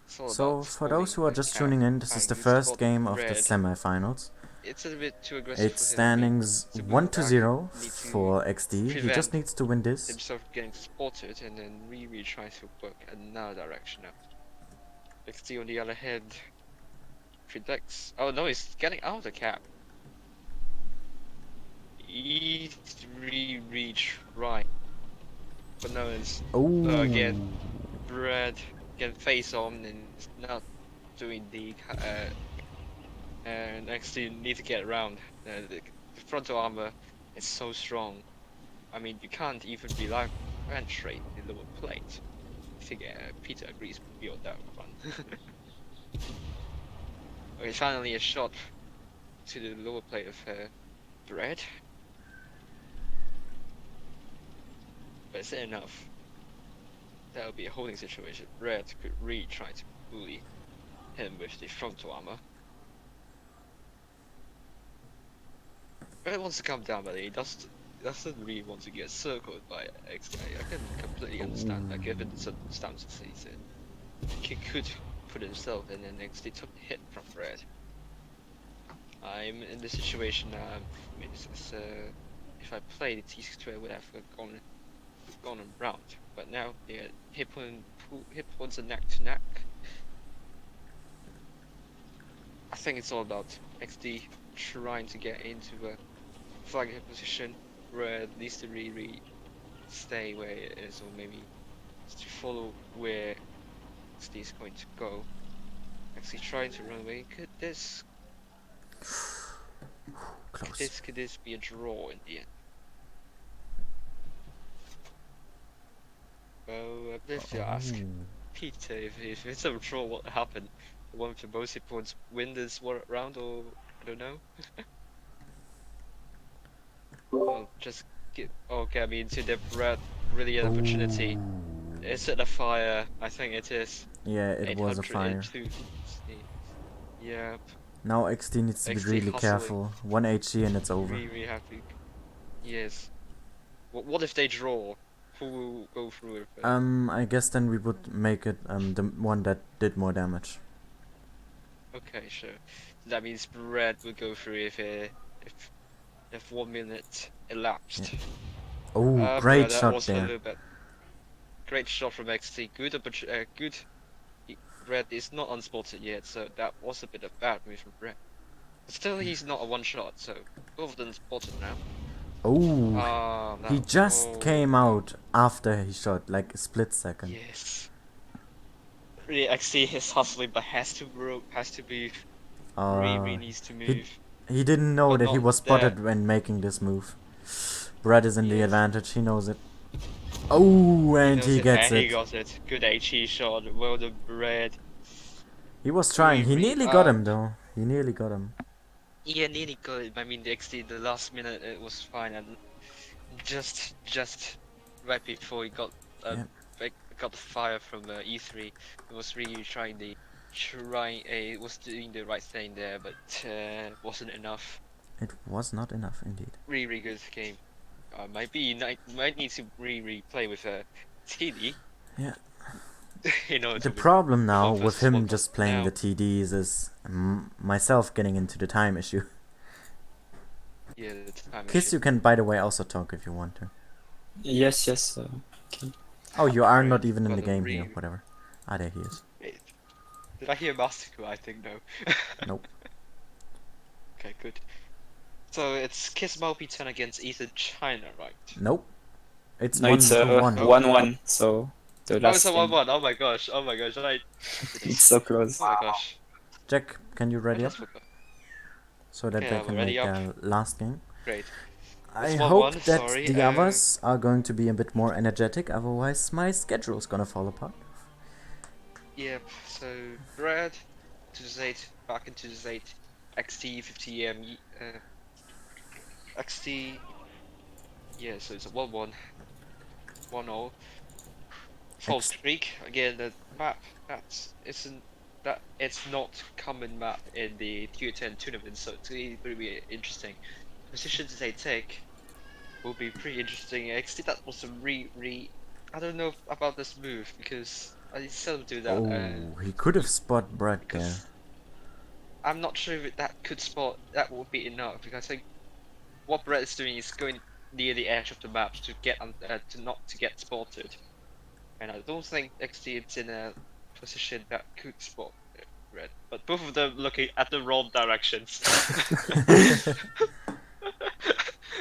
So, for those who are just tuning in, this is the first game of the semi-finals. It's a bit too aggressive. It's standings 1-0 for XD. He just needs to win this. Himself getting spotted and then really tries to work another direction up. XD on the other hand predicts. Oh no, he's getting out of the cap. He's really trying. But no, it's again Red can face on and it's not doing the and actually need to get around. The frontal armor is so strong. I mean, you can't even rely on penetrate the lower plate. I think Peter agrees with me on that one. Okay, finally a shot to the lower plate of Red. But is it enough? That would be a holding situation. Red could really try to bully him with the frontal armor. Red wants to come down, but he doesn't really want to get circled by XD. I can completely understand that, given the circumstances he's in. He could put himself in, and XD took the hit from Red. I'm in this situation now. I mean, if I played the T-square, would have gone around. But now the hit points are neck to neck. I think it's all about XD trying to get into a flanking position where it needs to really stay where it is, or maybe to follow where XD is going to go. Actually trying to run away. Could this be a draw in the end? Well, I have to ask Peter if it's a draw, what happened? The one with the most hit points win this round, or I don't know. Well, just get. Okay, I mean, to the Red, really an opportunity. Is it a fire? I think it is. Yeah, it was a fire. Yeah. Now XD needs to be really careful. 1 HG and it's over. Really happy. Yes. What if they draw? Who will go through it first? I guess then we would make it the one that did more damage. Okay, sure. That means Red will go through if 1 minute elapsed. Yeah. Oh, great shot there. Great shot from XT. Good. Red is not unspotted yet, so that was a bit of bad move from Red. But still, he's not a one shot, so both of them spotted now. Oh, he just came out after he shot, like a split second. Yes. Really, XT is hustling, but has to move. Really needs to move. He didn't know But that he not was there. spotted when making this move. Brett is in the Yes. advantage. He knows it. Oh, and knows he it, gets and he it. got it. Good HE shot. Well done, Brad. He was trying. He nearly got him though. He nearly got him. Yeah, nearly got it. I mean, the XT, the last minute, it was fine, and just right before he got Yeah. got the fire from E3, it was really it was doing the right thing there, but wasn't enough. It was not enough indeed. Really good game. Might need to play with TD. Yeah. You know, The problem now with him but just playing now, the TDs is myself getting into the time issue. yeah, the time Kiss, issue. you can by the way also talk if you want to. Yes, yes. Okay. Oh, you are Right, not even in got the a game re- here. Whatever. Ah, there he is. Wait, did I hear Masterclass? I think no. Nope. Okay, good. So it's Kiss Mopi turn against Ethan China, right? Nope. It's No, one it's to one. 1-1. So the Oh, last it's a game. 1-1. Oh my gosh. Oh my gosh. It's so close. Oh my gosh. Jack, can you I ready up just forgot. so that Okay, they I'm can ready make up. their last game? Great. I It's hope 1-1, that sorry, the others are going to be a bit more energetic, otherwise my schedule is gonna fall apart. Yep. So Brad to the Z, back into the Z, XT 50 XT. Yeah. So it's a 1-1, 1-0. Falls Creek again. The map it's not common map in the Tier 10 tournament, so it's really going to be interesting. Positions they take will be pretty interesting. Actually, that was a I don't know about this move because I seldom do that. Oh, he could have spot Brett there. Because I'm not sure if that would be enough, because I think what Brett is doing is going near the edge of the map to not to get spotted, and I don't think XT is in a position that could spot Brett. But both of them looking at the wrong directions.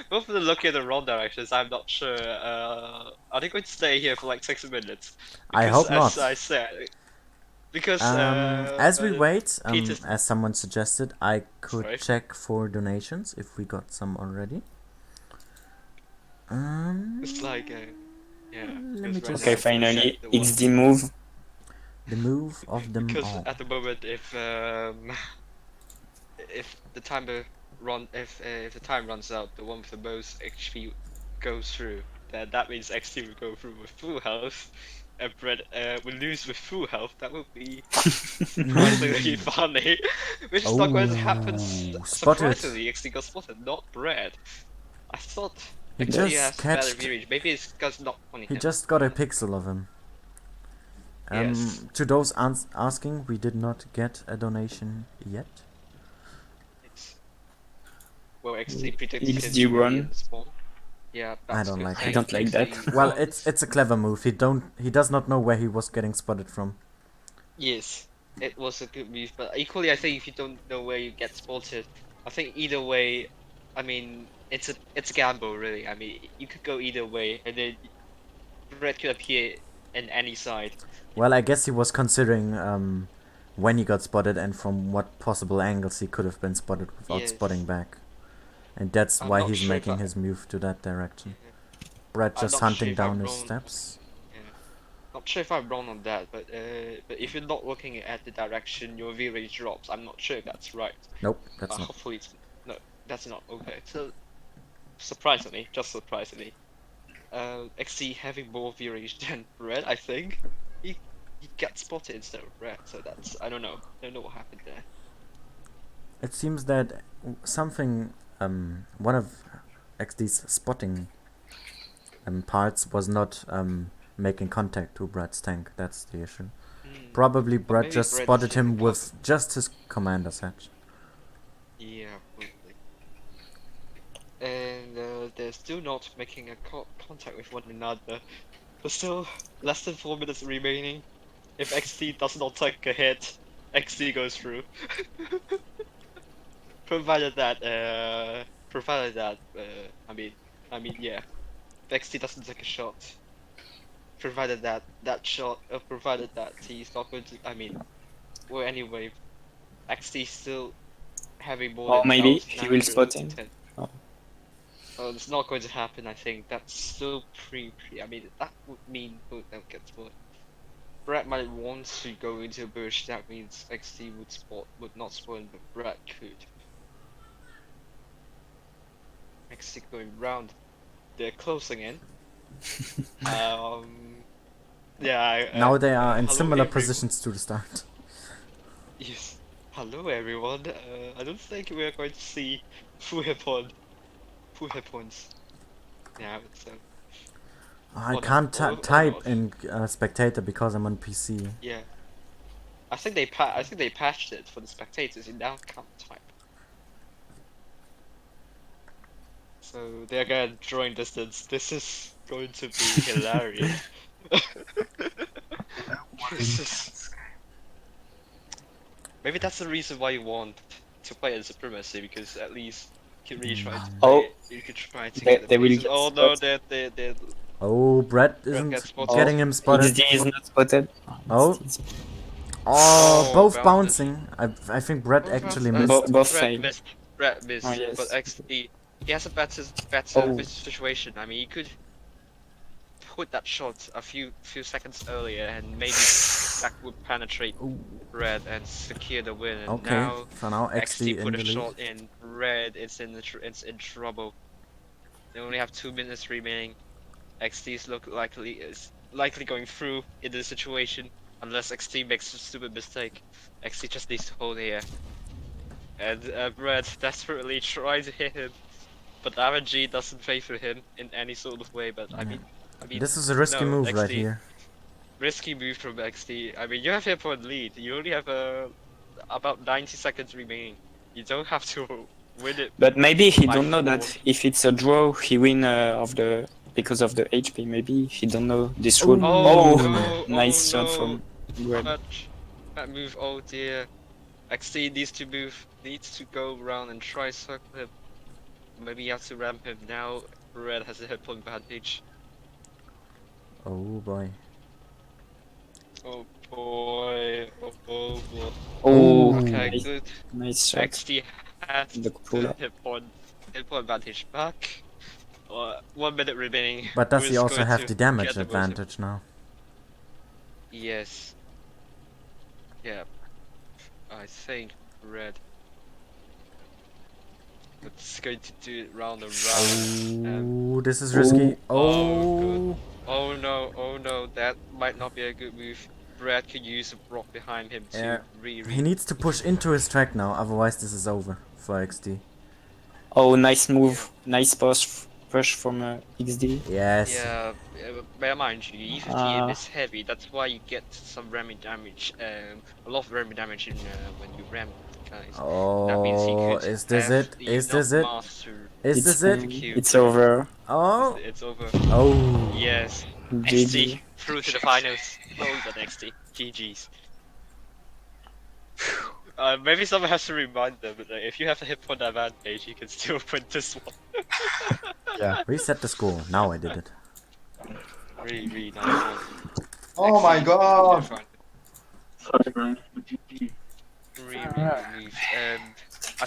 Both of them looking at the wrong directions. I'm not sure. Are they going to stay here for like 6 minutes? I Because hope as not. I said, because As we wait, Peter's- as someone suggested, I could Sorry? check for donations if we got some already. It's like yeah. Let me because right just- Okay, now, finally, the it's one- the move. The move of them Because all. at the moment, if the timer if the time runs out, the one with the most XP goes through. Then that means XT will go through with full health, and Brett will lose with full health. That would be surprisingly funny, which is not going to happen. Oh, spotted. Surprisingly, XT got spotted, not Brett. I thought He XT just has better catched- view range. Maybe it's because not on He him. just got a pixel of him. Yes. To those asking, we did not get a donation yet. Well, XT predicted It's him the to be run. in the spawn. Yeah, that's don't good like thing. I don't like that. XT Well, runs. it's a clever move. He does not know where he was getting spotted from. Yes, it was a good move, but equally, I think if you don't know where you get spotted, I think either way, I mean, it's a gamble really. I mean, you could go either way, and then red could appear in any side. Well, I guess he was considering when he got spotted and from what possible angles he could have been spotted without Yes. spotting back. And that's I'm why not he's sure if making I- his move to that direction. Yeah. Brett I'm just not sure hunting if I'm down his wrong. steps. Yeah. Not sure if I'm wrong on that, but if you're not looking at the direction your view range drops, I'm not sure if that's right. Nope, that's not. Hopefully, no, that's not okay. So, surprisingly, just surprisingly, XC having more view range than Red, I think he got spotted instead of Red. So that's I don't know what happened there. It seems that something, one of XD's spotting parts was not making contact to Brett's tank. That's the issue. Probably Brett maybe just Brett spotted is him even with just his commander's hatch. Yeah, probably. And they're still not making a contact with one another. But still, less than 4 minutes remaining. If XT does not take a hit, XT goes through. provided that, I mean, yeah. If XT doesn't take a shot. provided that shot, provided that he's not going to. I mean, well, anyway, XT still having more Or than maybe he will 1,900 spot him. 10. Oh. Oh, it's not going to happen. I think that's still I mean, that would mean both of them get spotted. Brett might want to go into a bush. That means XT would not spot him, but Brett could. XT going round. They're closing in. Yeah. Now they are in Hello, similar everyone. positions to the start. Yes. Hello, everyone. I don't think we're going to see full hit points now. So. I Oh, no. can't Oh type gosh. in spectator because I'm on PC. Yeah. I think they patched it for the spectators. You now can't type. So they're again drawing distance. This is going to be hilarious. This is... Maybe that's the reason why you want to play as Supremacy, because at least you can really try to Oh, play. You could try to they, get the they will pieces. get Oh no, spotted. they Oh, Brett Brett isn't gets spotted. getting him spotted. XD is not spotted. Oh. XD is- Oh, both bounces. bouncing. I think Brett Both actually bounces. missed. Both Brett fail. missed. Brett missed. Oh, yes. But XD, he has a better Oh. situation. I mean, he could put that shot a few seconds earlier, and maybe that would penetrate Red and secure the win. And Okay, now for now XD XD in put the a lead. shot in Red. It's in trouble. They only have 2 minutes remaining. XD's is likely going through in this situation unless XD makes a stupid mistake. XD just needs to hold here. And Red desperately tries to hit him, but RNG doesn't favor him in any sort of way. But I mean, This is a risky no, move XD, right here. risky move from XD. I mean, you have hit point lead. You only have about 90 seconds remaining. You don't have to win it. But maybe he by don't know 4. that if it's a draw, he win because of the HP. Maybe he don't know this rule. Oh, Oh, no, nice oh shot from no, Red. that move. Oh dear. XD needs to go around and try circle him. Maybe you have to ramp him now. Red has a hit point advantage. Oh boy. Oh boy. Oh boy. Oh, Okay, nice, good. nice shot. XD has The the pull-up. hit point advantage back. 1 minute remaining. But does he Who's also going have to the damage get the most- advantage now? Yes. Yeah. I think Red. It's going to do it round and round. Oh, this is risky. Oh, Oh. Oh no, that might not be a good move. Brad could use a block behind him to Yeah. re. He needs to push into his track now, otherwise this is over for XD. Oh, nice move. Nice push from XD. Yes. Yeah, bear mind you, E50 is heavy. That's why you get some ramming damage. A lot of ramming damage in when you ram guys. That means he Oh, could is this have it? Is enough this it? mass to Is this it? It's over. Oh. It's over. Oh. Yes. GG. XD through to the finals. Well done, XD. GG's. Maybe someone has to remind them that if you have a hit point advantage, you can still win this one. Yeah. Reset the score. Now I did it. Really nice one. Oh my god! Such a great GG. Really good move. I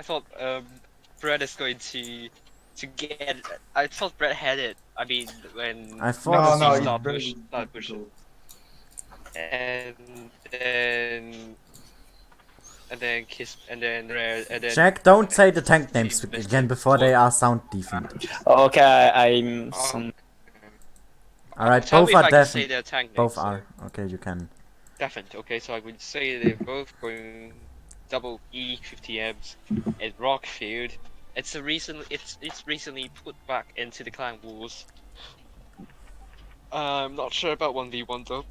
thought Brett is going to get. I thought Brett had it. I mean, when I thought No, as no, well. it's very start pushing, difficult. and then kiss, and then rare, and then. Jack, don't say the tank names Team missed again it. before they are sound deafened. Okay, I'm Oh. some. Alright, Tell both me if are I can say deafened. their tank names. Both so- are. Okay, you can. Definite. Okay, so I would say they're both going double E50Ms at Rockfield. It's recently put back into the clan wars. I'm not sure about 1v1 though,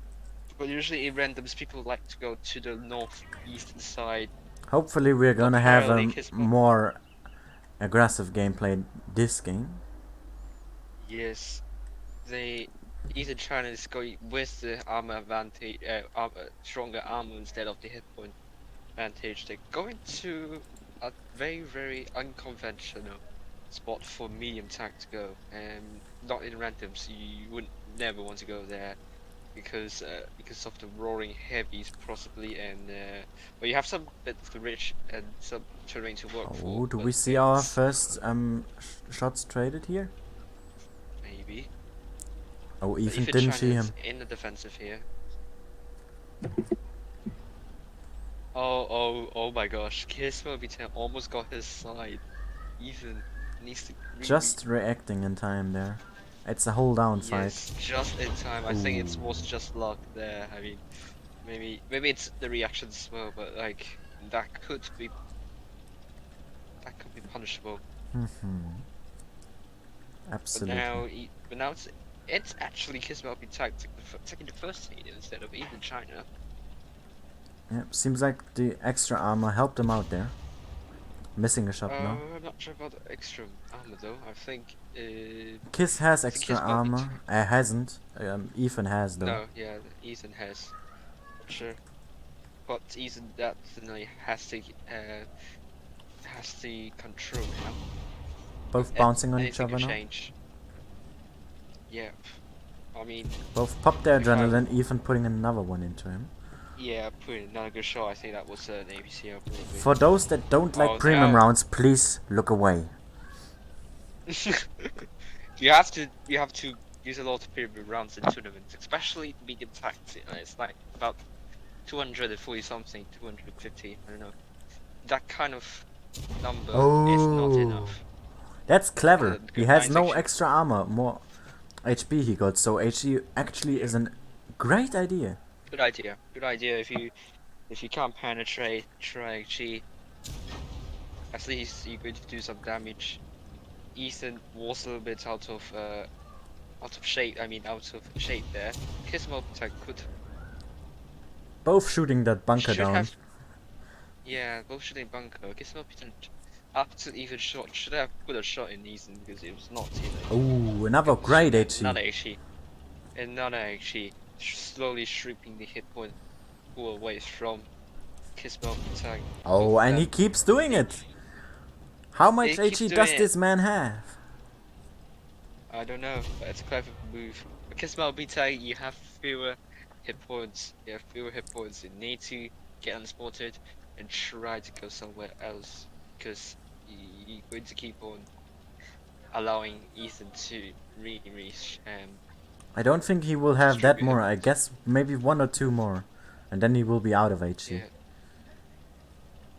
but usually in randoms people like to go to the northeastern side. Hopefully we're gonna have a Apparently his- more aggressive gameplay this game. Yes, they Eastern China is going with the armor advantage, stronger armor instead of the hit point advantage. They're going to a very unconventional spot for medium tank to go, and not in randoms. You would never want to go there because of the roaring heavies possibly, and well, you have some bits to reach and some terrain to work for. Oh, do but we see our it's first shots traded here? maybe. Oh, But Ethan even didn't China see is him. in the defensive here. Oh my gosh! Kismo B10 almost got his side. Ethan needs to really. Just reacting in time there. It's a hold down fight. Yes, just in time. I think it Ooh. was just luck there. I mean, maybe it's the reaction as well, but like that could be punishable. Mhm. But Absolutely. now it's actually Kismo B taking the first hit instead of even China. Yep, seems like the extra armor helped him out there. Missing a shot now. I'm not sure about the extra armor though. I think Kiss has I think extra Kismo armor. Hasn't. Ethan has though. No, yeah, Ethan has. Not sure. But Ethan definitely has the control now. Both bouncing on each Anything other can now. change. Yeah. I mean, Both popped their if I- adrenaline. Ethan putting another one into him. yeah, putting another good shot. I think that was an APCL probably. For those that don't like Oh, premium now- rounds, please look away. you have to use a lot of premium rounds in tournaments, especially medium tacks. It's like about 240 something, 250. I don't know. That kind of number is not Oh. enough. That's clever. The He good has lines no actually- extra armor, more HP he got, so HE actually is a great idea. Good idea. Good idea. If you can't penetrate, try G. At least you're going to do some damage. Ethan was a little bit out of shape. I mean, out of shape there. Kismo could Both shooting that bunker should down. have. Yeah, both shooting bunker. Kismo after even shot should have put a shot in Ethan because it was not. Ooh, another great HE. Another HE. Slowly shrinking the hit point away from Kismo attack. Oh, and he keeps doing it. How much He keeps HE doing does it. this man have? I don't know, but it's a clever move. Because Malbita, you have fewer hit points. You have fewer hit points. You need to get unspotted and try to go somewhere else. Because you're going to keep on allowing Ethan to reach. I don't think he will have that Distribute more. it. I guess maybe one or two more. And then he will be out of HE. Yeah.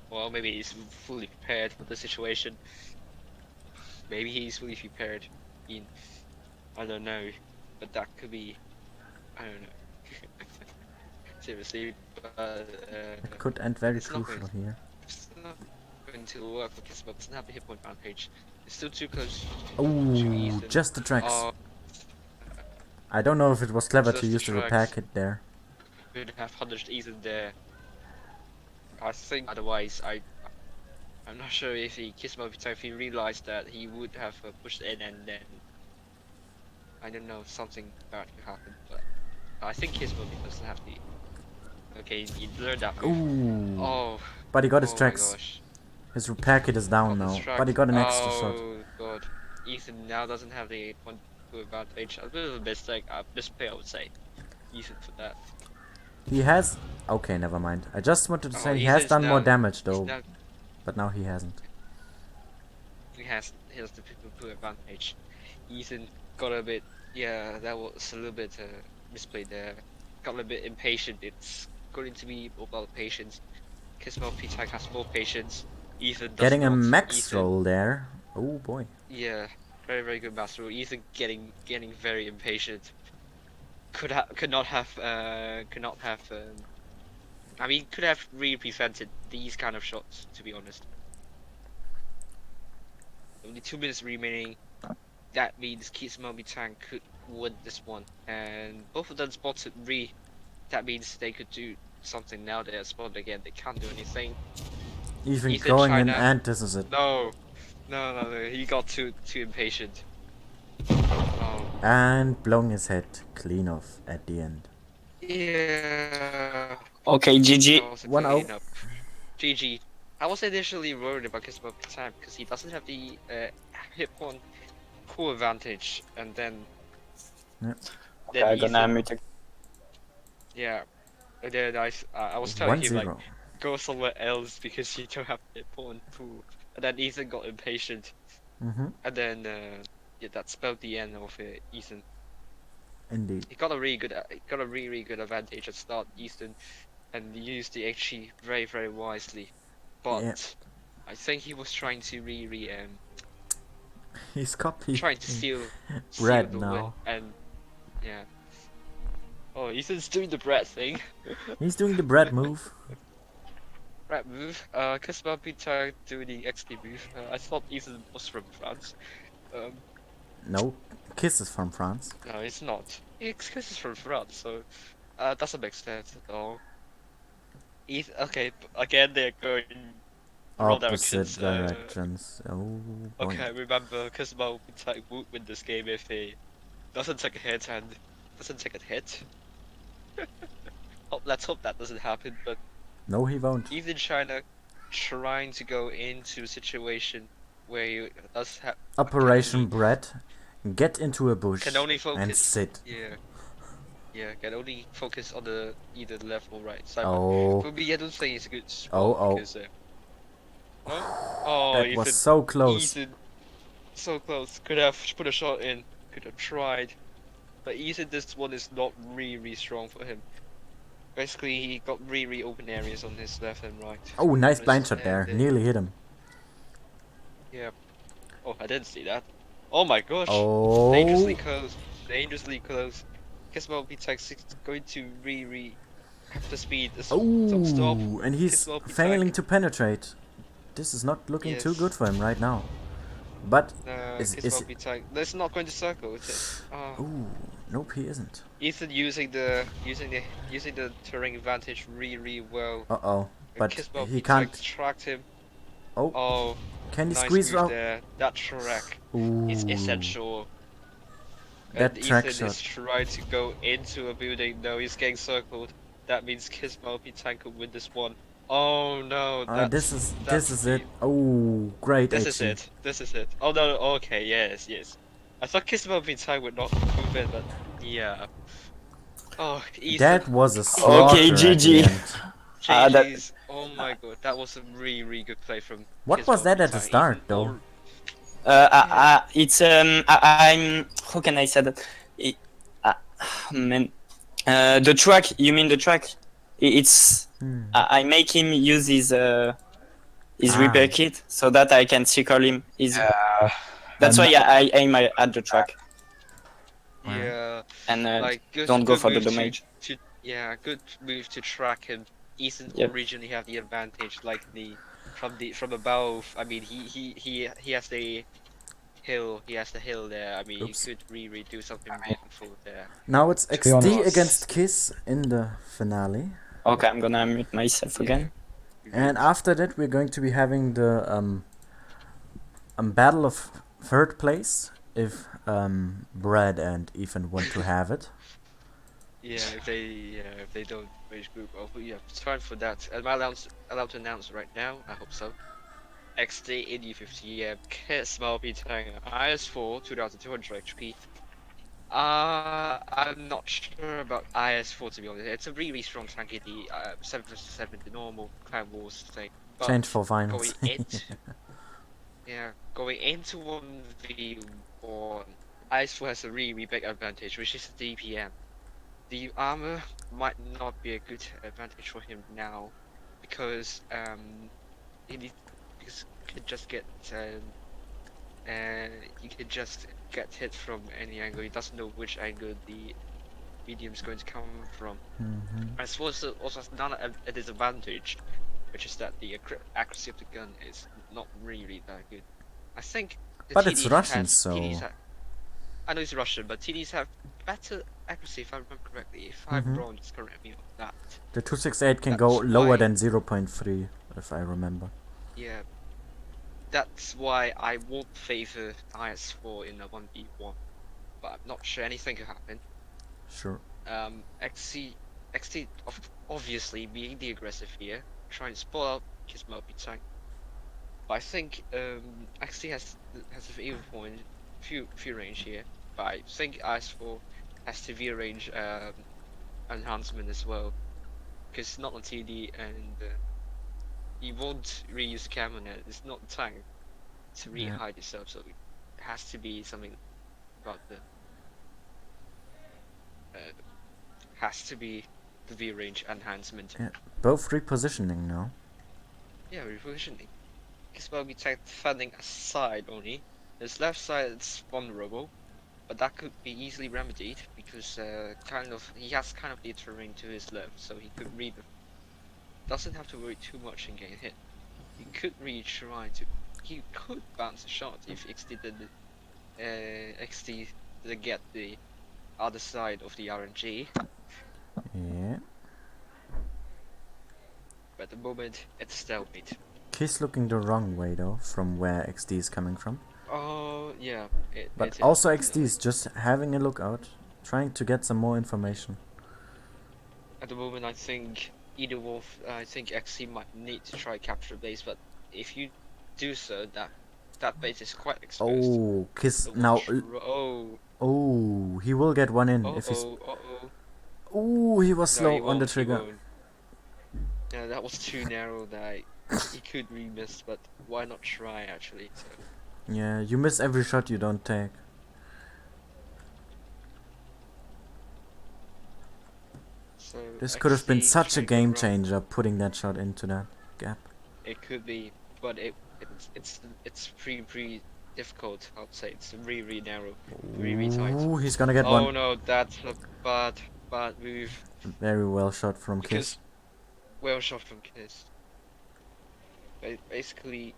Well, maybe he's fully prepared for the situation. Maybe he's fully prepared. I don't know, but that could be. I don't know. Seriously, but It could end very it's not crucial here. it's not going to work for Kismo. It doesn't have the hit point advantage. It's still too close. Ooh, Ethan. just the tracks. Oh, I don't know if it was clever to just the use the repair tracks. kit there. could have punished Ethan there. I think otherwise, I'm not sure if Kismo if he realized that he would have pushed in and then I don't know, something bad could happen. But I think Kismo doesn't have the. Okay, he learned that move. Ooh. Oh, But he got his oh my tracks. gosh. His repair kit is down Got now. his track. But he got an extra shot. Oh god. Ethan now doesn't have the 1-2 advantage. A bit of a mistake, misplay I would say. Ethan for that. He has... Okay, never mind. I just wanted to Oh, say he has Ethan's done more now- damage He's though. now- But now he hasn't. he has the 2 advantage. Ethan got a bit, yeah, that was a little bit misplayed there. Got a little bit impatient. It's going to be all about patience. Kismo P-Tag has more patience. Ethan does Getting a not. max Ethan, roll there. Oh boy. Yeah, very very good master roll. Ethan getting very impatient. Could not have. I mean, could have really prevented these kind of shots. To be honest. Only 2 minutes remaining. That means Kismo Tang could win this one, and both of them spotted Re. That means they could do something. Now they're spotted again. They can't do anything. Even Ethan going in China. and this is it. No. He got too impatient. Oh. And blowing his head clean off at the end. Yeah. Okay, GG. That was a 1-0. clean up. GG. I was initially worried about Kismo Time because he doesn't have the hit point poor advantage, and then Yep. Okay, I'm gonna Ethan, mute. yeah, and then I was telling him like 1-0. go somewhere else because you don't have the pawn pool, and then Ethan got impatient, Mm-hmm. and then yeah, that spelled the end of Ethan. Indeed. He got a really good, got a really good advantage at start, Ethan, and used the HE very very wisely, Yeah. but I think he was trying to really He's copying trying to seal Brad the win, now. and yeah. Oh, Ethan's doing the Brad thing. He's doing the Brad move. Brad move. Kisma Peter doing the XD move. I thought Ethan was from France. Um, No, Kiss is from France. no, it's not. Kiss is from France, so doesn't make sense at all. Ethan, okay, again they're going wrong Opposite directions. directions. Oh boy. Okay, remember Kisma Peter would win this game if he doesn't take a hit and doesn't take a hit. Let's hope that doesn't happen, but No, he won't. even China trying to go into a situation where you does have Operation Brad. Get into a bush can only and focus. sit. Yeah, can only focus on the either the left or right side. But Oh. for me, I don't think it's a good spot Oh. because oh, That Ethan, was so close. Ethan, so close. Could have put a shot in. Could have tried, but Ethan, this one is not really strong for him. Basically, he got really open areas on his left and right. Oh, nice blind shot there. Nearly hit him. Yeah. Oh, I didn't see that. Oh my gosh. Oh. Dangerously close. Dangerously close. Kismo B-Tech is going to really have the speed. Don't stop. Oh, and he's Kismo B-Tech. failing to penetrate. This is not looking too good for him right now. But is Kismo B-Tech. That's not going to circle, is it? Oh, nope, he isn't. Ethan using the terrain advantage really well. Uh-oh, but Kismo he B-Tech can't. tracked him. Oh, Oh, can he nice squeeze move out? there. That track Ooh, is essential. that And track Ethan shot. is trying to go into a building. No, he's getting circled. That means Kismo Tank will win this one. Oh no, This is it. Oh, great This action. is it. This is it. Oh no, okay, yes. I thought Kismo Tank would not move in, but yeah. Oh, Ethan. That was a slaughter. Okay, GG. GG's. Oh my god, that was a really good play from. What was that at the start, though? It's I'm how can I say that? Man, the track. You mean the track? It's I make him use his repair kit so that I can circle him. That's why I aim at the track. Yeah. And like don't go for the damage. Yeah, good move to track him. Ethan originally have the advantage, like from above. I mean, he has the hill. He has the hill there. I mean, he could really do something meaningful there. Now it's XD against Kiss in the finale. Okay, I'm gonna mute myself again. And after that, we're going to be having the battle of third place if Brad and Ethan want to have it. Yeah, if they don't reach group over, yeah, it's fine for that. Am I allowed to announce right now? I hope so. XD in E50, yeah, Small beating IS4 2200 HP. I'm not sure about IS4 to be honest. It's a really strong tank in the 7 vs 7, the normal Clan Wars thing. But Change for finals. Going into 1v1, IS4 has a really big advantage, which is the DPM. The armor might not be a good advantage for him now, because he could just get he could just get hit from any angle. He doesn't know which angle the medium is going to come from. I suppose also has another a disadvantage, which is that the accuracy of the gun is not really that good. I think. But it's Russian, so. I know it's Russian, but TDs have better accuracy if I remember correctly. If I'm wrong, just correct me on that. The 268 can go lower than 0.3, if I remember. Yeah. That's why I won't favor IS4 in a 1v1. But I'm not sure anything could happen. Sure. XT obviously being the aggressive here, trying to spot out his multi-tank. But I think XT has a favor point few range here, but I think IS4 has severe range enhancement as well, because it's not on TD and he won't reuse the cam on it. It's not the time to Yeah. re-hide itself, so it has to be something about the has to be the view range enhancement. Yeah. Both repositioning now. Yeah, repositioning. Because we'll be defending a side only. His left side is vulnerable, but that could be easily remedied because he has kind of the terrain to his left, so he could read. Doesn't have to worry too much in getting hit. He could retry to. He could bounce a shot if XD didn't get the other side of the RNG. Yeah. But at the moment, it's stalemate. He's looking the wrong way though, from where XD is coming from. Oh yeah, But it also is, XD definitely. is just having a look out, trying to get some more information. At the moment, I think either Wolf, I think XC might need to try capture base, but if you do so, that base is quite exposed. Oh, Kiss So now. Oh, he will get one in if he's. oh. Oh, he was No, he slow on the won't. He trigger. won't. Yeah, that was too narrow. That he could re-miss, but why not try actually? So Yeah, you miss every shot you don't take. This could have been XC such a trying to game run. changer, putting that shot into that gap. It could be, but it's pretty difficult. I'd say it's really narrow, really tight. Ooh, he's gonna get Oh one. no, that's a bad move. Very well shot from Kiss. Because well shot from Kiss. Basically,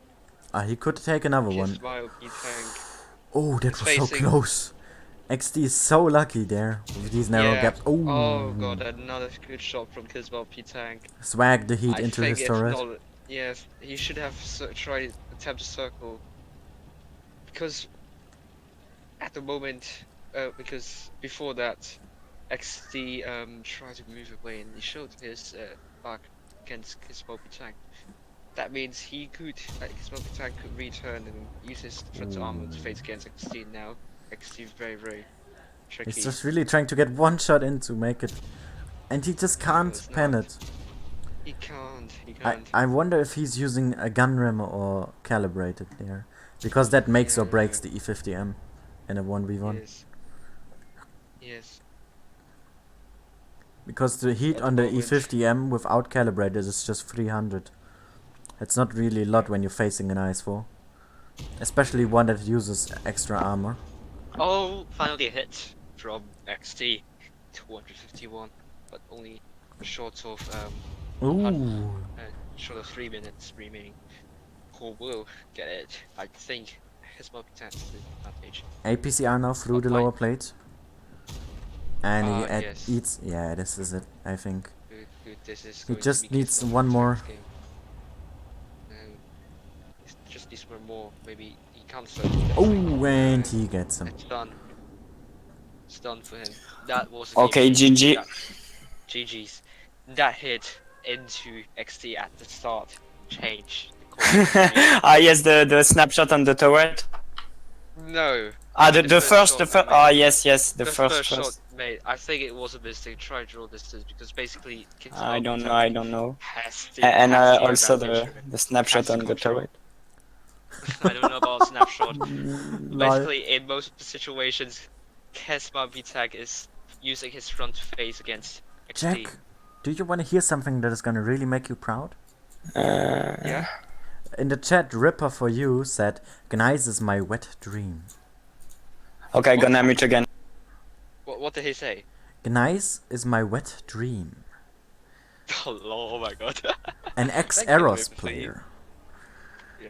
He could take another one. Kiss Wild tank. Oh, that It's was so facing- close. XD is so lucky there with these narrow Yeah. gaps. Oh, Oh god, another good shot from Kiswell P tank. swag the heat I into think his it's turret. not. Yes, he should have tried attempt to circle. Because at the moment, because before that, XD tried to move away and he showed his back against Kiswell P tank. That means he could, Kiswell P tank could return and use his front armor to face against XD now. XD very tricky. He's just really trying to get one shot in to make it. And he just can't it's pen not. it. He can't. I wonder if he's using a gun ram or calibrated there. Because that makes or Yeah. breaks the E50M in a 1v1. Yes. Because the heat At on the the moment. E50M without calibrated is just 300. It's not really a lot when you're facing an IS-4. Especially one that uses extra armor. Oh, finally a hit from XT, 251, but only short of Ooh. short of 3 minutes remaining. Who will get it? I think his multi-tank is the advantage. APCR now through the Fine. lower plate. And he Yes. eats. Yeah, this is it, I think. Good. This is. He going just to be needs Kiswell one more. P-tank's game. Just needs one more. Maybe he can't search. Oh, and he gets him. It's done. It's done for him. That was a Okay, game GG. changer. GG's. That hit into XT at the start changed the course. Yes, the snapshot on the turret. No. The first, shot yes, the the first shot made. I think it was a mistake. Try draw distance because basically. I don't know. Has the, And has the also advantage. the snapshot Has on the control. turret. I don't know about snapshot. Lol. Basically, in most of the situations, Kesma VTAG is using his front face against XT. Jack, do you want to hear something that is gonna really make you proud? Yeah. In the chat, Ripper for you said, Gneiss is my wet dream. Okay, What? gonna mute again. What did he say? Gneiss is my wet dream. Oh, lol, oh my god. An Thank you, ex-Eros Ripper, player. Yeah.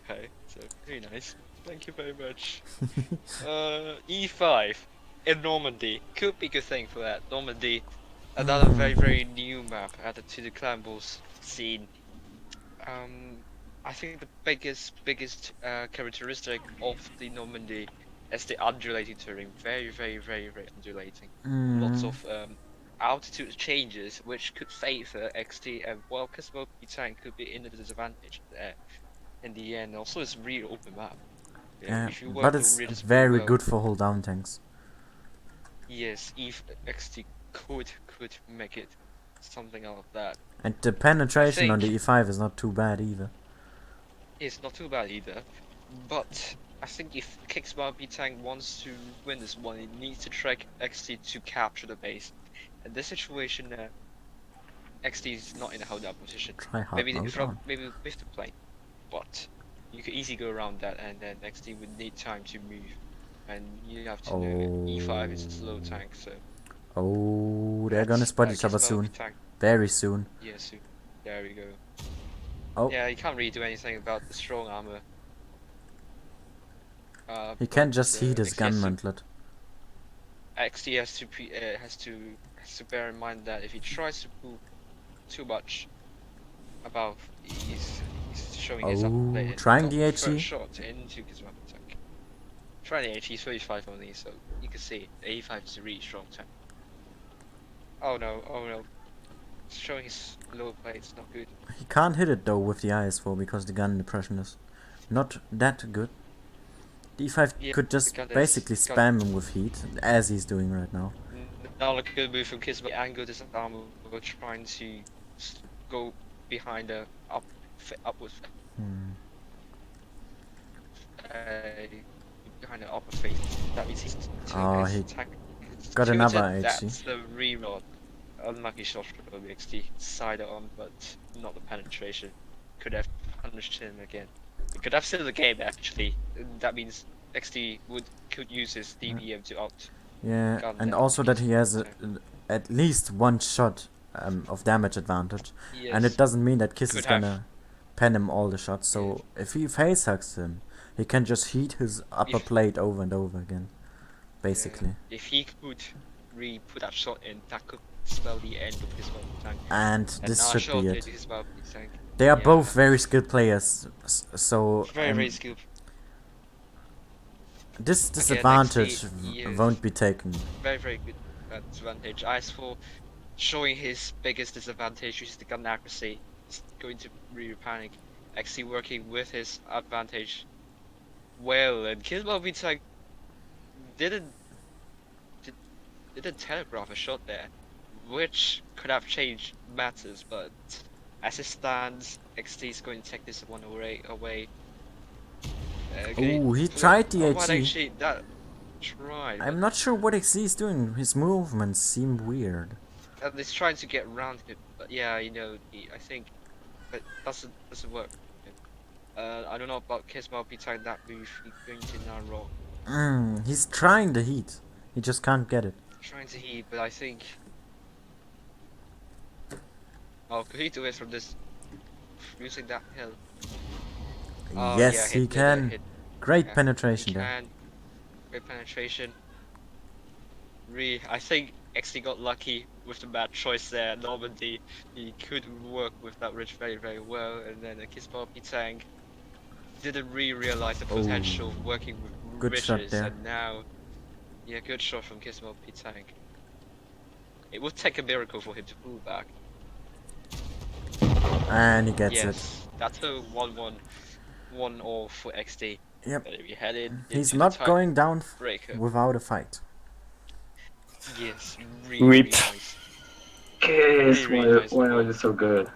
Okay, so very nice. Thank you very much. E5 in Normandy could be a good thing for that. Normandy, another very new map added to the Clan Wars scene. I think the biggest characteristic of the Normandy is the undulating terrain. Very undulating. Lots of altitude changes, which could favor XT, and well, Kismoki tank could be in a disadvantage there in the end. Also, it's a really open map. Yeah, if you but work it's really very well, good for hold down tanks. yes, if XT could make it something out of that. And the penetration on the think- E5 is not too bad either. It's not too bad either, but I think if Kicksbar B-Tank wants to win this one, it needs to track XT to capture the base. In this situation, XT is not in a hold-up position. Try hard Maybe mode on. maybe with the plane, but you could easily go around that, and then XT would need time to move, and you have to know E5 is a slow tank, so. Oh, they're gonna That's spot each other Kicksbar soon. B-Tank. Very soon. Yeah, soon. There we go. Oh. Yeah, you can't really do anything about the strong armor. He can't But, just heat his XT gun has to- mantlet. XT has to bear in mind that if he tries to pull too much above, he's showing his upper plate. and Trying not the first HE. shot into his weapon tank. Trying the HE 35 only, so you can see the A5 is a really strong tank. Oh no. It's showing his lower plate, it's not good. He can't hit it though with the IS-4 because the gun depression is not that good. The E5 Yeah, could just the gun is- basically gun- spam him with heat, as he's doing right now. Not a good move from Kismet. Angle this armor, we're trying to go behind the upwards behind the upper face. That means he's Oh, he got tilted. another HE. That's the reroll. Unlucky shot from XT side on, but not the penetration. Could have punished him again. It could have sealed the game actually. That means XT could use his DBM to out. Yeah, Gun and down also that he has Kismet. at least one shot of damage advantage. And Yes. it doesn't mean that Kiss Could is have. gonna pen him all the shots. So if he face hugs him, he can just heat his upper If- plate over and over again. Basically. Yeah. If he could put that shot in, that could spell the end of his weapon tank. And And this now should shot be it it. is weapon tank. They are Yeah. both very skilled players, so Very skilled. this Again, disadvantage XT, yes. won't be taken. Very good advantage. As for showing his biggest disadvantage, which is the gun accuracy, he's going to really panic. XT working with his advantage well, and Kismet tank didn't telegraph a shot there, which could have changed matters, but as it stands, XT is going to take this one away. Ooh, he tried the what HE. actually that tried. I'm not sure what XZ is doing. His movements seem weird. And he's trying to get around it, but yeah, I think that doesn't work. I don't know about Kismet behind that move. He's going to now roll. He's trying the heat. He just can't get it. Trying to heat, but I think. Oh, could he do it from this? Using that hill? Oh, Yes, yeah, he hit, can. hit. Great Yeah, penetration He there. can. Great penetration. I think XT got lucky with the bad choice there. Normandy, he could work with that ridge very well, and then the Kismet tank didn't really realize the potential of working with Good ridges, shot there. and now, yeah, good shot from Kismet tank. It would take a miracle for him to pull back. And he gets it. Yes, that's a 1-1 for XT. Yep. But we headed He's into not the going down breaker. without a fight. Yes, Rip. really nice. Kiss, Really nice why are ball. you so good?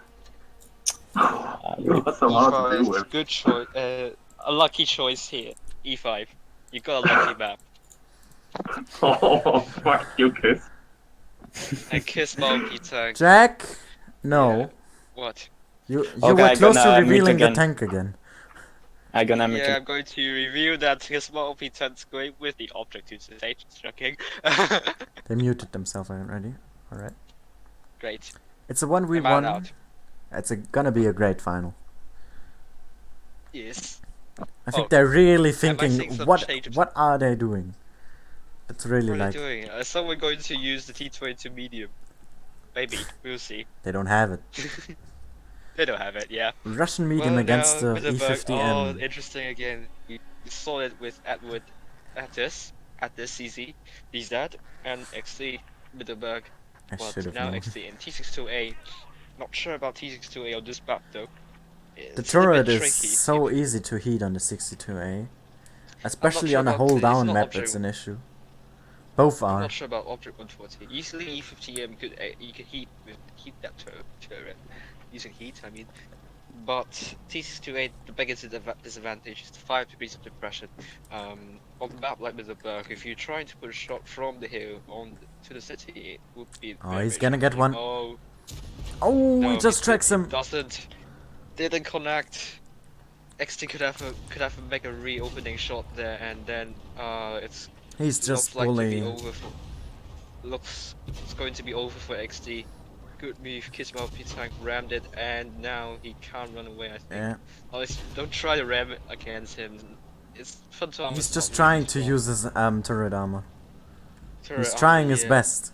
You got so hard to do E5, with. good choice. A lucky choice here. E5. You got a lucky map. Oh, fuck you, Kiss. And Kiss Monkey tank. Jack! No. Yeah. What? You Okay, were I'm close to gonna mute revealing the again. tank again. I'm gonna make Yeah, it. I'm going to review that Kiss Monkey tank's great with the object to stage tracking. They muted themselves already. Alright. Great. It's a Man 1v1. out. It's gonna be a great final. Yes. I think Oh, they're really seeing thinking, some what changes? what are they doing? It's really What are like, they doing? Is someone going to use the T22 medium? Maybe. We'll see. they don't have it. They don't have it, yeah. Russian medium Well, against now, the Mittelberg, Oh, E50M. interesting again. You saw it with Edward at this CZ, these that, and XC Mittelberg. I But should have now known. XC and T62A. Not sure about T62A on this map though. The It's a bit turret is tricky. so easy to heat on the 62A. Especially sure on a about hold it's down not map, object- it's an issue. Both I'm are. not sure about Object 140. Easily E50M could you could heat that turret using heat. I mean, but T628 the biggest disadvantage is the 5 degrees of depression. On a map like Middleburg, if you're trying to put a shot from the hill to the city, it would be Oh, very, he's very gonna get challenging. one. Oh Oh, no, he just tracks him. Didn't connect. XT could have a mega reopening shot there, and then it's He's looks just like to be bullying. over for it's going to be over for XT. Good move, Kismo P tank rammed it, and now he can't run away. I think. Yeah. At least don't try to ram it against him. It's Phantom. He's Is just not trying really to strong. use his turret armor. Turret He's armor, trying his yeah. best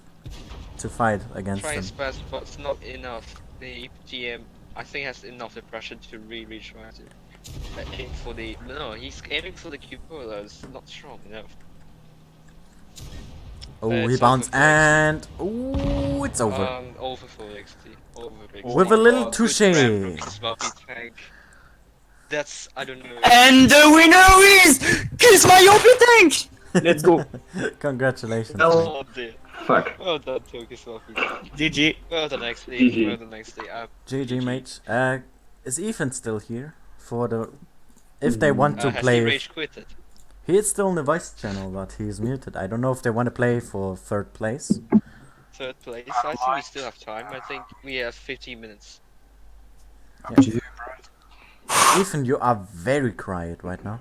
to fight against Trying him. his best, but it's not enough. The GM, I think, has enough depression to really try to aim for the. No, he's aiming for the cupola. It's not strong enough. Oh, he It's bounced over for and oh, it's over. Over for XT. Over for XT. With a little God. touche. Ram from Smoky Tank. That's I don't know. And the winner is Kiss my OP tank. Let's go. Congratulations. Well, man. Oh dear. fuck. Well done, Toki Smoky Tank. GG. Well done, XT. GG. Well done, XT. GG, mate. Is Ethan still here for the? If they want to Has he play, rage quitted? he is still in the voice channel, but he's muted. I don't know if they want to play for third place. Third place. I think we still have time. I think we have 15 minutes. Up to you, Brad. Ethan, you are very quiet right now.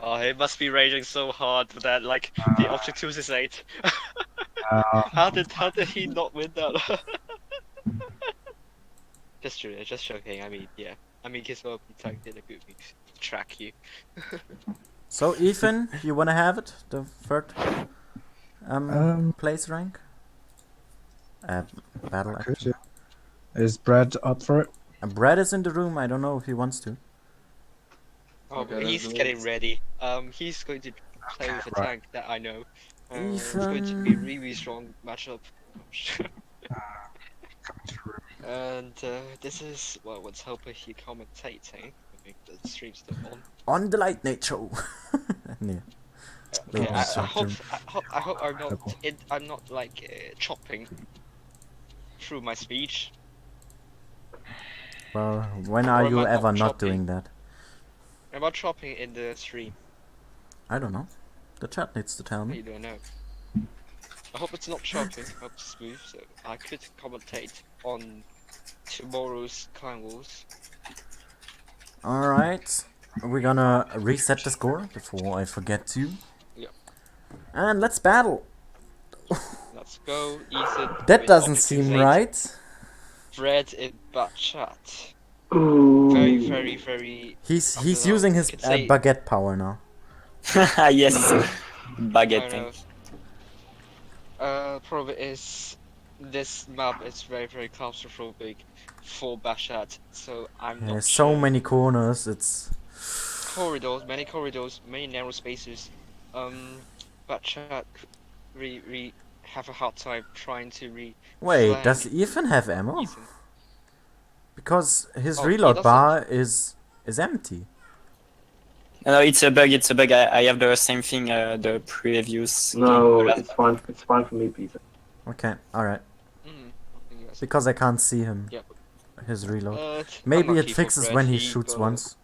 Oh, he must be raging so hard for that. Like the object 268. How did he not win that? Just joking. I mean, yeah. I mean, Gizmo Tank did a good move to track you. So Ethan, you wanna have it? The third place rank? Battle. Could you? Is Brad up for it? Brad is in the room. I don't know if he wants to. Oh, Okay, he's let's getting do it. ready. He's going to play with a right. tank that I know. It's going to be a really strong matchup. Coming to the room. And this is well, let's hope you're commentating. I think the stream's still on. On the Light Night Show. Yeah. Okay, I Late hope night I hope I'm not like chopping through my speech. Well, when are Or am you I not ever not chopping? doing that? Am I chopping in the stream? I don't know. The chat needs to tell I me. don't know. I hope it's not chopping. I hope it's smooth, so I could commentate on tomorrow's Clan Wars. Alright. We're gonna reset the score before I forget to. Yep. And let's battle. Let's go, Ethan. That with doesn't Object seem 28. right. Fred in bad chat. Ooh. Very, very, very. He's I don't know, using his you could say- baguette power now. Yes. I Baguette don't know. tank. Problem is, this map is very, very claustrophobic for Bashat, so I'm Yeah, not so sure. many corners. It's corridors, many narrow spaces. Bashat really have a hard time trying to wait. flank Does Ethan have ammo? Ethan. Because his Oh, he reload doesn't. bar is empty. No, it's a bug. It's a bug. I have the same thing. The previous. No, game. it's fine. It's fine for me, Peter. Okay, alright. Mm, yes. Because I can't see him. Yep. His reload. Uh, Maybe it unlucky for fixes Fred, when he he shoots got- once.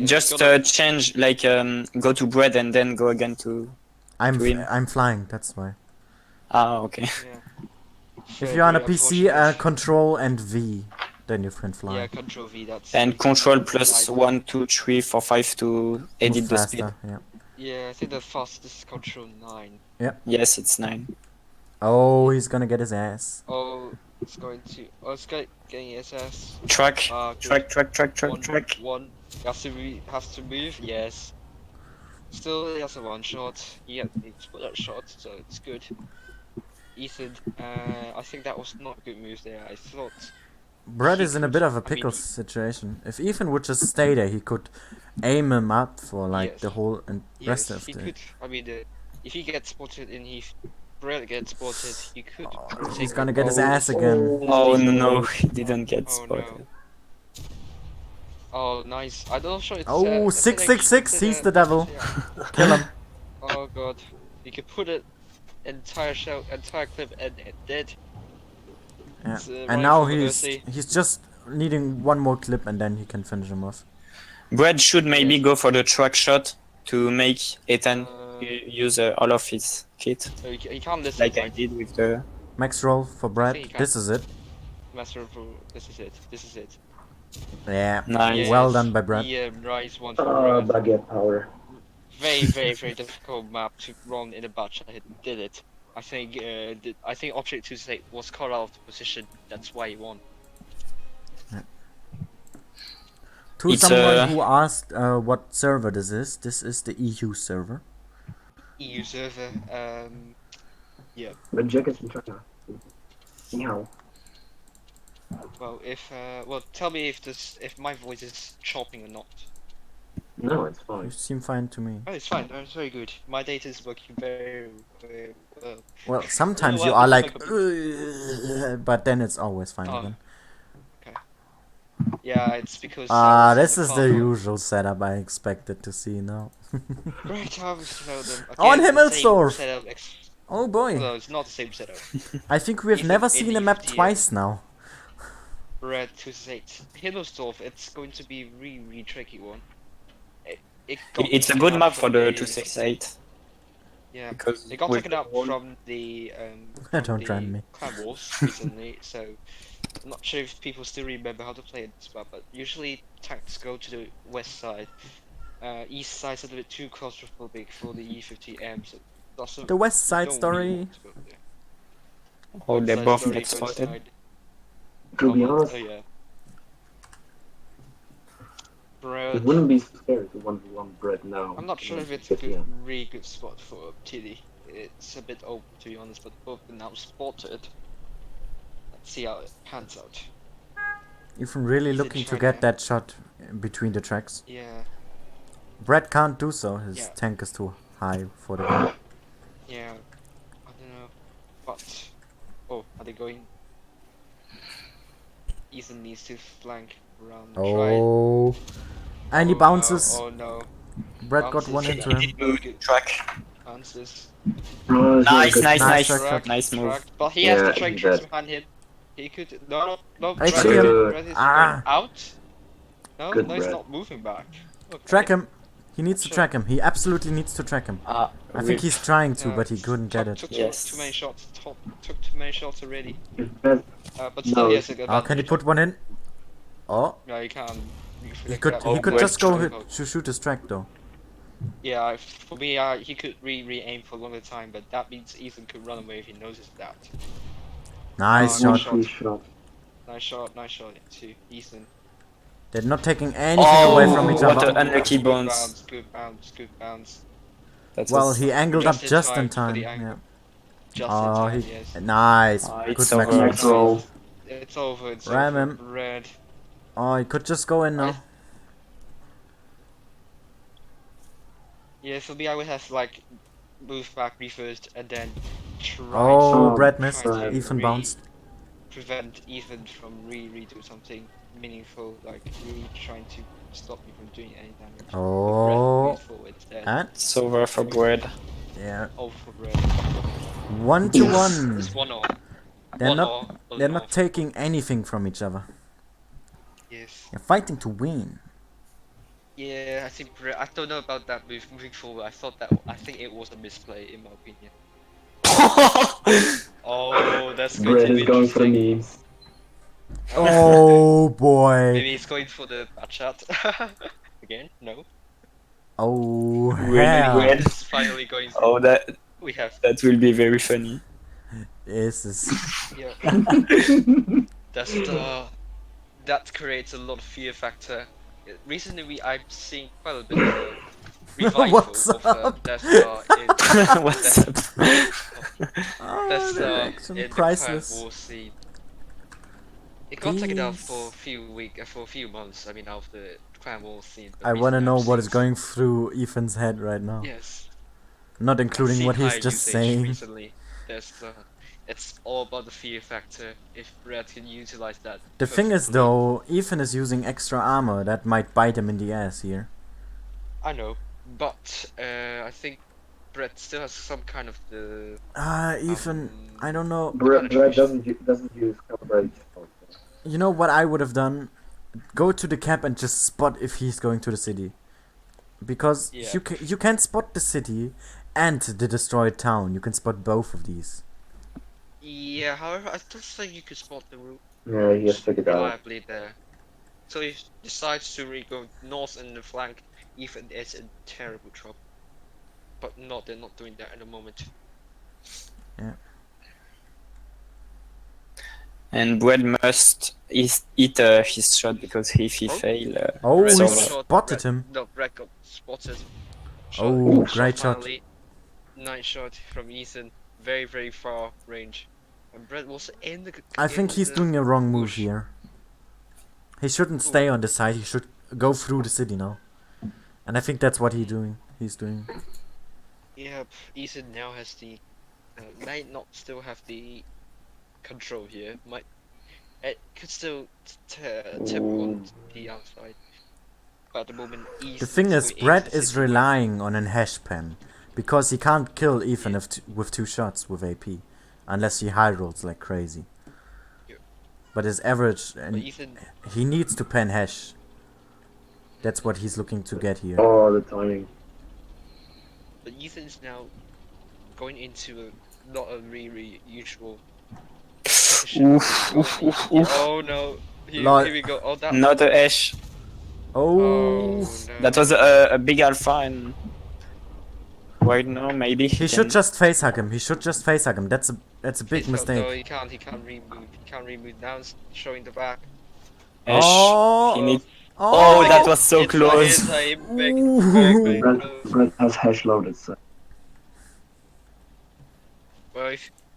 Just gotta- change like go to bread and then go again to. Green. I'm flying. That's why. Ah, okay. Yeah. If you're on a Very PC, unfortunate. Control and V, then you can fly. Yeah, Control V. That's And control plus I- 1, 2, 3, 4, 5 to Move edit the speed. faster. Yeah. Yeah, I think the fastest is Control 9. Yes, it's 9. Oh, he's gonna get his ass. Oh, it's going to. Oh, it's getting SS. Track, Good. track. One. Has to move. Yes. Still, he has a one shot. Yeah, he's put that shot, so it's good. Ethan, I think that was not a good move there. I thought. Brad He is in a could- bit of a I mean, pickle situation. If Ethan would just stay there, he could aim him up for like Yes. the whole and rest Yes, of he the. could. I mean, if he gets spotted and Brad gets spotted, he could. Oh, take he's gonna the- get his ass again. Oh no, he didn't get Oh, spotted. no. Oh, nice. I'm not sure it's. Oh, it's an 666, he's the devil. yeah. Kill him. Oh god, you could put it entire clip, and it did. Yeah. It's, And right now for the he's mercy. just needing one more clip and then he can finish him off. Brad should maybe Yes. go for the track shot to make Ethan Uh, use all of his kit, so you can't listen. like I did with the. Max roll for Brad. think he can. This is it. Master for this is it. This is it. Yeah. Nice. Well done by Brad. Yeah, nice one for Brad. Baguette power. Very, very, very difficult map to run in a batch. I did it. I think Object 268 was caught out of the position. That's why he won. To It's, someone who asked what server this is the EU server. EU server. Yeah. But Jack is in China. Meow. Well, tell me if my voice is chopping or not. No, it's You fine. seem fine to me. Oh, it's fine. Oh, it's very good. My data is working very, very well. Well, sometimes you Well, are it's like, like but then it's always fine Oh. again. Yeah, it's because. This is the usual setup I expected to see now. Right, I will slow them. On Again, the same Himmelsdorf! setup Oh boy. No, it's not the same setup. I think we've Even never in seen the a map 50, twice now. Red 268. Himmelsdorf, it's going to be really tricky one. It's a good map for the 268. Yeah, Because it got with taken out the wall- from the Don't try me. Clan Wars recently, so I'm not sure if people still remember how to play this map, but usually tanks go to the west side. East side's a little bit too claustrophobic for the E50M, so doesn't. The West Side don't story. really want to go there. Oh, they West both side get story spotted. coincide. To be Oh, honest, oh yeah. it Brad, wouldn't be so scary to 1v1 Brett now. I'm not sure if it's a really good spot for TD. It's a bit open to be honest, but both are now spotted. Let's see how it pans out. Even really Is it looking to China? get that shot between the tracks. Yeah, Brad can't do so. His Yeah. tank is too high for the gun. yeah. I don't know, but oh, are they going? Ethan needs to flank around. And try. Oh. And he Oh, bounces. No, oh no, Brad got bounces. one into him. Very good. Track. Bounces. No, it's not Nice, good. nice, Nice nice, track. nice move. Tracked, but he has Yeah, the track he's tricks dead. behind him. He could no. I Brad, see him. Brad is Ah. going out. No, Good no, he's Brad. not moving back. Okay. Track him. He needs to Sure. track him. He absolutely needs to track him. I think he's trying to, Yeah, but he couldn't get it. Took Yes. too many shots. Took too many shots already. If Brett, But still, No. he has a good Oh, can he put one in? Oh, No, you can't. he could. He could wait. just go to shoot his track though. Yeah, for me, he could re-aim for a longer time, but that means Ethan could run away if he notices that. Nice Oh, shot. good shot. Nice shot to Ethan. They're not taking anything away from each what other. an unlucky Good bounce. Good bounce. That Well, was- he angled up Just in just in time for time. the Yeah. angle. Just Oh, in time, he. yes. Nice. It's Good max over. roll. Roll. It's over. It's Ram over. him. Red. Oh, he could just go in now. Yeah, for me, I would have like moved back, reversed, and then try Oh, to Brad missed. try to Ethan bounced. prevent Ethan from redo something meaningful, like really trying to stop me from doing any damage. But Brad Oh. moved forward instead. And It's over for Brad. yeah, Over for Brad. 1-1. It's 1-0. They're 1-0, not. They're not taking anything from each other. Yes. They're fighting to win. Yeah, I think I don't know about that move moving forward. I think it was a misplay in my opinion. Oh, that's going Brett to be is going for the interesting. memes. Oh boy. Maybe he's going for the bad shot. Again? No. Oh Really hell. weird. It's finally going through. Oh, that We have. will be very funny. This is. Yeah. That's the. That creates a lot of fear factor. Recently, I've seen quite a bit of a revival What's of up? Death Star in What's up? Oh, Death the Star reaction, in the priceless. Clan War scene. It got taken out Please. for a few months. I mean, out of the Clan War scene. but I want to recently know I've what seen is going through Ethan's head right now. Yes. Not I've including seen what he's higher just usage saying. Recently, there's It's all about the fear factor. If Red can utilize that. The thing is perfectly. though, Ethan is using extra armor that might bite him in the ass here. I know, but I think Brett still has some kind of the Ethan, I don't know. Brett penetration. doesn't use coverage. You know what I would have done? Go to the camp and just spot if he's going to the city. Because Yeah. you can spot the city and the destroyed town. You can spot both of these. Yeah, however, I don't think you could spot the route Yeah, he has figured out. reliably there. So he decides to really go north in the flank. Ethan is in terrible trouble. But they're not doing that at the moment. Yeah. And Brad must eat his shot because if he Oh. fail, Oh, Brett he got so, shot, spotted him. No, Brett got spotted. Oh, great shot. Finally. Nice shot from Ethan. Very, very far range. And Brett was in the. I think he's doing a wrong move here. He shouldn't stay on the side. He should go through the city now. And I think that's what he's doing. Yeah, Ethan now has the. Might not still have the control here. It could still tip on the outside. But at the moment, Ethan. The thing is, going Brett into is city. relying on an hash pen. Because he can't kill Ethan with 2 shots with AP. Unless he high rolls like crazy. Yeah. But his average, But and Ethan. he needs to pen hash. That's what he's looking to get here. Oh, the timing. But Ethan's now going into not a really usual. oof, oof, oof, oof. Oh no! Lol. Here we go. Oh that. Not a Ash. Oh, Oh no! That was a big alpha and right now maybe he can... should just facehug him. That's a big No, mistake. he can't. He can't remove. He can't remove. Now it's showing the back. Ash. Oh. He need... Oh, Oh, that was so It's close. a big, Ooh. very Brett, close. Brett has hash loaded, so. Well,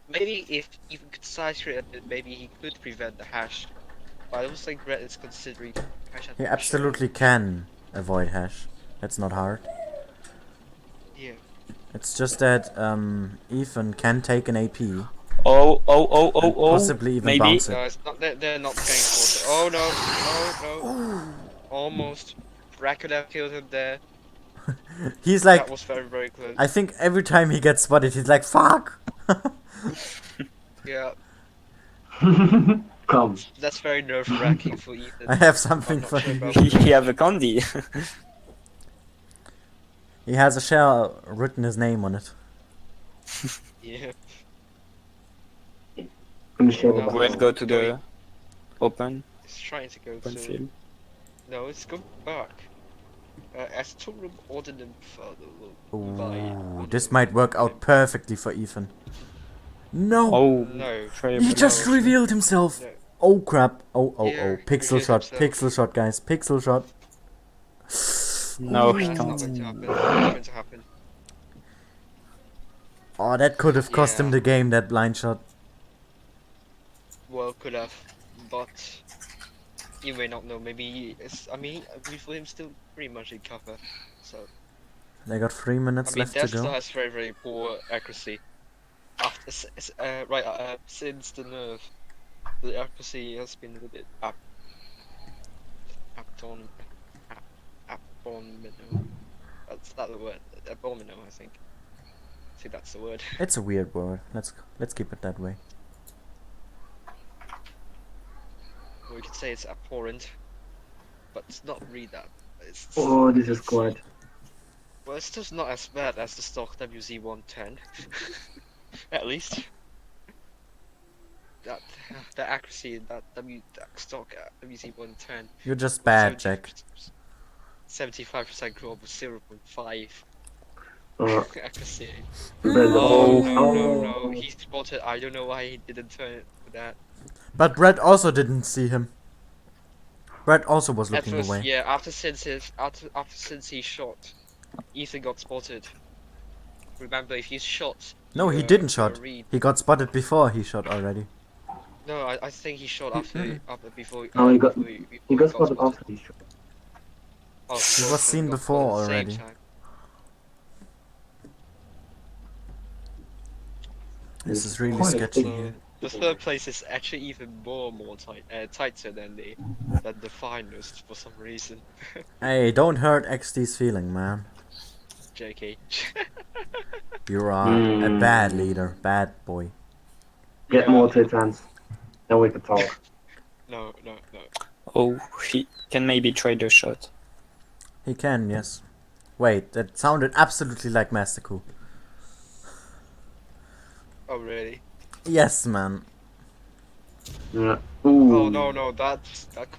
maybe if even could side it, maybe he could prevent the hash. But I don't think Brett is considering hash. He absolutely can avoid hash. That's not hard. Yeah. It's just that Ethan can take an AP. Oh, Possibly even maybe. bounce it. No, it's not. They're not paying for it. Oh no! Oh no! Almost. Brett could have killed him there. He's like, That was very, very close. I think every time he gets spotted, he's like, fuck! Yeah, Come. that's very nerve-wracking for Ethan. I have something I'm not for sure you. about He have a candy. He has a shell written his name on it. Yeah. I'm sure No, about Brad that. go to the open It's trying to go open to. field. No, it's going back. As Torum ordered them further. Ooh, this might work out perfectly for Ethan. No! Oh, No. Trevor. He just revealed himself! No. Oh crap. Oh, Yeah, Pixel revealed shot, himself. pixel shot, guys. Pixel shot. No, he That's not can't. going to happen. Not going to happen. Oh, that could have cost him Yeah. the game, that blind shot. Well, could have, but you may not know. Maybe it's. I mean, before him still pretty much in cover. So They got 3 minutes I mean, left to Death still go. has very, very poor accuracy. After since the nerf, the accuracy has been a little bit abominable. That's not the word. Abominable, I think. I think that's the word. It's a weird word. Let's keep it that way. We could say it's abhorrent, but it's not really that. It's Oh, this is quite. well, it's just not as bad as the stock WZ110, at least. That the accuracy in that stock WZ110. You're just bad, Jack. 75% global, 0.5 Uh, accuracy. Brett, Oh, oh, no, he spotted. I don't know why he didn't turn it for that. But Brett also didn't see him. Brett also was At looking first, away. yeah, after since he shot, Ethan got spotted. Remember, if he shot. No, he you, didn't you shot. read. He got spotted before he shot already. No, I think he shot after before. No, he got- before he got spotted after he shot. Oh, He both was of them seen got before spotted at the same already. time. This It's is really quite a sketchy big- here. The third place is actually even more tighter than the finals for some reason. Hey, don't hurt XD's feeling, man. JK. You are a bad leader, bad boy. Get Yeah. more titans, then we can talk. No. Oh, he can maybe trade a shot. He can, yes. Wait, that sounded absolutely like Master. Oh really? Yes, man. Yeah. Oh Ooh. no, that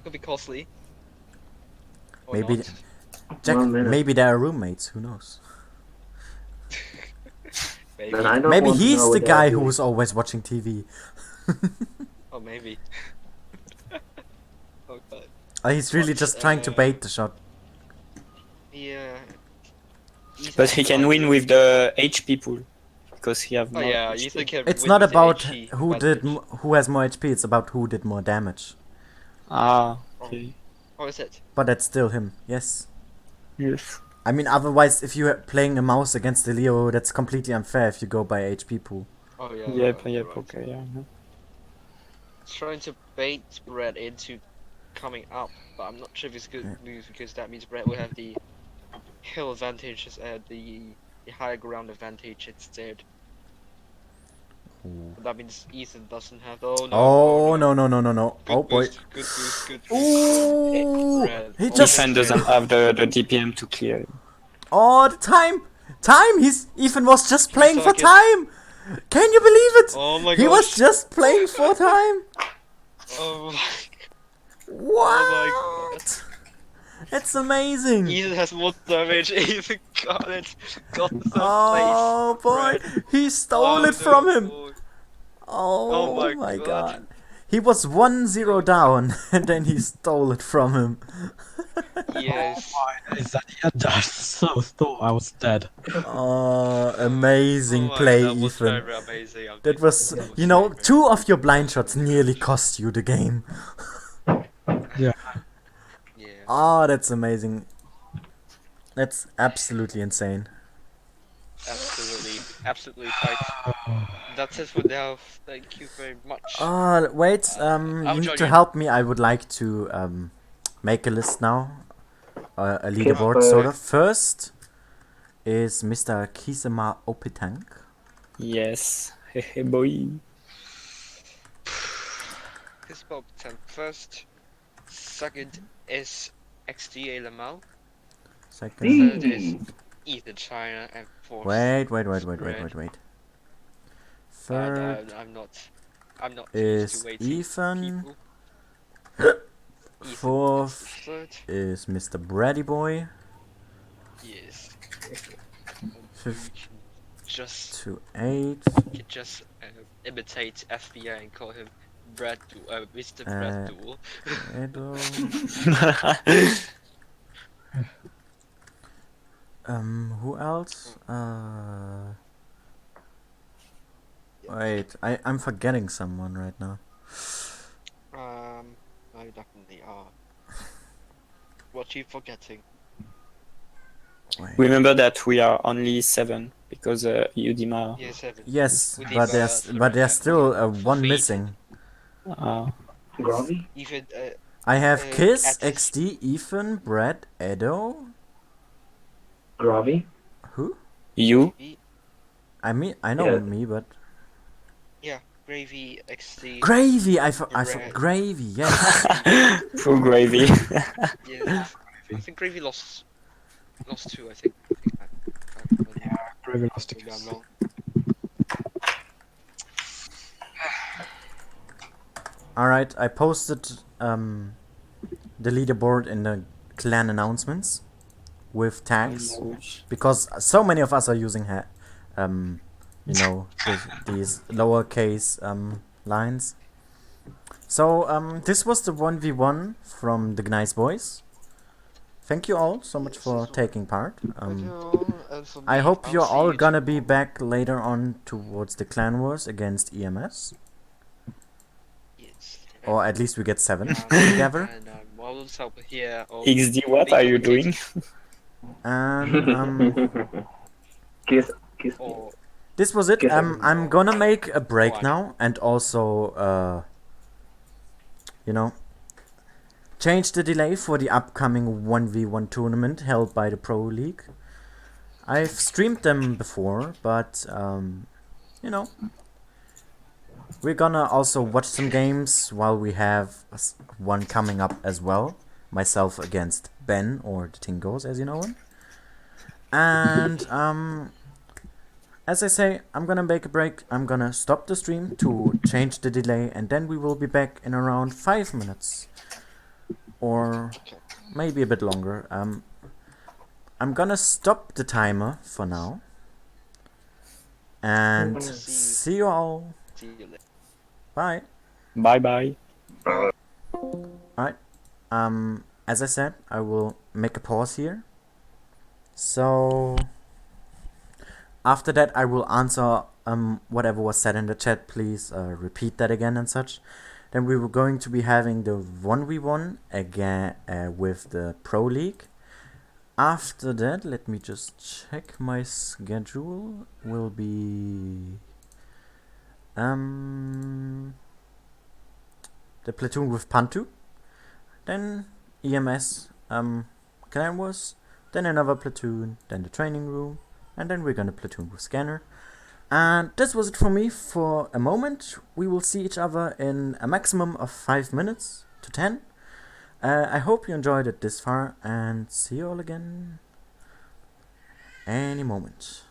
could be costly. Or Maybe not. Jack. 1 minute. Maybe they are roommates. Who knows? Maybe. Then I don't Maybe want to he's know the what they are guy doing. who's always watching TV. Oh maybe. Okay. Or he's really But, just trying to bait the shot. Yeah. But he can win with the HP pool because he have Oh more. yeah, HP. Ethan can It's win not with the about HE who advantage. who has more HP. It's about who did more damage. Ah, okay. How is it? But that's still him. Yes. Yes. I mean, otherwise, if you're playing a mouse against the Leo, that's completely unfair if you go by HP pool. Oh yeah. Yep, you're yep, right. okay, yeah. Trying to bait Brett into coming up, but I'm not sure if it's a good move because that means Brett will have the hill advantage, the higher ground advantage instead. But that means Ethan doesn't have. Oh no! Oh no. Good Oh boy. boost, good boost, good boost. Ooh! Brett. He Oh, just. Ethan doesn't have the DPM to clear him. Oh, the time! Ethan was just playing for seconds. time! Can you believe it? Oh my He was gosh. just playing for time! Oh my. What? It's amazing! Ethan has more damage. Ethan got it. Got the third Oh place. boy! Brett. He stole Oh, it from no. him! Oh, my my God. god. He was 1-0 down and then he stole it from him. Yes. Is that the end? I so thought I was dead. Oh, amazing Oh my play, God, that was Ethan. very amazing. That was, you know, 2 of your blind shots nearly cost you the game. Yeah. Yeah. Oh, that's amazing. That's absolutely insane. Absolutely tight. That's it for now. Thank you very much. Wait, I'll you need join to you. help me. I would like to make a list now. A leaderboard, Kiss, sort of. First is Mr. Kisema Opetank. Yes. Hehe, boy. This Bob 10 first. Second is XDA Lamau. Second. Third is Ethan China. And fourth. Wait. Red. Third I'm not is used to waiting Ethan. people. Ethan Fourth is third. is Mr. Brady Boy. Yes. Fifth You can just to 8. imitate FBI and call him Mr. Brad Duel. Edo. Who else? Wait, I'm forgetting someone right now. I definitely are. What you forgetting? Wait. Remember that we are only 7 because Udima. Yeah, 7. Yes, With but Eva, there's still one Fate. missing. Grovy? Even I have Kiss, Attis. XD, Ethan, Brad, Edo. Grovy? Who? You? I mean, I know Yeah. me, but Yeah, Gravy, XD. Gravy. Brad. Gravy. Yes. Poor gravy. Yeah, I think Gravy lost 2. I think. Gravy lost to Maybe I'm Kiss. wrong. All right, I posted the leaderboard in the clan announcements with tags because so many of us are using you know, these lowercase lines. So this was the 1v1 from the Gneiss boys. Thank you all so much for taking part. I hope you're all gonna be back later on towards the clan wars against EMS. Yes. Or at least we get 7 together. And models help here. XD, what are you doing? And Kiss me. Or this was it. Get I'm gonna make a break Watch. now, and also, you know, change the delay for the upcoming 1v1 tournament held by the Pro League. I've streamed them before, but you know, we're gonna also watch some games while we have one coming up as well. Myself against Ben, or the Tingos as you know him. And as I say, I'm gonna make a break. I'm gonna stop the stream to change the delay, and then we will be back in around 5 minutes. Or maybe a bit longer. I'm gonna stop the timer for now. And see you all. See you later. Bye. Bye bye. Alright. As I said, I will make a pause here. So after that I will answer whatever was said in the chat. Please repeat that again and such. Then we were going to be having the 1v1 again with the Pro League. After that, let me just check my schedule. Will be the platoon with Pantu, then EMS Clan Wars, then another platoon, then the training room, and then we're gonna platoon with Scanner. And this was it for me for a moment. We will see each other in a maximum of 5 minutes to 10. I hope you enjoyed it this far, and see you all again any moment.